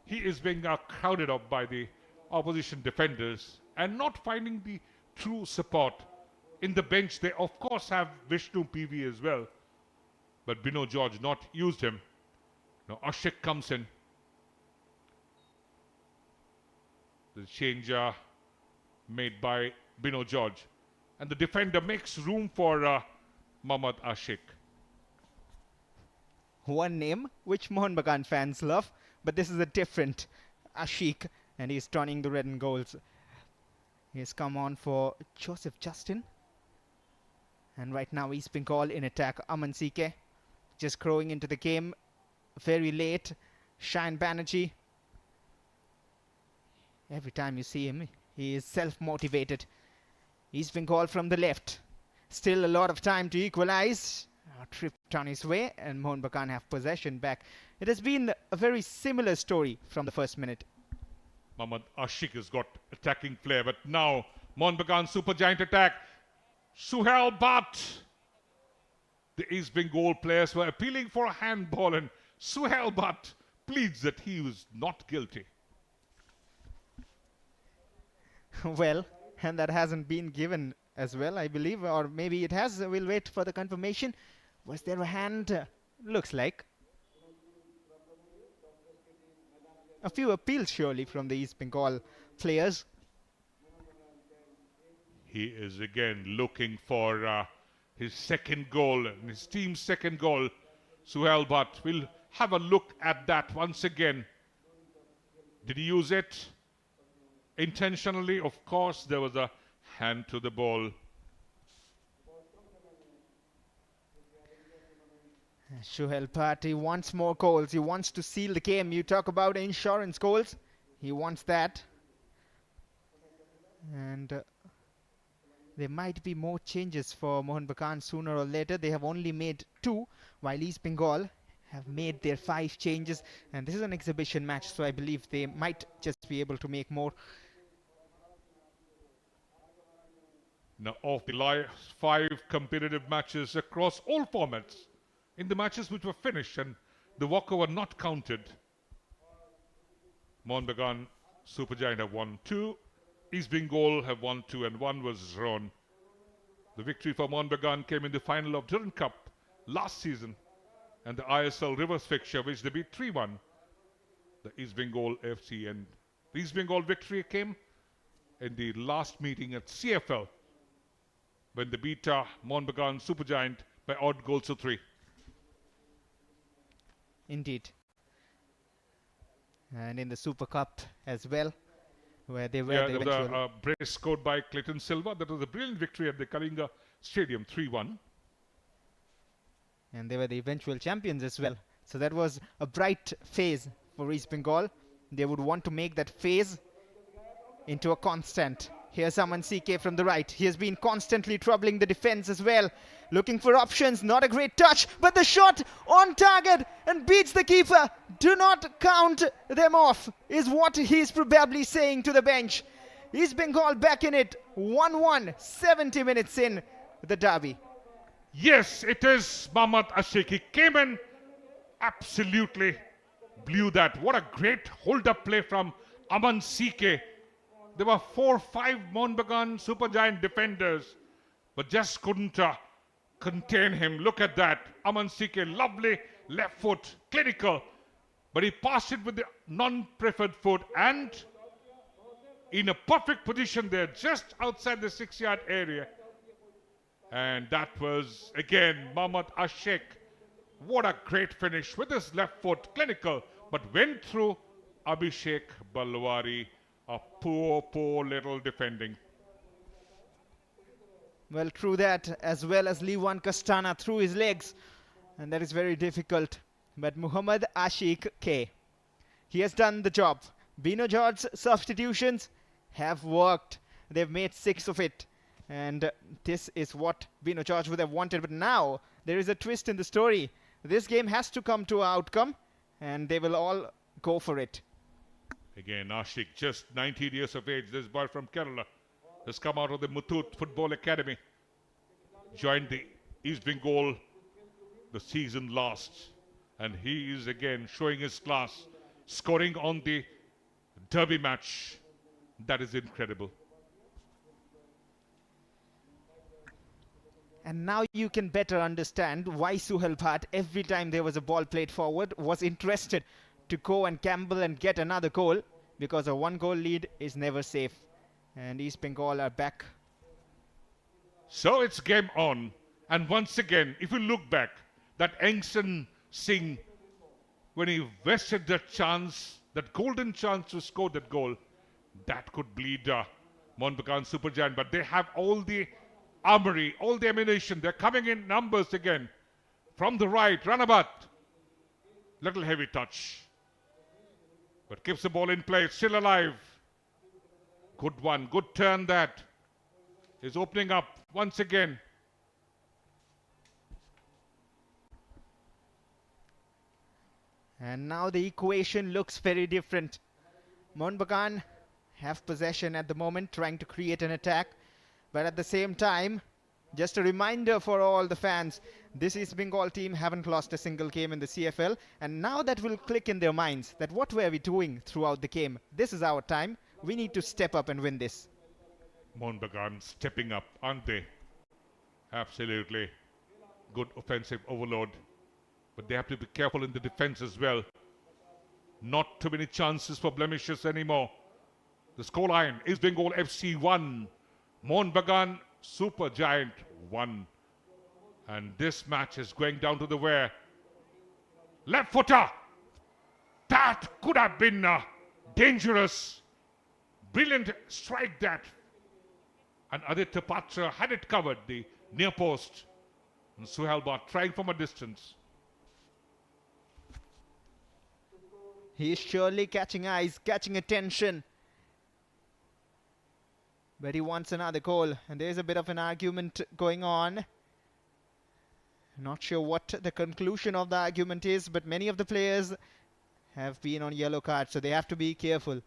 He is being crowded up by the opposition defenders and not finding the true support. In the bench, they of course have Vishnu PV as well. But Bino George not used him. Now Ashik comes in. The change made by Bino George. And the defender makes room for Mohammad Ashik. One name which Mohun Bagan fans love, but this is a different Ashik, and he's turning the red and golds. He's come on for Joseph Justin. And right now East Bengal in attack. Aman CK just growing into the game very late. Shan Banerjee. Every time you see him, he is self-motivated. East Bengal from the left. Still a lot of time to equalize. Tripped on his way, and Mohun Bagan have possession back. It has been a very similar story from the first minute. Mohammad Ashik has got attacking flair, but now Mohun Bagan Supergiant attack. Suhail Bhatt. The East Bengal players were appealing for a handball, and Suhail Bhatt pleads that he was not guilty. Well, and that hasn't been given as well, I believe, or maybe it has. We'll wait for the confirmation. Was there a hand? Looks like. A few appeals surely from the East Bengal players. He is again looking for his second goal, and his team's second goal. Suhail Bhatt will have a look at that once again. Did he use it intentionally? Of course, there was a hand to the ball. Suhail Bhatt, he wants more goals. He wants to seal the game. You talk about insurance goals. He wants that. And there might be more changes for Mohun Bagan sooner or later. They have only made 2, while East Bengal have made their 5 changes. And this is an exhibition match, so I believe they might just be able to make more. Now, of the last 5 competitive matches across all formats, in the matches which were finished and the walkover not counted, Mohun Bagan Supergiant have won 2, East Bengal have won 2, and 1 was drawn. The victory for Mohun Bagan came in the final of Durand Cup last season and the ISL reverse fixture, which they beat 3-1, the East Bengal FC. And the East Bengal victory came in the last meeting at CFL when they beat Mohun Bagan Supergiant by odd goals to 3. Indeed. And in the Super Cup as well, where they were the eventual... the brace scored by Clayton Silva. That was a brilliant victory at the Kalinga Stadium, 3-1. And they were the eventual champions as well. So that was a bright phase for East Bengal. They would want to make that phase into a constant. Here's Aman CK from the right. He has been constantly troubling the defense as well. Looking for options. Not a great touch, but the shot on target and beats the keeper. Do not count them off, is what he's probably saying to the bench. East Bengal back in it. 1-1, 70 minutes in the derby. Yes, it is Mohammad Ashik. He came in, absolutely blew that. What a great hold-up play from Aman CK. There were 4-5 Mohun Bagan Supergiant defenders, but just couldn't contain him. Look at that. Aman CK, lovely left foot, clinical, but he passed it with the non-preferred foot and in a perfect position there, just outside the 6-yard area. And that was, again, Mohammad Ashik. What a great finish with his left foot, clinical, but went through Abhishek Balwari. A poor little defending. Well, through that, as well as Liwan Castana through his legs. And that is very difficult. But Muhammad Ashik K, he has done the job. Bino George's substitutions have worked. They've made 6 of it. And this is what Bino George would have wanted. But now, there is a twist in the story. This game has to come to an outcome. And they will all go for it. Again, Ashik, just 19 years of age. This boy from Kerala has come out of the Muthoot Football Academy. Joined the East Bengal the season last. And he is again showing his class. Scoring on the derby match. That is incredible. And now you can better understand why Suhail Bhatt, every time there was a ball played forward, was interested to go and gamble and get another goal, because a 1-goal lead is never safe. And East Bengal are back. So it's game on. And once again, if you look back, that Engson Singh, when he wasted that chance, that golden chance to score that goal, that could bleed Mohun Bagan Supergiant. But they have all the armory, all the ammunition. They're coming in numbers again. From the right, Ranabat. Little heavy touch. But keeps the ball in play, still alive. Good one, good turn that. Is opening up once again. And now the equation looks very different. Mohun Bagan have possession at the moment, trying to create an attack. But at the same time, just a reminder for all the fans, this East Bengal team haven't lost a single game in the CFL. And now that will click in their minds that what were we doing throughout the game? This is our time. We need to step up and win this. Mohun Bagan stepping up, aren't they? Absolutely. Good offensive overload. But they have to be careful in the defense as well. Not too many chances for blemishes anymore. The scoreline is Bengal FC 1. Mohun Bagan Supergiant 1. And this match is going down to the wire. Left footer. That could have been dangerous. Brilliant strike that. And Aditya Patra had it covered, the near post. And Suhail Bhatt trying from a distance. He is surely catching eyes, catching attention. But he wants another goal, and there's a bit of an argument going on. Not sure what the conclusion of the argument is, but many of the players have been on yellow cards, so they have to be careful.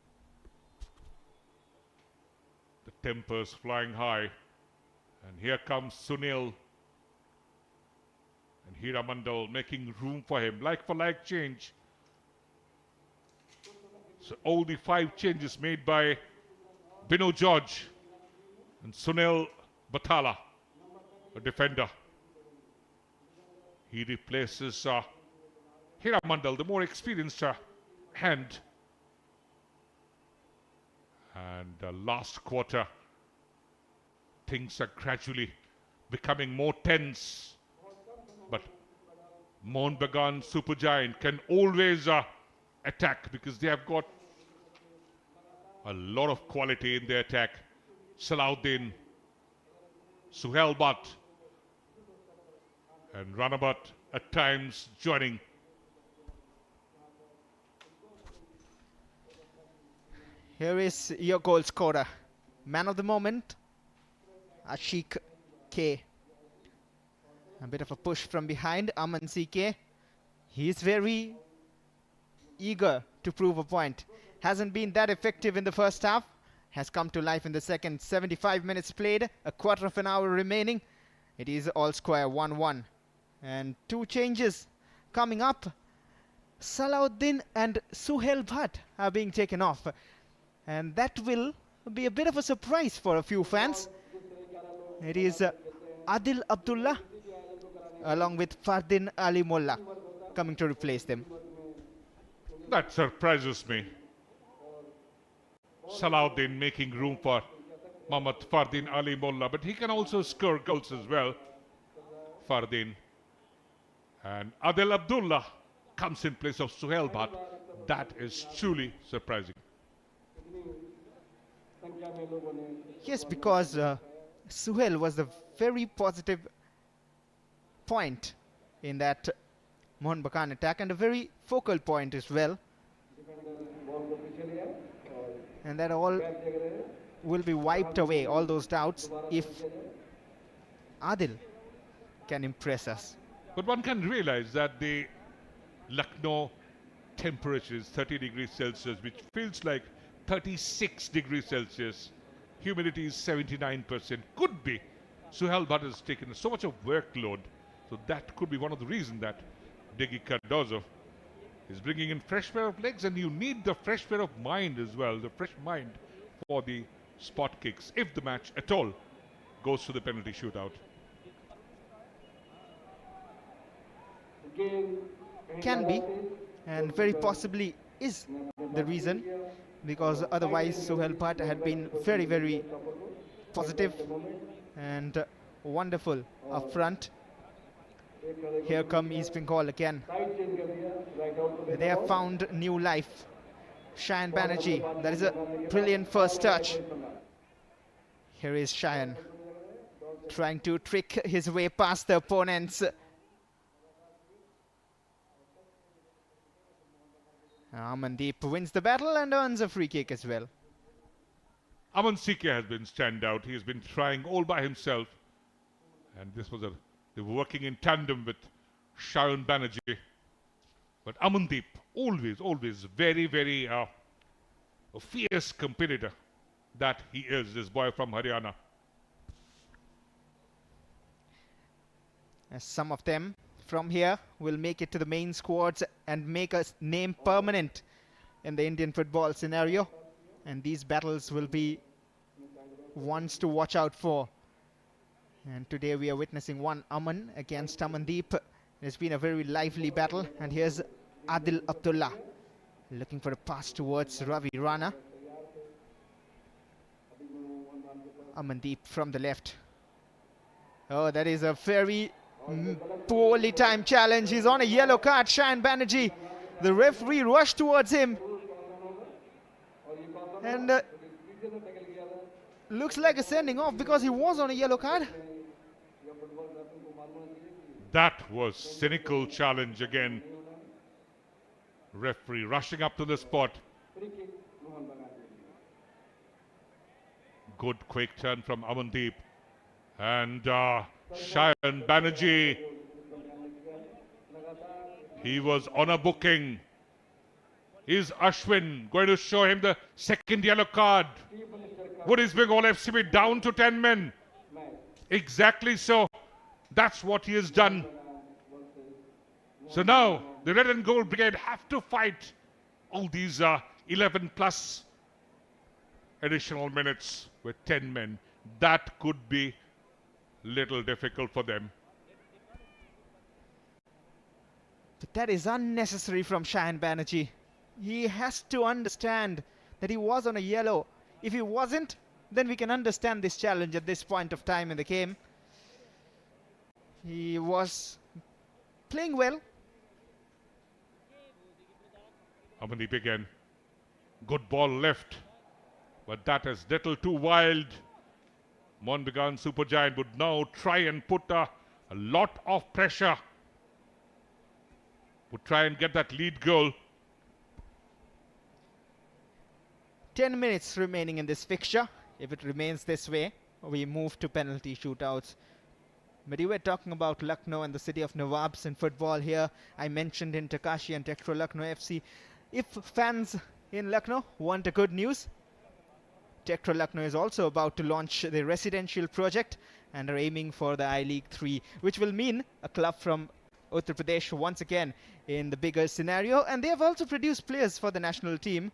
The tempers flying high. And here comes Sunil. And Hiramandal making room for him. Like for like change. So all the 5 changes made by Bino George. And Sunil Batala, a defender. He replaces Hiramandal, the more experienced hand. And last quarter, things are gradually becoming more tense. But Mohun Bagan Supergiant can always attack because they have got a lot of quality in their attack. Salahuddin, Suhail Bhatt, and Ranabat at times joining. Here is your goal scorer. Man of the moment, Ashik K. A bit of a push from behind, Aman CK. He is very eager to prove a point. Hasn't been that effective in the first half. Has come to life in the second. 75 minutes played, a quarter of an hour remaining. It is all square, 1-1. And 2 changes coming up. Salahuddin and Suhail Bhatt are being taken off. And that will be a bit of a surprise for a few fans. It is Adil Abdullah along with Fardin Ali Molla coming to replace them. That surprises me. Salahuddin making room for Mohammad Fardin Ali Molla, but he can also score goals as well. Fardin. And Adil Abdullah comes in place of Suhail Bhatt. That is truly surprising. Yes, because Suhail was a very positive point in that Mohun Bagan attack and a very focal point as well. And that all will be wiped away, all those doubts, if Adil can impress us. But one can realize that the Lucknow temperature is 30 degrees Celsius, which feels like 36 degrees Celsius. Humidity is 79%. Could be Suhail Bhatt has taken so much of workload. So that could be one of the reasons that Degi Cardozo is bringing in fresh pair of legs, and you need the fresh pair of mind as well, the fresh mind for the spot kicks, if the match at all goes to the penalty shootout. Can be, and very possibly is the reason, because otherwise Suhail Bhatt had been very, very positive and wonderful up front. Here come East Bengal again. They have found new life. Shayan Banerjee, that is a brilliant first touch. Here is Shayan trying to trick his way past the opponents. Amandeep wins the battle and earns a free kick as well. Aman CK has been standout. He has been trying all by himself. And this was they were working in tandem with Shayan Banerjee. But Amandeep, always very, very a fierce competitor that he is, this boy from Haryana. As some of them from here will make it to the main squads and make a name permanent in the Indian football scenario. And these battles will be ones to watch out for. And today we are witnessing one Aman against Amandeep. It's been a very lively battle. And here's Adil Abdullah looking for a pass towards Ravi Rana. Amandeep from the left. Oh, that is a very poorly timed challenge. He's on a yellow card, Shayan Banerjee. The referee rushed towards him. And looks like a sending off because he was on a yellow card. That was cynical challenge again. Referee rushing up to the spot. Good quick turn from Amandeep. And Shayan Banerjee, he was on a booking. Is Ashwin going to show him the second yellow card? Would East Bengal FC be down to 10 men? Exactly so. That's what he has done. So now the Red and Gold Brigade have to fight all these 11 plus additional minutes with 10 men. That could be little difficult for them. But that is unnecessary from Shayan Banerjee. He has to understand that he was on a yellow. If he wasn't, then we can understand this challenge at this point of time in the game. He was playing well. Amandeep again. Good ball left. But that is little too wild. Mohun Bagan Supergiant would now try and put a lot of pressure. Would try and get that lead goal. 10 minutes remaining in this fixture. If it remains this way, we move to penalty shootouts. But you were talking about Lucknow and the city of Nawabs in football here. I mentioned in Takashi and Tekro Lucknow FC. If fans in Lucknow want a good news, Tekro Lucknow is also about to launch the residential project and are aiming for the I-League 3, which will mean a club from Uttar Pradesh once again in the bigger scenario. And they have also produced players for the national team.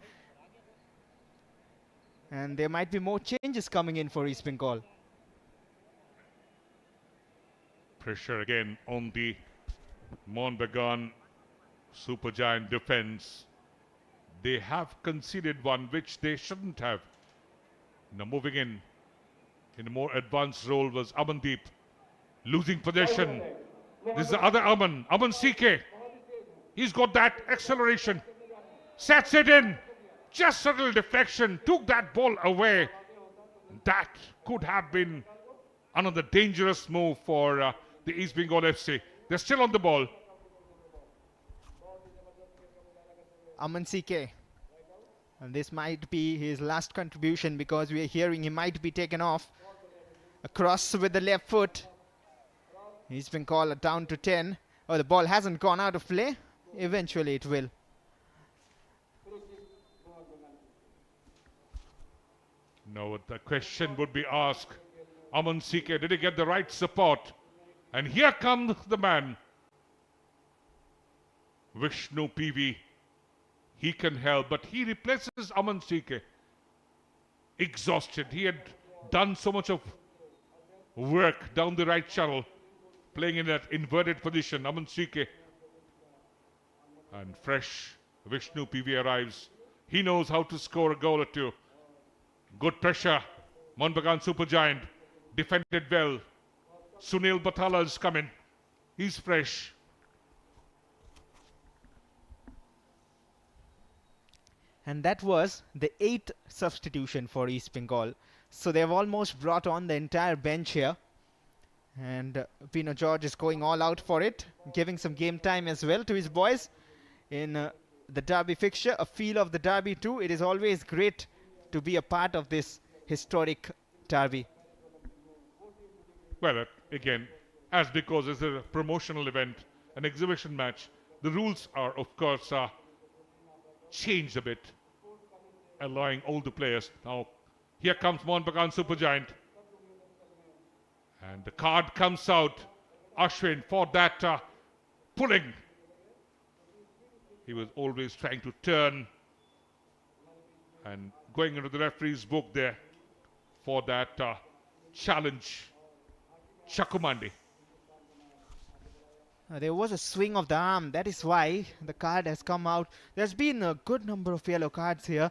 And there might be more changes coming in for East Bengal. Pressure again on the Mohun Bagan Supergiant defense. They have conceded one which they shouldn't have. Now moving in a more advanced role was Amandeep. Losing possession. This is the other Aman CK. He's got that acceleration. Sets it in. Just a little deflection. Took that ball away. That could have been another dangerous move for the East Bengal FC. They're still on the ball. Aman CK. And this might be his last contribution because we are hearing he might be taken off. Across with the left foot. East Bengal down to 10. Oh, the ball hasn't gone out of play. Eventually it will. No, the question would be asked, Aman CK, did he get the right support? And here comes the man, Vishnu PV. He can help, but he replaces Aman CK. Exhausted. He had done so much of work down the right channel, playing in that inverted position. Aman CK. And fresh Vishnu PV arrives. He knows how to score a goal or two. Good pressure. Mohun Bagan Supergiant defended well. Sunil Batala's coming. He's fresh. And that was the 8th substitution for East Bengal. So they've almost brought on the entire bench here. And Pino George is going all out for it, giving some game time as well to his boys in the derby fixture. A feel of the derby too. It is always great to be a part of this historic derby. Well, again, as because it's a promotional event, an exhibition match, the rules are, of course, changed a bit, allowing all the players. Now, here comes Mohun Bagan Supergiant. And the card comes out. Ashwin for that pulling. He was always trying to turn and going into the referee's book there for that challenge. Chakumandi. There was a swing of the arm. That is why the card has come out. There's been a good number of yellow cards here.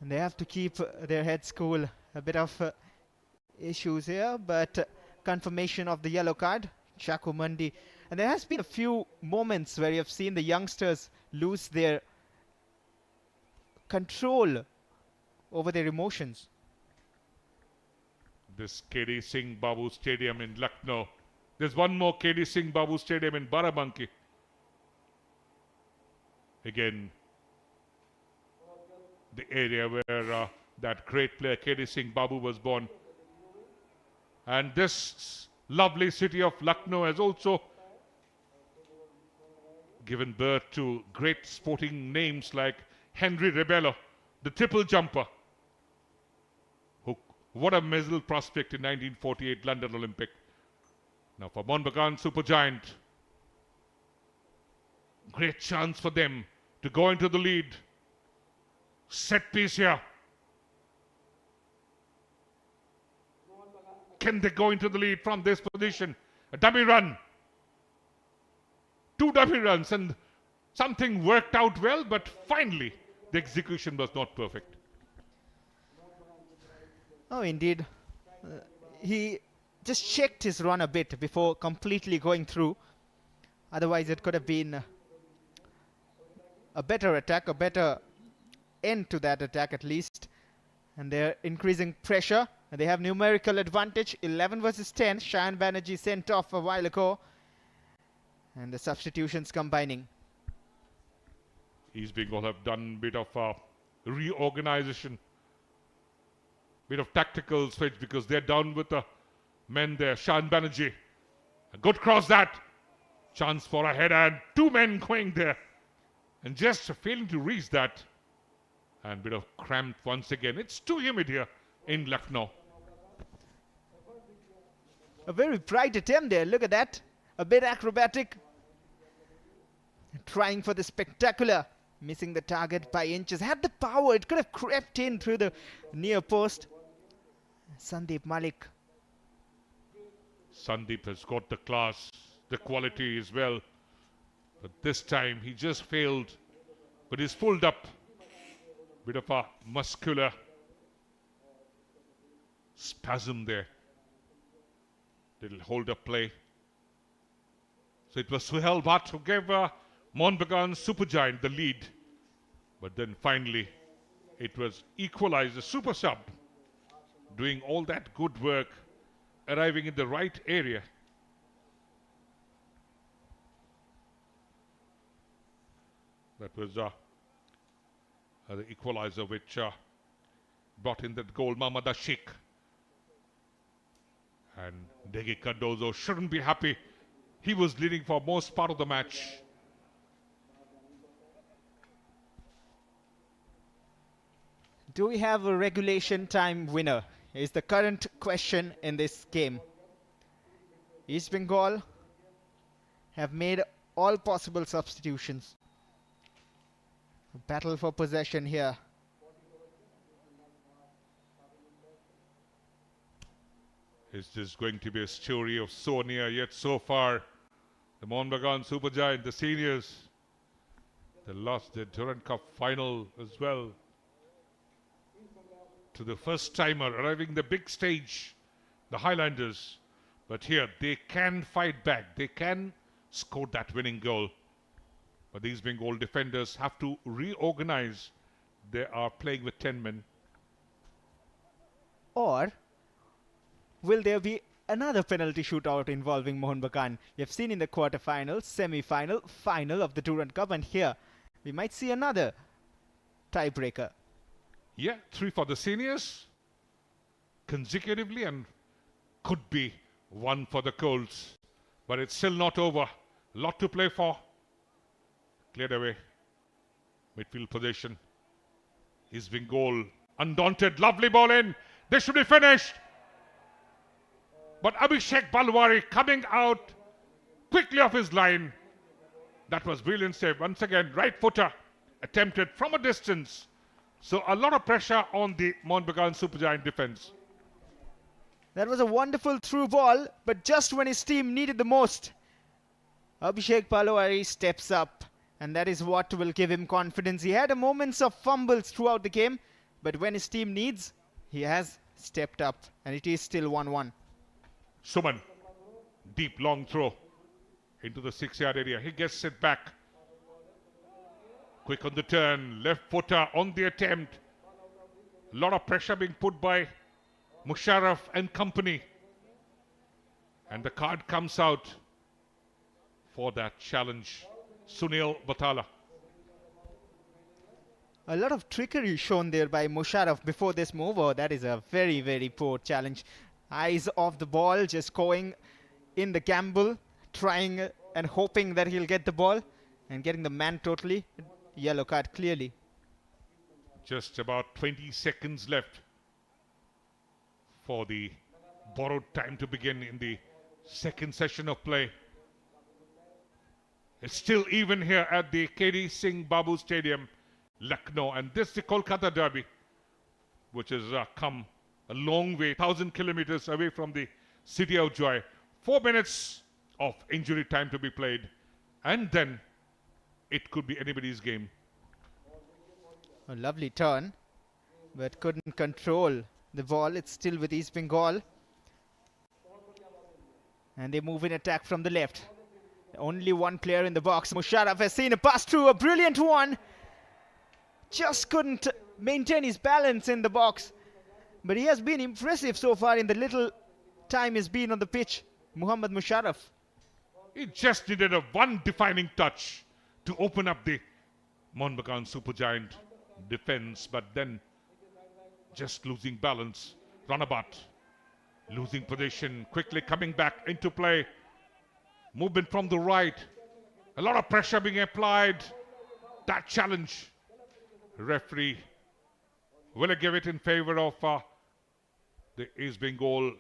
And they have to keep their heads cool. A bit of issues here, but confirmation of the yellow card. Chakumandi. And there has been a few moments where you have seen the youngsters lose their control over their emotions. this KD Singh Babu Stadium in Lucknow. There's one more KD Singh Babu Stadium in Barabanki. Again, the area where that great player KD Singh Babu was born. And this lovely city of Lucknow has also given birth to great sporting names like Henry Rebello, the triple jumper. What a missile prospect in 1948 London Olympic. Now for Mohun Bagan Supergiant, great chance for them to go into the lead. Set piece here. Can they go into the lead from this position? A dummy run. 2 dummy runs, and something worked out well, but finally the execution was not perfect. Oh, indeed. He just checked his run a bit before completely going through. Otherwise, it could have been a better attack, a better end to that attack at least. And they're increasing pressure. And they have numerical advantage, 11 versus 10. Shayan Banerjee sent off a while ago. And the substitutions combining. East Bengal have done a bit of reorganization. Bit of tactical switch because they're down with the men there. Shayan Banerjee. A good cross that. Chance for a header and 2 men going there. And just failing to reach that. And bit of cramped once again. It's too humid here in Lucknow. A very bright attempt there. Look at that. A bit acrobatic. Trying for the spectacular. Missing the target by inches. Had the power. It could have crept in through the near post. Sandeep Malik. Sandeep has got the class, the quality as well. But this time he just failed. But he's pulled up. Bit of a muscular spasm there. Little hold up play. So it was Suhail Bhatt who gave Mohun Bagan Supergiant the lead. But then finally it was equalized, the super sub doing all that good work, arriving in the right area. That was the equalizer which brought in that goal, Mohammad Ashik. And Degi Cardozo shouldn't be happy. He was leading for most part of the match. Do we have a regulation time winner? Is the current question in this game. East Bengal have made all possible substitutions. Battle for possession here. Is this going to be a story of so near yet so far? The Mohun Bagan Supergiant, the seniors, they lost the Durand Cup final as well to the first timer arriving the big stage, the Highlanders. But here they can fight back. They can score that winning goal. But these Bengal defenders have to reorganize. They are playing with 10 men. Or will there be another penalty shootout involving Mohun Bagan? We have seen in the quarterfinal, semi-final, final of the Durand Cup, and here we might see another tiebreaker. Yeah, 3 for the seniors consecutively, and could be 1 for the Colts. But it's still not over. A lot to play for. Cleared away. Midfield possession. East Bengal undaunted. Lovely ball in. They should be finished. But Abhishek Balwari coming out quickly off his line. That was brilliant save. Once again, right footer attempted from a distance. So a lot of pressure on the Mohun Bagan Supergiant defense. That was a wonderful through ball, but just when his team needed the most, Abhishek Balwari steps up, and that is what will give him confidence. He had moments of fumbles throughout the game, but when his team needs, he has stepped up, and it is still 1-1. Suman, deep long throw into the 6-yard area. He gets it back. Quick on the turn, left footer on the attempt. A lot of pressure being put by Musharraf and company. And the card comes out for that challenge. Sunil Batala. A lot of trickery shown there by Musharraf before this move. Oh, that is a very, very poor challenge. Eyes off the ball, just going in the gamble, trying and hoping that he'll get the ball and getting the man totally. Yellow card clearly. Just about 20 seconds left for the borrowed time to begin in the second session of play. It's still even here at the KD Singh Babu Stadium, Lucknow, and this is the Kolkata Derby, which has come a long way, 1,000 kilometers away from the city of joy. 4 minutes of injury time to be played, and then it could be anybody's game. A lovely turn, but couldn't control the ball. It's still with East Bengal. And they move in attack from the left. Only one player in the box. Musharraf has seen a pass through, a brilliant one. Just couldn't maintain his balance in the box. But he has been impressive so far in the little time he's been on the pitch. Muhammad Musharraf. He just needed a one defining touch to open up the Mohun Bagan supergiant defense, but then just losing balance. Runabout losing position, quickly coming back into play. Movement from the right. A lot of pressure being applied. That challenge. Referee will give it in favor of the East Bengal.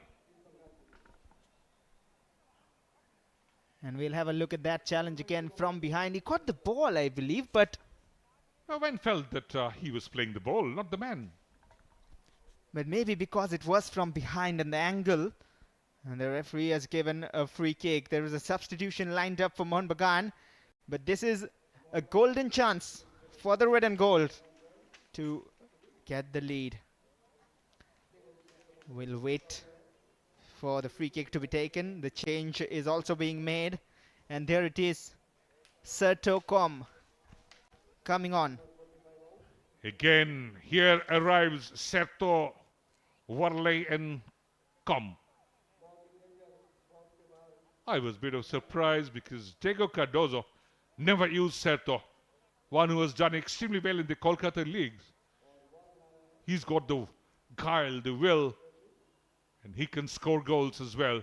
And we'll have a look at that challenge again from behind. He caught the ball, I believe, but One felt that he was playing the ball, not the man. But maybe because it was from behind and the angle, and the referee has given a free kick. There is a substitution lined up for Mohun Bagan, but this is a golden chance for the red and gold to get the lead. We'll wait for the free kick to be taken. The change is also being made, and there it is. Serto Com coming on. Again, here arrives Serto, Warley and Com. I was a bit of surprise because Diego Cardozo never used Serto, one who has done extremely well in the Kolkata leagues. He's got the guile, the will, and he can score goals as well.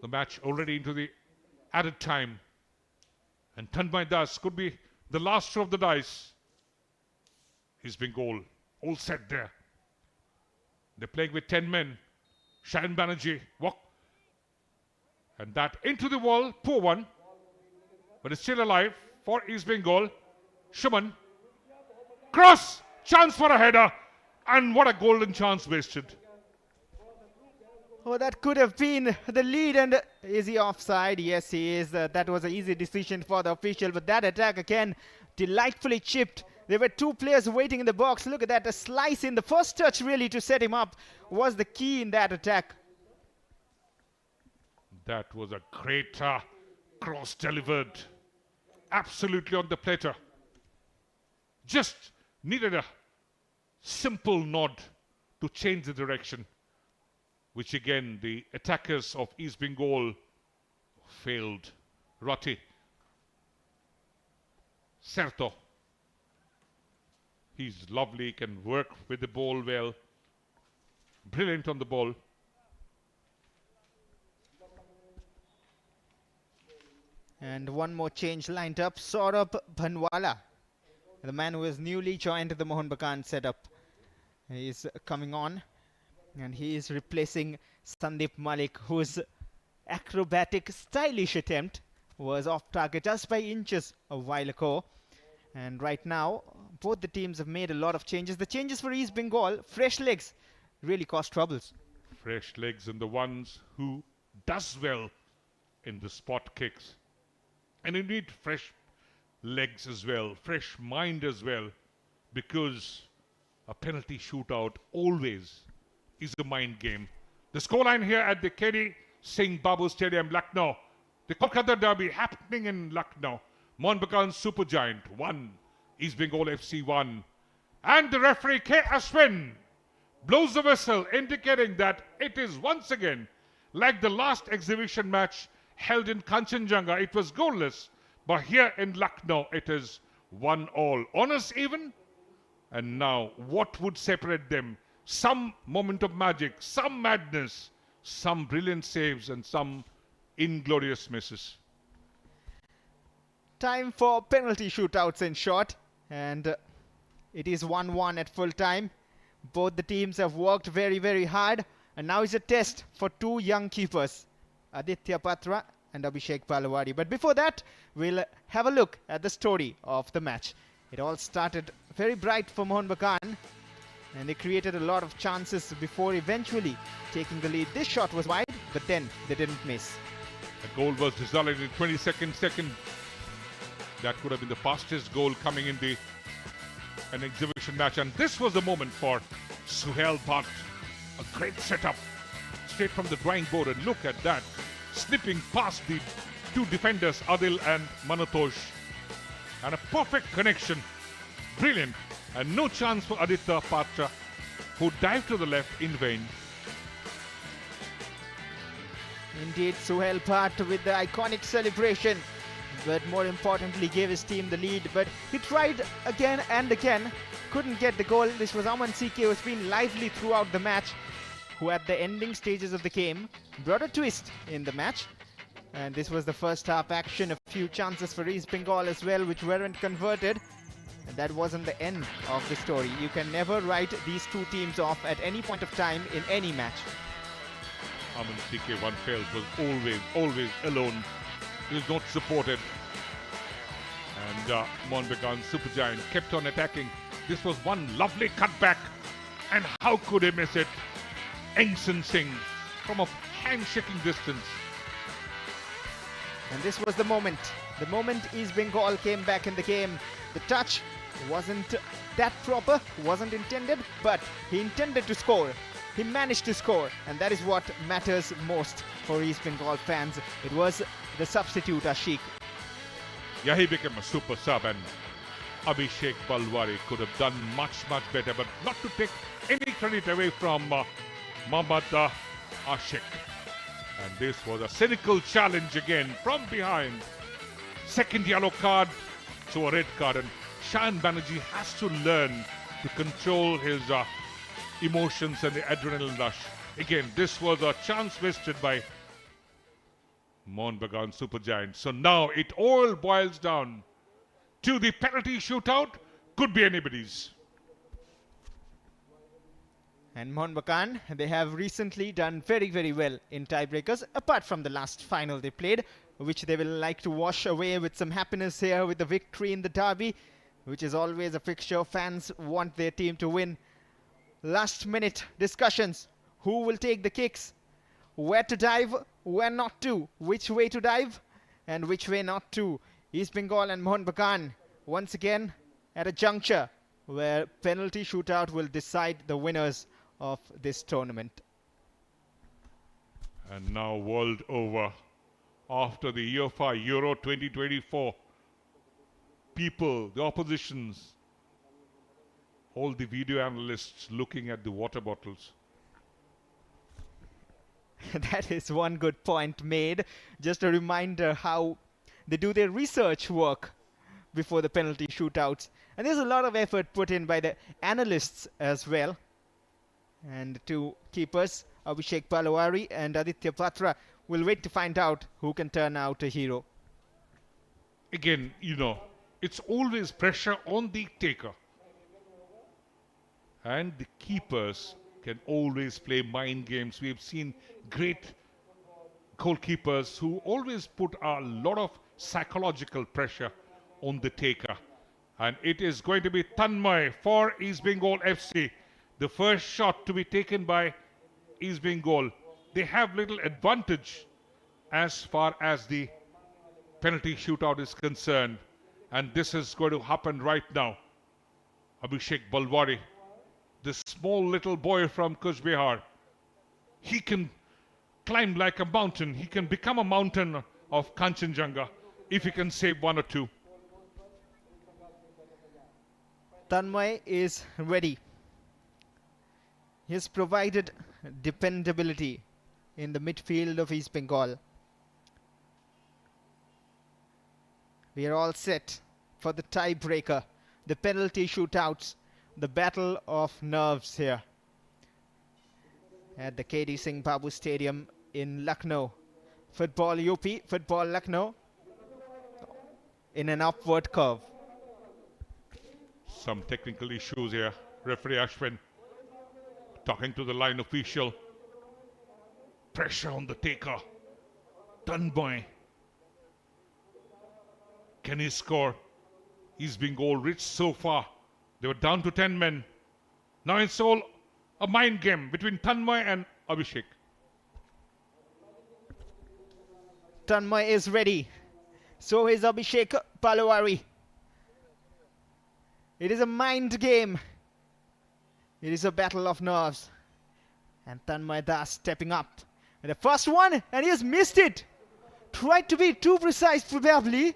The match already into the added time. And Tanmay Das could be the last throw of the dice. He's been all set there. They're playing with 10 men. Shayan Banerjee walk. And that into the wall, poor one. But it's still alive for East Bengal. Shuman. Cross! Chance for a header. And what a golden chance wasted. Oh, that could have been the lead, and is he offside? Yes, he is. That was an easy decision for the official, but that attack again, delightfully chipped. There were two players waiting in the box. Look at that, a slice in. The first touch really to set him up was the key in that attack. That was a great cross delivered. Absolutely on the platter. Just needed a simple nod to change the direction, which again the attackers of East Bengal failed. Rati. Serto. He's lovely, can work with the ball well. Brilliant on the ball. And one more change lined up. Saurabh Bhanwala, the man who has newly joined the Mohun Bagan setup. He is coming on, and he is replacing Sandeep Malik, whose acrobatic, stylish attempt was off target just by inches a while ago. And right now, both the teams have made a lot of changes. The changes for East Bengal, fresh legs, really cause troubles. Fresh legs and the ones who does well in the spot kicks. And you need fresh legs as well, fresh mind as well, because a penalty shootout always is a mind game. The scoreline here at the KD Singh Babu Stadium, Lucknow. The Kolkata Derby happening in Lucknow. Mohun Bagan Supergiant 1, East Bengal FC 1. And the referee K. Ashwin blows the whistle, indicating that it is once again like the last exhibition match held in Kanchenjunga. It was goalless, but here in Lucknow it is 1-1. Honors even. And now what would separate them? Some moment of magic, some madness, some brilliant saves and some inglorious misses. Time for penalty shootouts in short, and it is 1-1 at full time. Both the teams have worked very, very hard, and now is a test for two young keepers, Aditya Patra and Abhishek Palwari. But before that, we'll have a look at the story of the match. It all started very bright for Mohun Bagan, and they created a lot of chances before eventually taking the lead. This shot was wide, but then they didn't miss. The goal was resulted in 22nd second. That could have been the fastest goal coming in an exhibition match. And this was the moment for Suhail Bhatt. A great setup straight from the drawing board. And look at that. Slipping past the two defenders, Adil and Manatosh. And a perfect connection. Brilliant. And no chance for Aditya Patra, who dived to the left in vain. Indeed, Suhail Bhatt with the iconic celebration, but more importantly gave his team the lead. But he tried again and again, couldn't get the goal. This was Aman CK, who has been lively throughout the match, who at the ending stages of the game brought a twist in the match. And this was the first half action. A few chances for East Bengal as well, which weren't converted. And that wasn't the end of the story. You can never write these two teams off at any point of time in any match. Aman CK, one failed, was always alone. He was not supported. And Mohun Bagan Supergiant kept on attacking. This was one lovely cutback. And how could he miss it? Engson Singh from a handshaking distance. And this was the moment East Bengal came back in the game. The touch wasn't that proper, wasn't intended, but he intended to score. He managed to score, and that is what matters most for East Bengal fans. It was the substitute, Ashik. Yeah, he became a super sub, and Abhishek Palwari could have done much better, but not to take any credit away from Mohammad Ashik. And this was a cynical challenge again from behind. Second yellow card to a red card, and Shan Banerjee has to learn to control his emotions and the adrenaline rush. Again, this was a chance wasted by Mohun Bagan Supergiant. So now it all boils down to the penalty shootout. Could be anybody's. And Mohun Bagan, they have recently done very, very well in tiebreakers, apart from the last final they played, which they will like to wash away with some happiness here with the victory in the derby, which is always a fixture. Fans want their team to win. Last minute discussions. Who will take the kicks? Where to dive? Where not to? Which way to dive? And which way not to? East Bengal and Mohun Bagan once again at a juncture where penalty shootout will decide the winners of this tournament. And now world over, after the UEFA Euro 2024, people, the oppositions, all the video analysts looking at the water bottles. That is one good point made. Just a reminder how they do their research work before the penalty shootouts. And there's a lot of effort put in by the analysts as well. And two keepers, Abhishek Palwari and Aditya Patra, will wait to find out who can turn out a hero. Again, you know, it's always pressure on the taker. And the keepers can always play mind games. We've seen great goalkeepers who always put a lot of psychological pressure on the taker. And it is going to be Tanmay for East Bengal FC. The first shot to be taken by East Bengal. They have little advantage as far as the penalty shootout is concerned. And this is going to happen right now. Abhishek Palwari, the small little boy from Kuch Bihar. He can climb like a mountain. He can become a mountain of Kanchenjunga if he can save one or two. Tanmay is ready. He has provided dependability in the midfield of East Bengal. We are all set for the tiebreaker, the penalty shootouts, the battle of nerves here at the KD Singh Babu Stadium in Lucknow. Football UP, football Lucknow in an upward curve. Some technical issues here. Referee Ashwin talking to the line official. Pressure on the taker. Tanmay. Can he score? He's been goal rich so far. They were down to 10 men. Now it's all a mind game between Tanmay and Abhishek. Tanmay is ready. So is Abhishek Palwari. It is a mind game. It is a battle of nerves. And Tanmay Das stepping up. And the first one, and he has missed it. Tried to be too precise probably.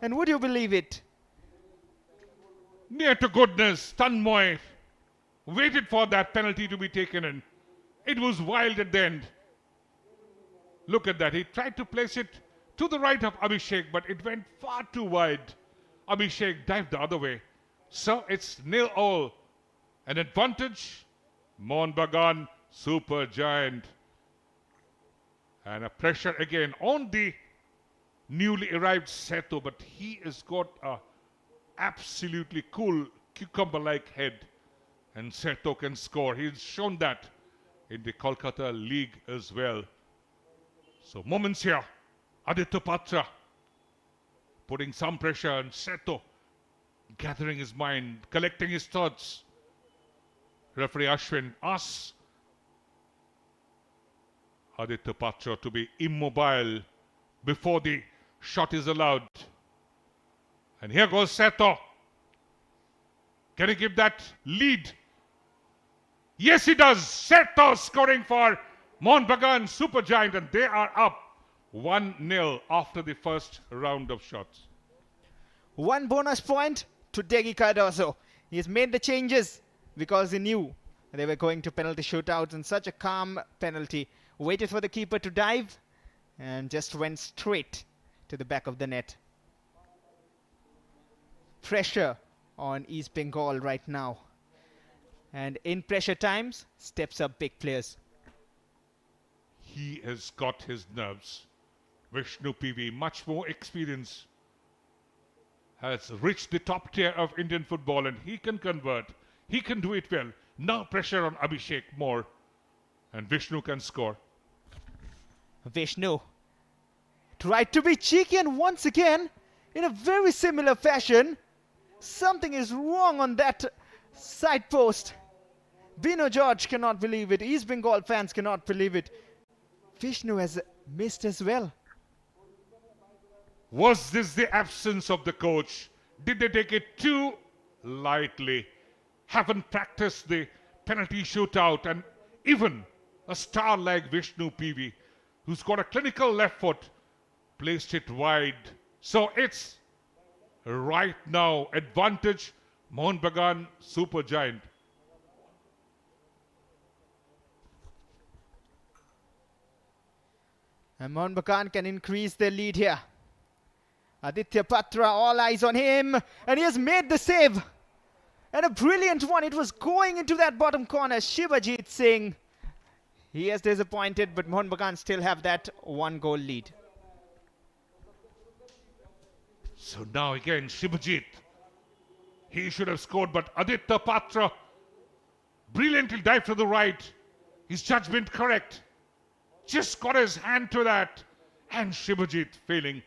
And would you believe it? Near to goodness, Tanmay waited for that penalty to be taken in. It was wild at the end. Look at that. He tried to place it to the right of Abhishek, but it went far too wide. Abhishek dived the other way. So it's 0-0. An advantage. Mohun Bagan, super giant. And a pressure again on the newly arrived Seto, but he has got a absolutely cool cucumber-like head. And Seto can score. He's shown that in the Kolkata League as well. So moments here. Aditya Patra putting some pressure on Seto, gathering his mind, collecting his thoughts. Referee Ashwin asks Aditya Patra to be immobile before the shot is allowed. And here goes Seto. Can he give that lead? Yes, he does. Seto scoring for Mohun Bagan, super giant, and they are up 1-0 after the first round of shots. One bonus point to Degi Cardoso. He has made the changes because he knew they were going to penalty shootouts, and such a calm penalty. Waited for the keeper to dive and just went straight to the back of the net. Pressure on East Bengal right now. And in pressure times, steps up big players. He has got his nerves. Vishnu PV, much more experience, has reached the top tier of Indian football, and he can convert. He can do it well. Now pressure on Abhishek more, and Vishnu can score. Vishnu tried to be cheeky, and once again, in a very similar fashion, something is wrong on that side post. Bino George cannot believe it. East Bengal fans cannot believe it. Vishnu has missed as well. Was this the absence of the coach? Did they take it too lightly? Haven't practiced the penalty shootout, and even a star like Vishnu PV, who's got a clinical left foot, placed it wide. So it's right now advantage Mohun Bagan, super giant. And Mohun Bagan can increase their lead here. Aditya Patra, all eyes on him, and he has made the save. And a brilliant one. It was going into that bottom corner. Shivajit Singh, he has disappointed, but Mohun Bagan still have that 1-goal lead. So now again, Shivajit. He should have scored, but Aditya Patra brilliantly dived to the right. His judgment correct. Just got his hand to that, and Shivajit failing.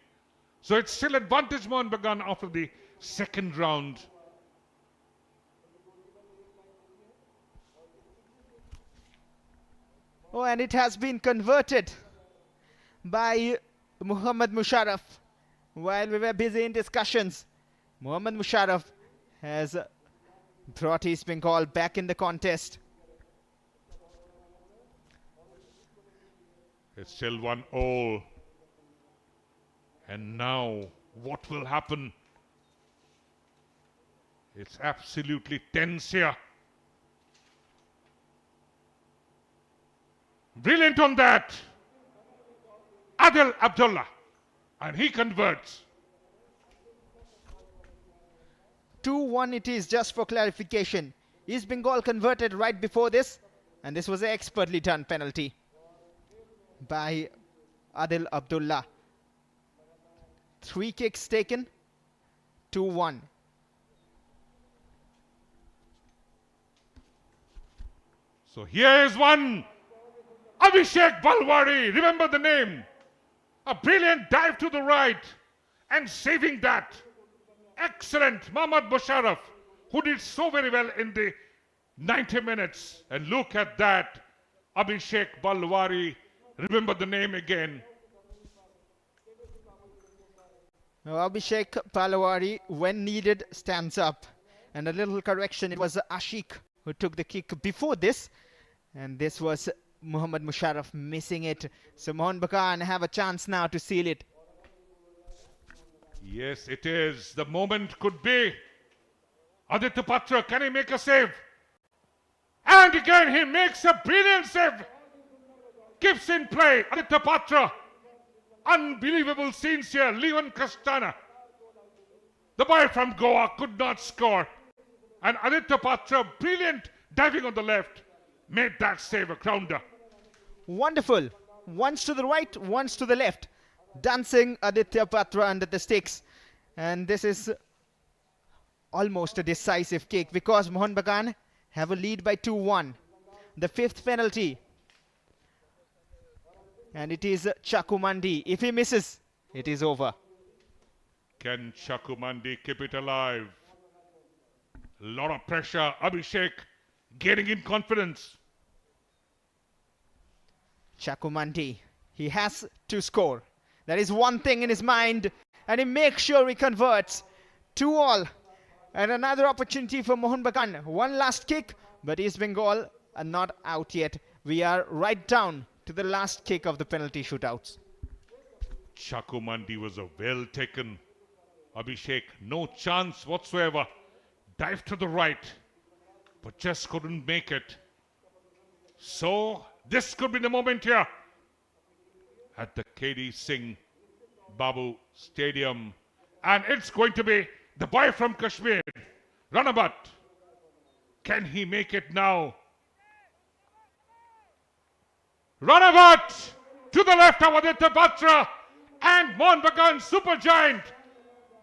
So it's still advantage Mohun Bagan after the second round. Oh, and it has been converted by Muhammad Musharraf. While we were busy in discussions, Muhammad Musharraf has brought East Bengal back in the contest. It's still 1-0. And now, what will happen? It's absolutely tense here. Brilliant on that. Adil Abdullah. And he converts. 2-1 it is, just for clarification. East Bengal converted right before this, and this was an expertly done penalty by Adil Abdullah. 3 kicks taken, 2-1. So here is one. Abhishek Balwari, remember the name. A brilliant dive to the right and saving that. Excellent Mohammad Musharraf, who did so very well in the 90 minutes. And look at that. Abhishek Balwari, remember the name again. Now Abhishek Palawari, when needed, stands up. And a little correction, it was Ashik who took the kick before this. And this was Muhammad Musharraf missing it. So Mohun Bagan have a chance now to seal it. Yes, it is. The moment could be. Aditya Patra, can he make a save? And again, he makes a brilliant save. Keeps in play. Aditya Patra. Unbelievable scenes here. Leon Castana. The boy from Goa could not score. And Aditya Patra, brilliant diving on the left, made that save, a grounder. Wonderful. Once to the right, once to the left. Dancing Aditya Patra under the sticks. And this is almost a decisive kick because Mohun Bagan have a lead by 2-1. The 5th penalty. And it is Chakumandi. If he misses, it is over. Can Chakumandi keep it alive? A lot of pressure. Abhishek getting in confidence. Chakumandi, he has to score. There is one thing in his mind, and he makes sure he converts. 2-2. And another opportunity for Mohun Bagan. One last kick, but East Bengal are not out yet. We are right down to the last kick of the penalty shootouts. Chakumandi was a well taken. Abhishek, no chance whatsoever. Dive to the right, but just couldn't make it. So, this could be the moment here at the KD Singh Babu Stadium. And it's going to be the boy from Kashmir, Ranabat. Can he make it now? Ranabat to the left of Aditya Batra, and Mohun Bagan Supergiant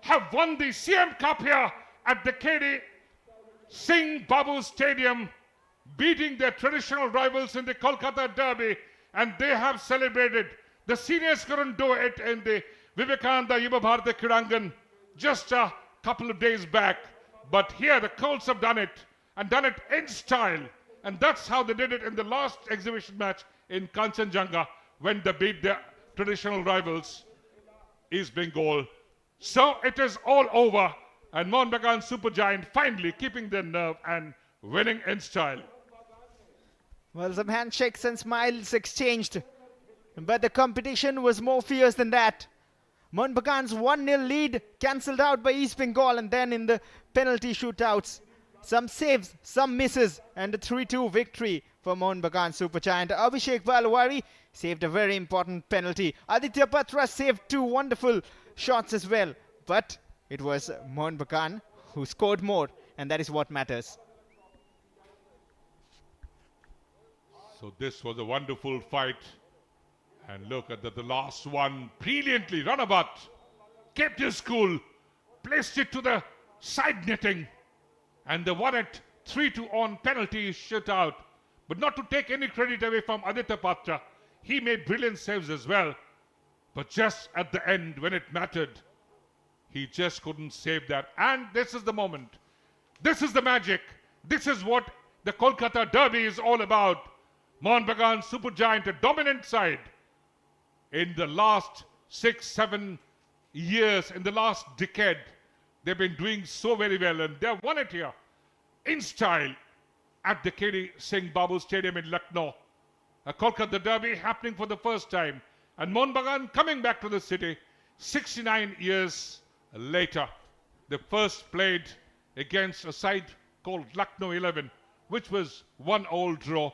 have won the CM Cup here at the KD Singh Babu Stadium, beating their traditional rivals in the Kolkata Derby, and they have celebrated. The seniors couldn't do it in the Vivekananda Yuva Bharati Kirangan just a couple of days back, but here the Colts have done it, and done it in style, and that's how they did it in the last exhibition match in Kanchenjunga when they beat their traditional rivals, East Bengal. So it is all over, and Mohun Bagan Supergiant finally keeping their nerve and winning in style. Well, some handshakes and smiles exchanged, but the competition was more fierce than that. Mohun Bagan's 1-0 lead cancelled out by East Bengal, and then in the penalty shootouts, some saves, some misses, and a 3-2 victory for Mohun Bagan Supergiant. Abhishek Balwari saved a very important penalty. Aditya Patra saved 2 wonderful shots as well, but it was Mohun Bagan who scored more, and that is what matters. So this was a wonderful fight. And look at the last one. Brilliantly, Ranabat kept his cool, placed it to the side netting, and they won it 3-2 on penalty shootout. But not to take any credit away from Aditya Patra. He made brilliant saves as well. But just at the end, when it mattered, he just couldn't save that. And this is the moment. This is the magic. This is what the Kolkata Derby is all about. Mohun Bagan Supergiant, a dominant side. In the last 6-7 years, in the last decade, they've been doing so very well, and they've won it here in style at the KD Singh Babu Stadium in Lucknow. A Kolkata Derby happening for the first time, and Mohun Bagan coming back to the city 69 years later. They first played against a side called Lucknow 11, which was 1-1 draw.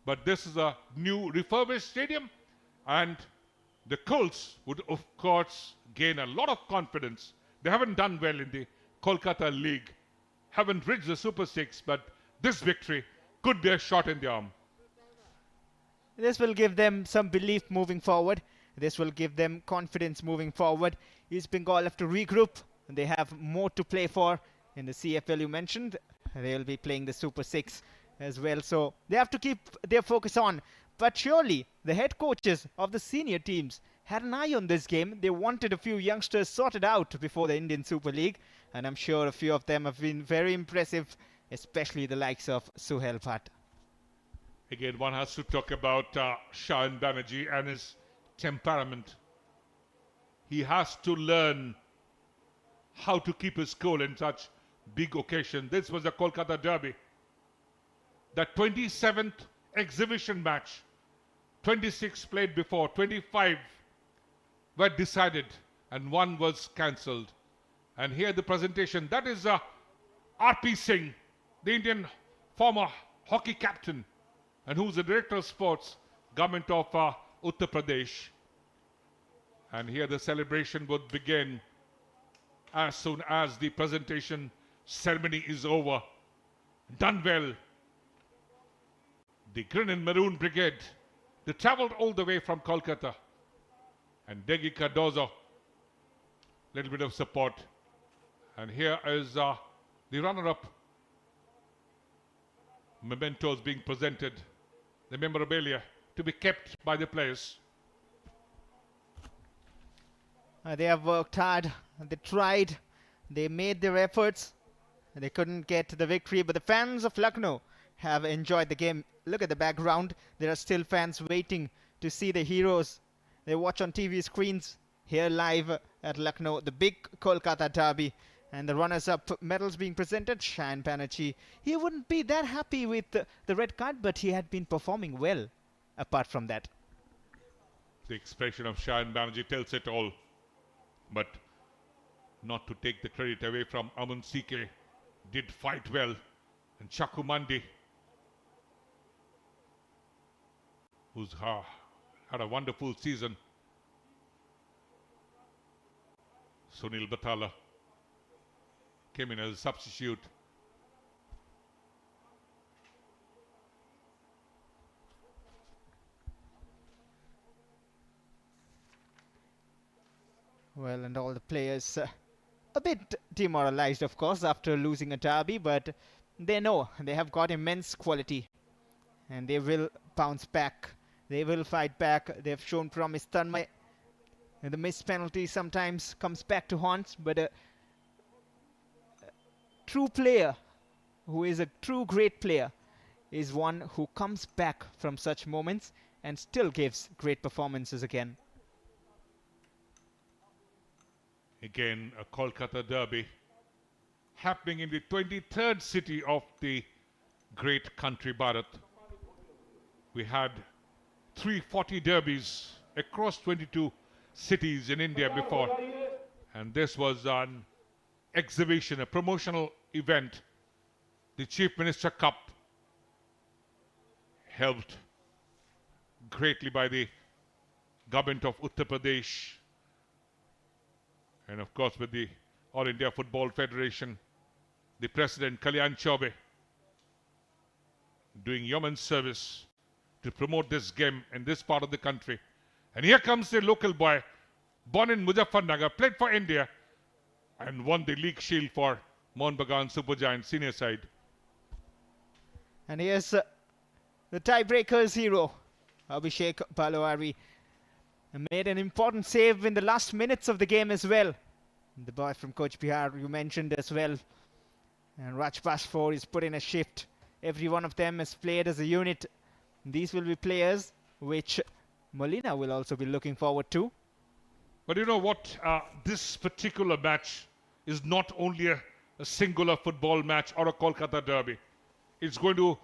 But this is a new refurbished stadium, and the Colts would, of course, gain a lot of confidence. They haven't done well in the Kolkata League, haven't reached the Super Six, but this victory could be a shot in the arm. This will give them some belief moving forward. This will give them confidence moving forward. East Bengal have to regroup. They have more to play for in the CFL you mentioned. They will be playing the Super 6 as well. So they have to keep their focus on. But surely the head coaches of the senior teams had an eye on this game. They wanted a few youngsters sorted out before the Indian Super League. And I'm sure a few of them have been very impressive, especially the likes of Suhail Bhatt. Again, one has to talk about Shahan Banerjee and his temperament. He has to learn how to keep his cool in such big occasion. This was the Kolkata Derby. The 27th exhibition match. 26 played before, 25 were decided, and one was cancelled. And here the presentation, that is R.P. Singh, the Indian former hockey captain, and who's the director of sports, government of Uttar Pradesh. And here the celebration would begin as soon as the presentation ceremony is over. Done well. The Green and Maroon Brigade, they travelled all the way from Kolkata. And Degi Cardozo, little bit of support. And here is the runner-up mementos being presented, the memorabilia to be kept by the players. They have worked hard, they tried, they made their efforts, they couldn't get the victory, but the fans of Lucknow have enjoyed the game. Look at the background, there are still fans waiting to see the heroes. They watch on TV screens, here live at Lucknow, the big Kolkata Derby, and the runners-up medals being presented. Shahan Banerjee, he wouldn't be that happy with the red card, but he had been performing well apart from that. The expression of Shahan Banerjee tells it all. But not to take the credit away from Aman CK, did fight well. And Chaku Mandi, who's had a wonderful season. Sunil Batala came in as a substitute. Well, and all the players a bit demoralized, of course, after losing a derby, but they know they have got immense quality and they will bounce back. They will fight back. They have shown promise. Tanmay, the missed penalty sometimes comes back to haunt, but a true player who is a true great player is one who comes back from such moments and still gives great performances again. Again, a Kolkata derby happening in the 23rd city of the great country Bharat. We had 340 derbies across 22 cities in India before. And this was an exhibition, a promotional event. The Chief Minister Cup, helped greatly by the government of Uttar Pradesh. And of course with the All India Football Federation, the President Kalyan Chaube doing yeoman service to promote this game in this part of the country. And here comes the local boy, born in Muzaffarnagar, played for India and won the league shield for Mohun Bagan Super Giants senior side. And here's the tiebreakers hero, Abhishek Balwari. Made an important save in the last minutes of the game as well. The boy from Coach Bihar you mentioned as well. And Raj Pasfor is put in a shift. Every one of them has played as a unit. These will be players which Molina will also be looking forward to. But you know what? This particular match is not only a singular football match or a Kolkata derby. It's going to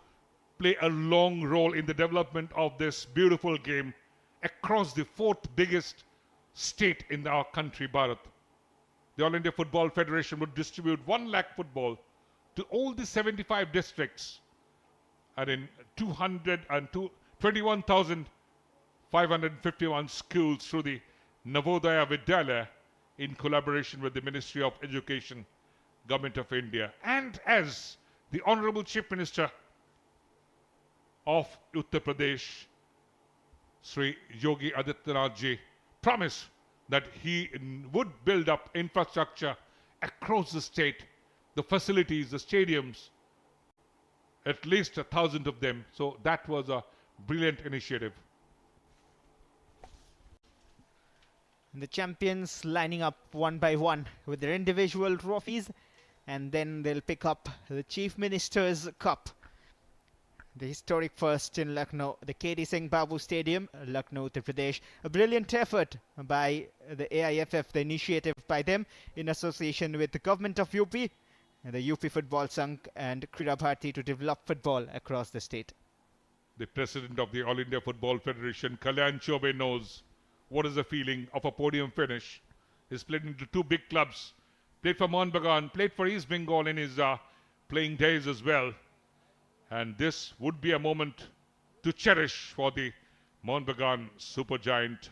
play a long role in the development of this beautiful game across the fourth biggest state in our country, Bharat. The All India Football Federation would distribute 1 lakh football to all the 75 districts. and in 21,551 schools through the Navodaya Vidyalaya in collaboration with the Ministry of Education, Government of India. And as the Honorable Chief Minister of Uttar Pradesh, Sri Yogi Adityanath ji, promised that he would build up infrastructure across the state, the facilities, the stadiums, at least 1,000 of them. So that was a brilliant initiative. The champions lining up one by one with their individual trophies, and then they'll pick up the Chief Minister's Cup. The historic first in Lucknow, the KD Singh Babu Stadium, Lucknow, Uttar Pradesh. A brilliant effort by the AIFF, the initiative by them in association with the government of UP, and the UP Football Sangh and Krida Bharati to develop football across the state. The president of the All India Football Federation, Kalyan Chaubey, knows what is the feeling of a podium finish. He's played into two big clubs, played for Mohun Bagan, played for East Bengal in his playing days as well. And this would be a moment to cherish for the Mohun Bagan supergiant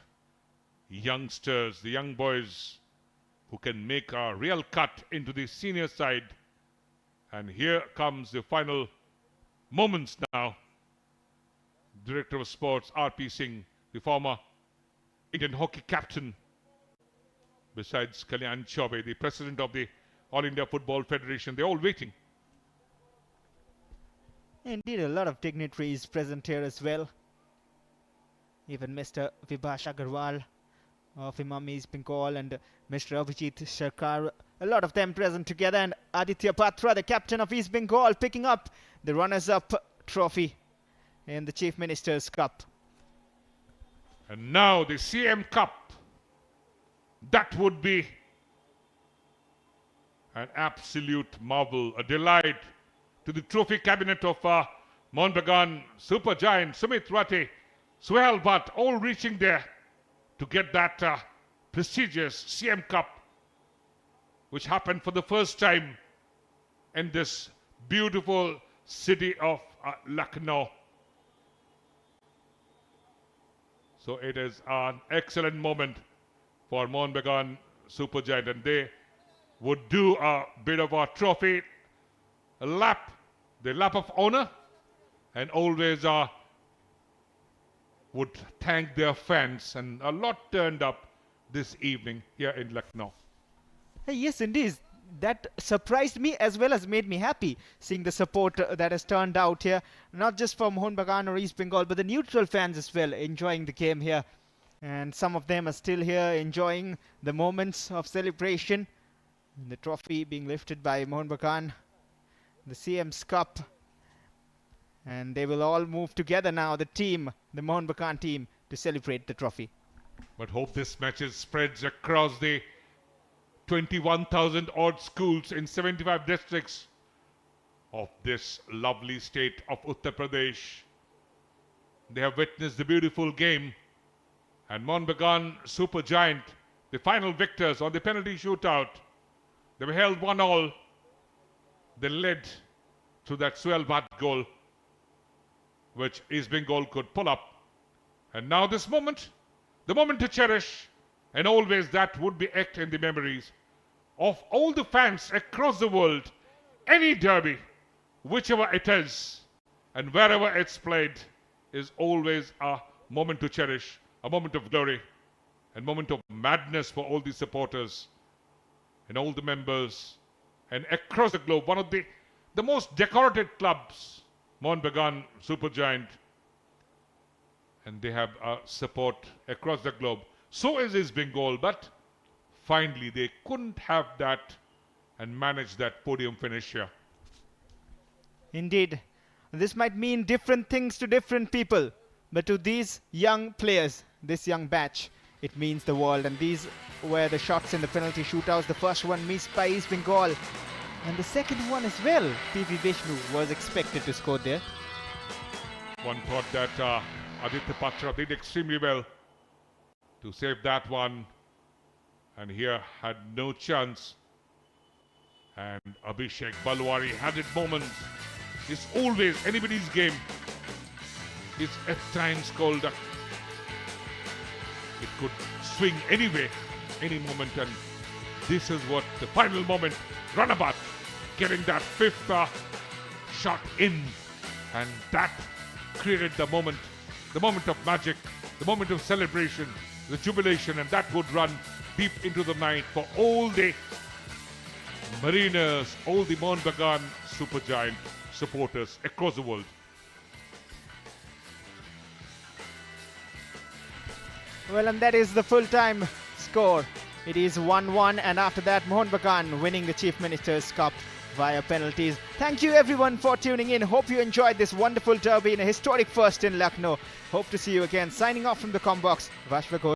youngsters, the young boys who can make a real cut into the senior side. And here comes the final moments now. Director of Sports, R.P. Singh, the former Indian hockey captain, besides Kalyan Chaubey, the president of the All India Football Federation, they're all waiting. Indeed, a lot of dignitaries present here as well. Even Mr. Vibhash Agarwal of Imam East Bengal and Mr. Abhijit Sarkar, a lot of them present together, and Aditya Patra, the captain of East Bengal, picking up the runners-up trophy in the Chief Minister's Cup. And now the CM Cup. That would be an absolute marvel, a delight to the trophy cabinet of Mohun Bagan supergiant Sumit Rate, Suhail Bhatt, all reaching there to get that prestigious CM Cup, which happened for the first time in this beautiful city of Lucknow. So it is an excellent moment for Mohun Bagan supergiant, and they would do a bit of a trophy lap, the lap of honor, and always would thank their fans, and a lot turned up this evening here in Lucknow. Yes, indeed. That surprised me as well as made me happy, seeing the support that has turned out here, not just for Mohun Bagan or East Bengal, but the neutral fans as well, enjoying the game here. And some of them are still here enjoying the moments of celebration. The trophy being lifted by Mohun Bagan, the CM's Cup. And they will all move together now, the team, the Mohun Bagan team, to celebrate the trophy. But hope this match spreads across the 21,000 odd schools in 75 districts of this lovely state of Uttar Pradesh. They have witnessed the beautiful game, and Mohun Bagan supergiant, the final victors on the penalty shootout. They were held 1-1. They led through that Suhail Bhatt goal, which East Bengal could pull up. And now this moment, the moment to cherish, and always that would be etched in the memories of all the fans across the world. Any derby, whichever it is, and wherever it's played, is always a moment to cherish, a moment of glory, a moment of madness for all the supporters and all the members, and across the globe. One of the most decorated clubs, Mohun Bagan supergiant, and they have support across the globe. So is East Bengal, but finally they couldn't have that and manage that podium finish here. Indeed, this might mean different things to different people, but to these young players, this young batch, it means the world. And these were the shots in the penalty shootouts. The first one missed by East Bengal, and the second one as well. PV Vishnu was expected to score there. One thought that Aditya Patra did extremely well to save that one, and here had no chance. And Abhishek Balwari had it moments is always anybody's game. It's at times called it could swing anyway, any moment, and this is what the final moment, runabout, getting that fifth shot in, and that created the moment of magic, the moment of celebration, the jubilation, and that would run deep into the night for all the Mariners, all the Mohun Bagan Supergiant supporters across the world. Well, and that is the full-time score. It is 1-1, and after that, Mohun Bagan winning the Chief Minister's Cup via penalties. Thank you everyone for tuning in. Hope you enjoyed this wonderful derby in a historic first in Lucknow. Hope to see you again. Signing off from the Combox, Vashva Ghosh.